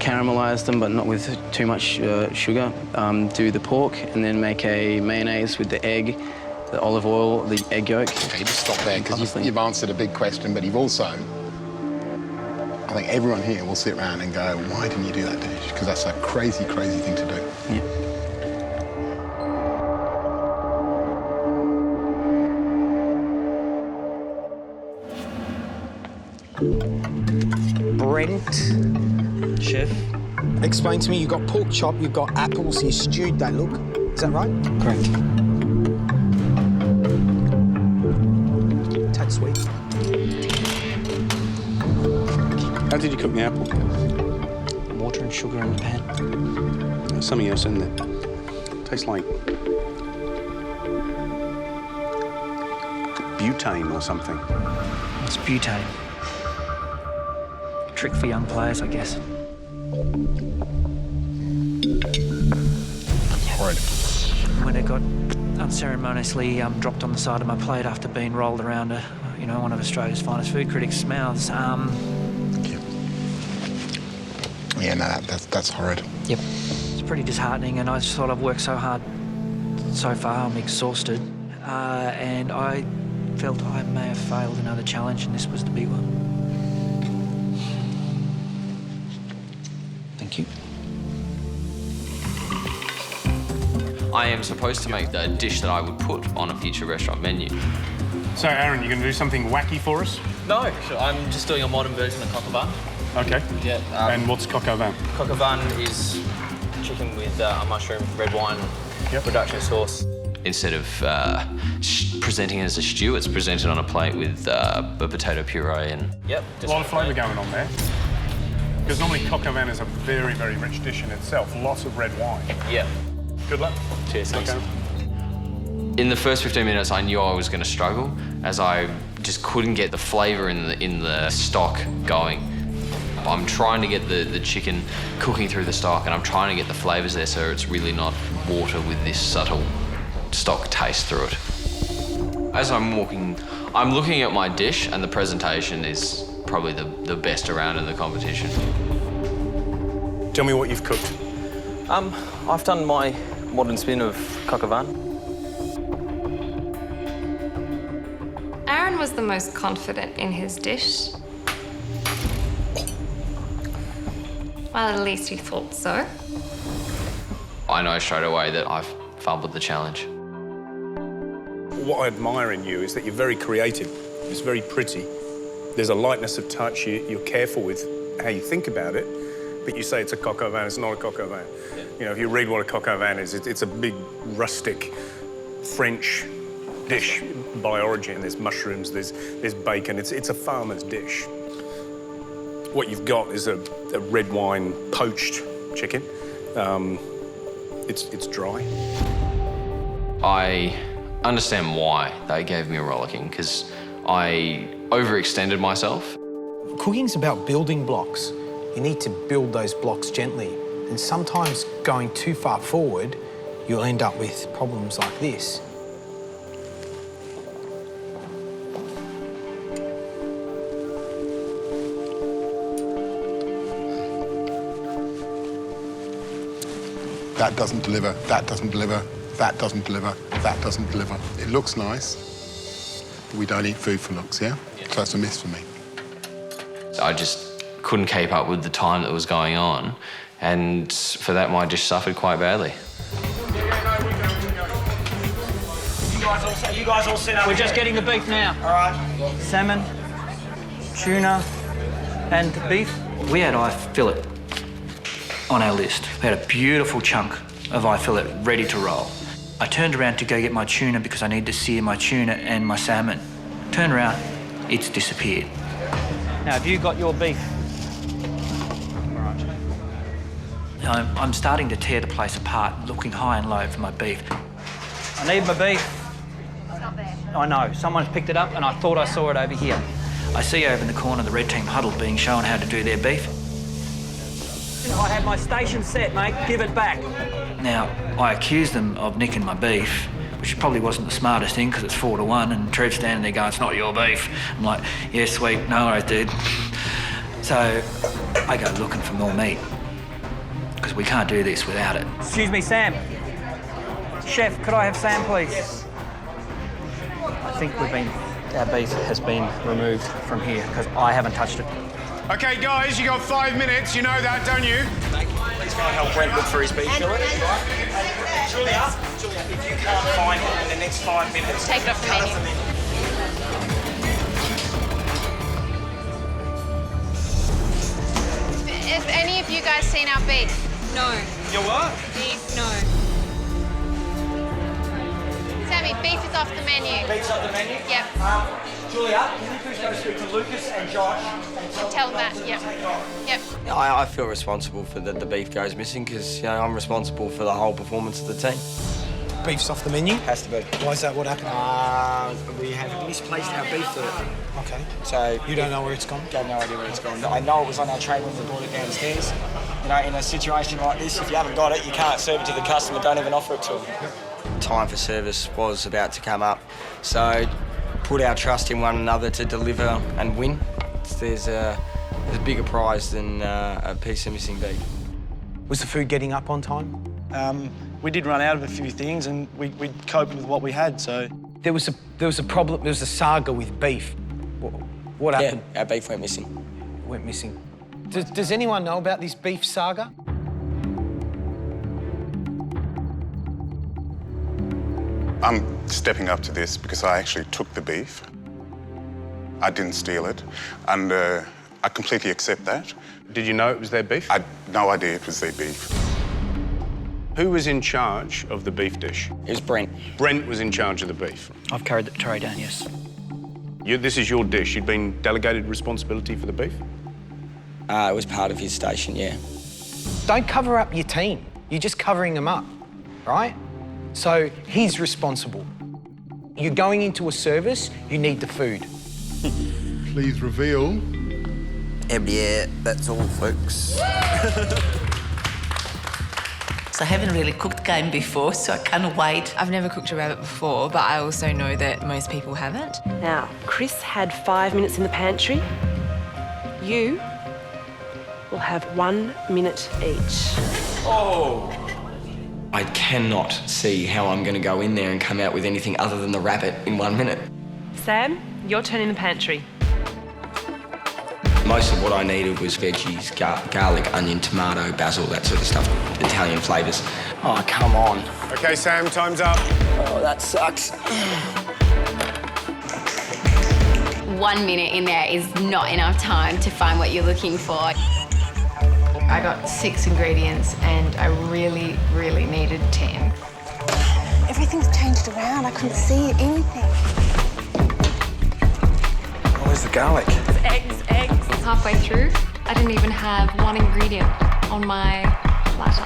caramelise them, but not with too much sugar, do the pork, and then make a mayonnaise with the egg, the olive oil, the egg yolk. Okay, just stop there, because you've answered a big question, but you've also... I think everyone here will sit around and go, why didn't you do that dish? Because that's a crazy, crazy thing to do. Yeah. Brent. Chef. Explain to me, you've got pork chop, you've got apples, you stewed they look. Is that right? Correct. Tad sweet. How did you cook the apple? Water and sugar in the pan. There's something else in there. Tastes like butane or something. It's butane. Trick for young players, I guess. Horrid. When it got unceremoniously dropped on the side of my plate after being rolled around, you know, one of Australia's finest food critics' mouths. Yeah, no, that's horrid. Yep. It's pretty disheartening, and I just thought I've worked so hard so far. I'm exhausted, and I felt I may have failed another challenge, and this was the big one. Thank you. I am supposed to make the dish that I would put on a future restaurant menu. So, Aaron, you're going to do something wacky for us? No, I'm just doing a modern version of coq au vin. Okay. Yeah. And what's coq au vin? Coq au vin is chicken with a mushroom, red wine, reduction sauce. Instead of presenting it as a stew, it's presented on a plate with a potato puree and... Yep. A lot of flavour going on there. Because normally coq au vin is a very, very rich dish in itself. Lots of red wine. Yeah. Good luck. Cheers, thanks. In the first 15 minutes, I knew I was going to struggle, as I just couldn't get the flavour in the stock going. I'm trying to get the chicken cooking through the stock, and I'm trying to get the flavours there so it's really not water with this subtle stock taste through it. As I'm walking, I'm looking at my dish, and the presentation is probably the best around in the competition. Tell me what you've cooked. I've done my modern spin of coq au vin. Aaron was the most confident in his dish. Well, at least he thought so. I know straight away that I've fumbled the challenge. What I admire in you is that you're very creative. It's very pretty. There's a lightness of touch. You're careful with how you think about it, but you say it's a coq au vin, it's not a coq au vin. You know, if you read what a coq au vin is, it's a big, rustic French dish by origin. There's mushrooms, there's bacon. It's a farmer's dish. What you've got is a red wine poached chicken. It's dry. I understand why they gave me a rollicking, because I overextended myself. Cooking's about building blocks. You need to build those blocks gently. And sometimes going too far forward, you'll end up with problems like this. That doesn't deliver, that doesn't deliver, that doesn't deliver, that doesn't deliver. It looks nice, but we don't eat food for looks, yeah? So that's a miss for me. I just couldn't keep up with the time that was going on, and for that my dish suffered quite badly. You guys all set up. We're just getting the beef now. All right. Salmon, tuna, and beef. We had eye fillet on our list. We had a beautiful chunk of eye fillet ready to roll. I turned around to go get my tuna because I need to sear my tuna and my salmon. Turned around, it's disappeared. Now, have you got your beef? All right. I'm starting to tear the place apart, looking high and low for my beef. I need my beef. It's not there. I know. Someone's picked it up and I thought I saw it over here. I see over in the corner the red team huddled being shown how to do their beef. I had my station set, mate. Give it back. Now, I accused them of nicking my beef, which probably wasn't the smartest thing because it's 4-1 and Trev's standing there going, it's not your beef. I'm like, yeah, sweet, no worries, dude. So I go looking for more meat because we can't do this without it. Excuse me, Sam. Chef, could I have Sam, please? Yes. I think our beef has been removed from here because I haven't touched it. OK, guys, you got 5 minutes. You know that, don't you? Please go and help Brent look for his beef fillet. Julia, if you can't find it in the next 5 minutes... Take it off the menu. Has any of you guys seen our beef? No. Your what? Beef, no. Sammy, beef is off the menu. Beef's off the menu? Yep. Julia, can you please go to speak to Lucas and Josh? And tell them that, yep. Yep. I feel responsible for the beef goes missing because, you know, I'm responsible for the whole performance of the team. Beef's off the menu? Has to be. Why is that? What happened? We have misplaced our beef fillet. Okay. So you don't know where it's gone? Got no idea where it's gone. I know it was on our tray when we brought it downstairs. You know, in a situation like this, if you haven't got it, you can't serve it to the customer. Don't even offer it to them. Time for service was about to come up, so put our trust in one another to deliver and win. There's a bigger prize than a piece of missing beef. Was the food getting up on time? We did run out of a few things and we coped with what we had, so... There was a problem, there was a saga with beef. What happened? Yeah, our beef went missing. Went missing. Does anyone know about this beef saga? I'm stepping up to this because I actually took the beef. I didn't steal it, and I completely accept that. Did you know it was their beef? I had no idea it was their beef. Who was in charge of the beef dish? It was Brent. Brent was in charge of the beef? I've carried the tray down, yes. This is your dish. You'd been delegated responsibility for the beef? It was part of his station, yeah. Don't cover up your team. You're just covering them up, right? So he's responsible. You're going into a service, you need the food. Please reveal. Yeah, that's all, folks. So I haven't really cooked game before, so I can't wait. I've never cooked a rabbit before, but I also know that most people haven't. Now, Chris had 5 minutes in the pantry. You will have 1 minute each. Oh! I cannot see how I'm going to go in there and come out with anything other than the rabbit in 1 minute. Sam, your turn in the pantry. Most of what I needed was veggies, garlic, onion, tomato, basil, that sort of stuff, Italian flavours. Oh, come on. OK, Sam, time's up. Oh, that sucks. 1 minute in there is not enough time to find what you're looking for. I got 6 ingredients and I really, really needed 10. Everything's changed around. I couldn't see anything. Where's the garlic? Eggs. Halfway through, I didn't even have one ingredient on my platter.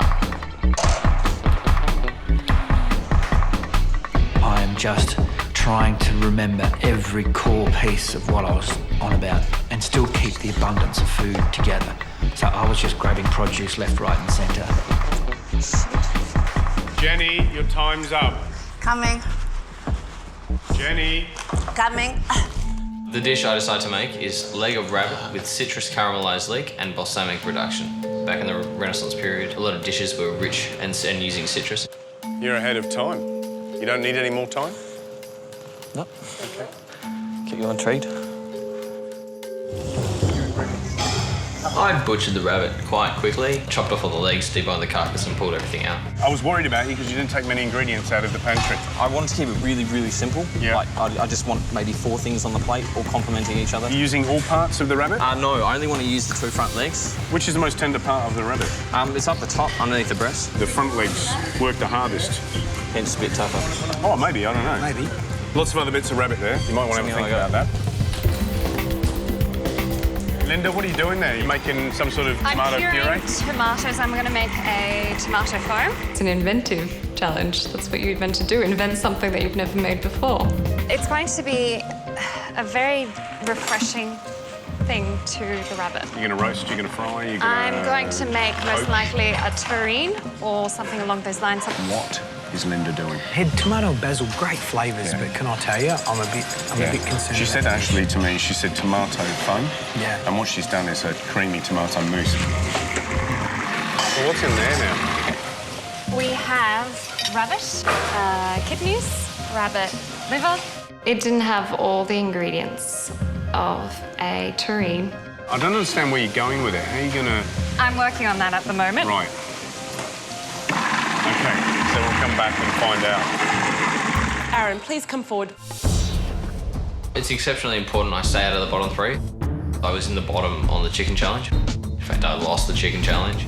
I am just trying to remember every core piece of what I was on about and still keep the abundance of food together. So I was just grabbing produce left, right and centre. Jenny, your time's up. Coming. Jenny. Coming. The dish I decided to make is leg of rabbit with citrus caramelised leek and balsamic reduction. Back in the Renaissance period, a lot of dishes were rich and using citrus. You're ahead of time. You don't need any more time? No. Okay. Keep you intrigued. I butchered the rabbit quite quickly, chopped off all the legs, deboned the carcass and pulled everything out. I was worried about you because you didn't take many ingredients out of the pantry. I wanted to keep it really, really simple. Yeah. Like, I just want maybe 4 things on the plate, all complementing each other. Are you using all parts of the rabbit? No, I only want to use the 2 front legs. Which is the most tender part of the rabbit? It's up the top, underneath the breast. The front legs work the hardest. Hence a bit tougher. Oh, maybe, I don't know. Maybe. Lots of other bits of rabbit there. You might want to have a think about that. Linda, what are you doing there? You're making some sort of tomato I'm puree? tomatoes. I'm going to make a tomato foam. It's an inventive challenge. That's what you're meant to do, invent something that you've never made before. It's going to be a very refreshing thing to the rabbit. You're going to roast, you're going to fry, you're going to... I'm going to make most likely a terrine or something along those lines. What is Linda doing? Head tomato and basil, great flavours, but can I tell you, I'm a bit concerned. She said about actually to me, she said tomato foam. Yeah. And what she's done is a creamy tomato mousse. Well, what's in there now? We have rabbit, kidneys, rabbit liver. It didn't have all the ingredients of a terrine. I don't understand where you're going with it. How are you going to... I'm working on that at the moment. Right. OK, so we'll come back and find out. Aaron, please come forward. It's exceptionally important I stay out of the bottom 3. I was in the bottom on the chicken challenge. In fact, I lost the chicken challenge.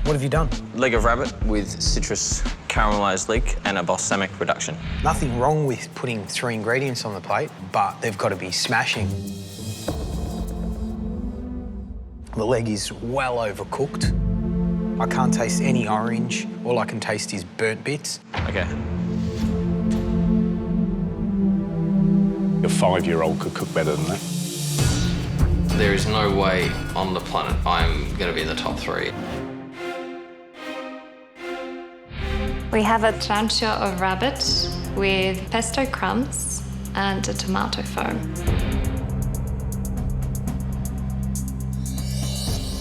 What have you done? Leg of rabbit with citrus caramelised leek and a balsamic reduction. Nothing wrong with putting 3 ingredients on the plate, but they've got to be smashing. The leg is well overcooked. I can't taste any orange. All I can taste is burnt bits. OK. A 5-year-old could cook better than that. There is no way on the planet I'm going to be in the top 3. We have a trancha of rabbit with pesto crumbs and a tomato foam.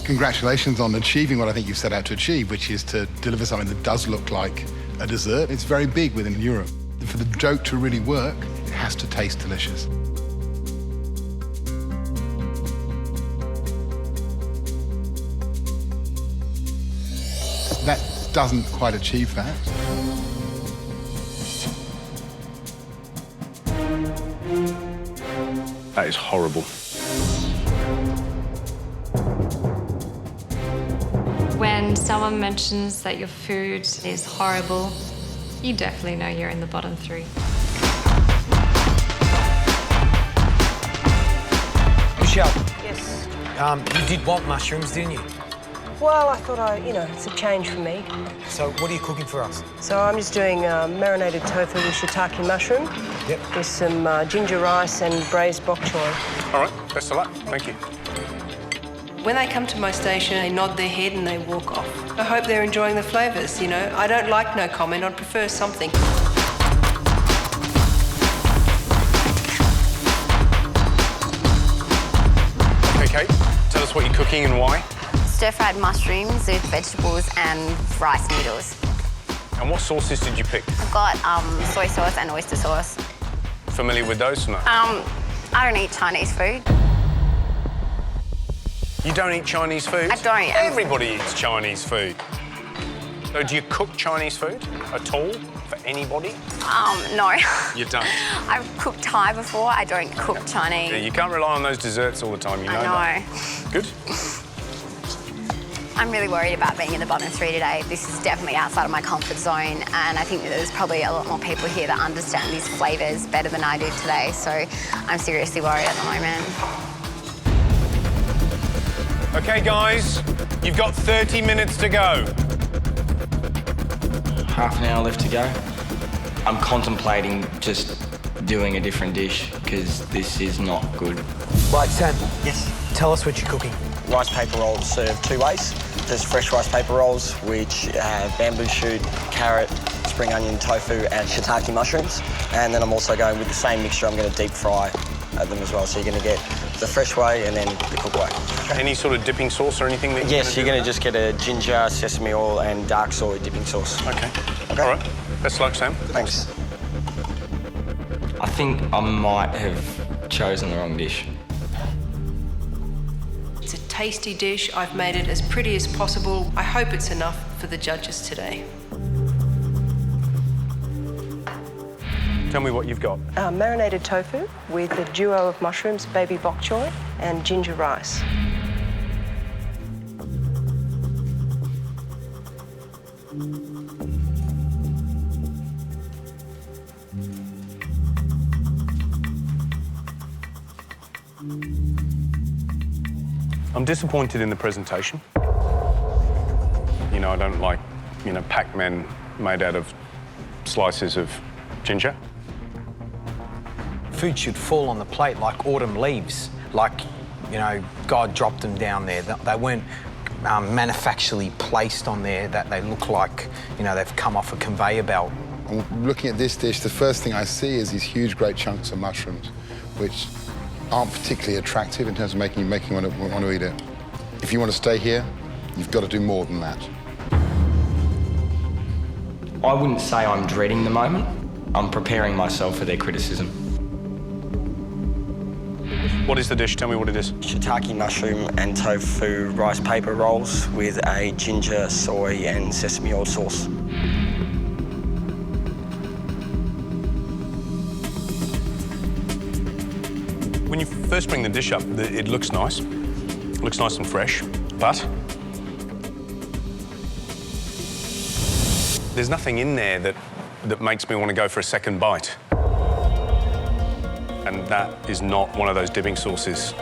Congratulations on achieving what I think you've set out to achieve, which is to deliver something that does look like a dessert. It's very big within Europe. For the joke to really work, it has to taste delicious. That doesn't quite achieve that. That is horrible. When someone mentions that your food is horrible, you definitely know you're in the bottom 3. Michelle. Yes. You did want mushrooms, didn't you? Well, I thought it's a change for me. So what are you cooking for us? So I'm just doing marinated tofu with shiitake mushroom. Yep. With some ginger rice and braised bok choy. All right, best of luck. Thank you. When they come to my station, they nod their head and they walk off. I hope they're enjoying the flavours, I don't like no comment, I'd prefer something. OK, Kate, tell us what you're cooking and why. Stir-fried mushrooms with vegetables and rice noodles. And what sauces did you pick? I've got soy sauce and oyster sauce. Familiar with those or not? I don't eat Chinese food. You don't eat Chinese food? I don't. Everybody eats Chinese food. So do you cook Chinese food at all for anybody? No. You don't? I've cooked Thai before. I don't cook Chinese. Yeah, you can't rely on those desserts all the time, you know that. I know. Good? I'm really worried about being in the bottom 3 today. This is definitely outside of my comfort zone, and I think that there's probably a lot more people here that understand these flavours better than I do today, so I'm seriously worried at the moment. OK, guys, you've got 30 minutes to go. Half an hour left to go. I'm contemplating just doing a different dish because this is not good. Right, Sam. Yes. Tell us what you're cooking. Rice paper rolls served 2 ways. There's fresh rice paper rolls, which have bamboo shoot, carrot, spring onion, tofu, and shiitake mushrooms. And then I'm also going with the same mixture. I'm going to deep fry them as well. So you're going to get the fresh way and then the cooked way. Any sort of dipping sauce or anything that Yes, you're going to just get a ginger, sesame oil, and dark soy dipping sauce. OK. All right. Best luck, Sam. Thanks. I think I might have chosen the wrong dish. It's a tasty dish. I've made it as pretty as possible. I hope it's enough for the judges today. Tell me what you've got. Marinated tofu with a duo of mushrooms, baby bok choy, and ginger rice. I'm disappointed in the presentation. You know, I don't like, Pac-Man made out of slices of ginger. Food should fall on the plate like autumn leaves, like, God dropped them down there. They weren't manufacturally placed on there, that they look like, they've come off a conveyor belt. Looking at this dish, the first thing I see is these huge, great chunks of mushrooms, which aren't particularly attractive in terms of making you want to eat it. If you want to stay here, you've got to do more than that. I wouldn't say I'm dreading the moment. I'm preparing myself for their criticism. What is the dish? Tell me what it is. Shiitake mushroom and tofu rice paper rolls with a ginger, soy, and sesame oil sauce. When you first bring the dish up, it looks nice. It looks nice and fresh, but there's nothing in there that makes me want to go for a second bite. And that is not one of those dipping sauces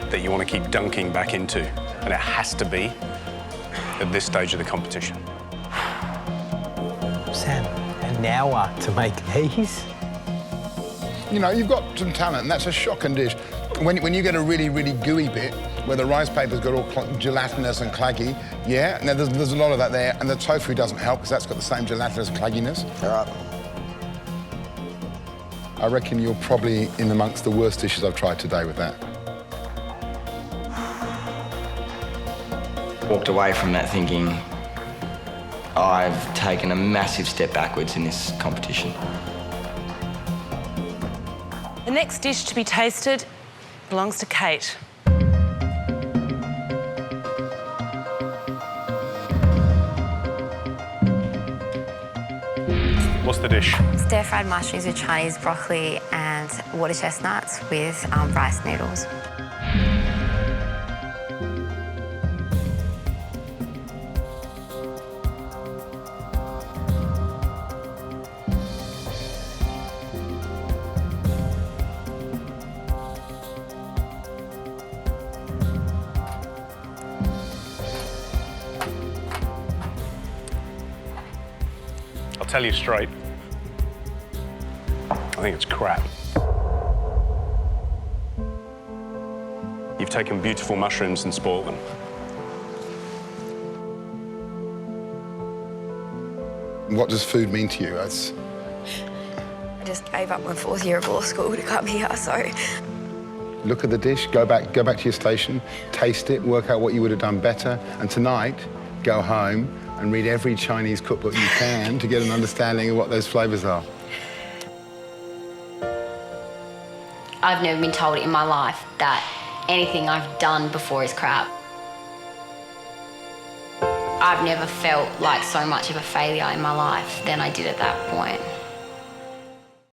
that you want to keep dunking back into. And it has to be at this stage of the competition. Sam, an hour to make these? You've got some talent, and that's a shocking dish. When you get a really, really gooey bit, where the rice paper's got all gelatinous and claggy, yeah, now there's a lot of that there, and the tofu doesn't help, because that's got the same gelatinous clagginess. All right. I reckon you're probably in amongst the worst dishes I've tried today with that. Walked away from that thinking, I've taken a massive step backwards in this competition. The next dish to be tasted belongs to Kate. What's the dish? Stir-fried mushrooms with Chinese broccoli and water chestnuts with rice noodles. I'll tell you straight, I think it's crap. You've taken beautiful mushrooms and spoiled them. What does food mean to you? I just gave up my 4th year of law school to come here, so... Look at the dish, go back to your station, taste it, work out what you would have done better, and tonight, go home and read every Chinese cookbook you can to get an understanding of what those flavours are. I've never been told in my life that anything I've done before is crap. I've never felt like so much of a failure in my life than I did at that point.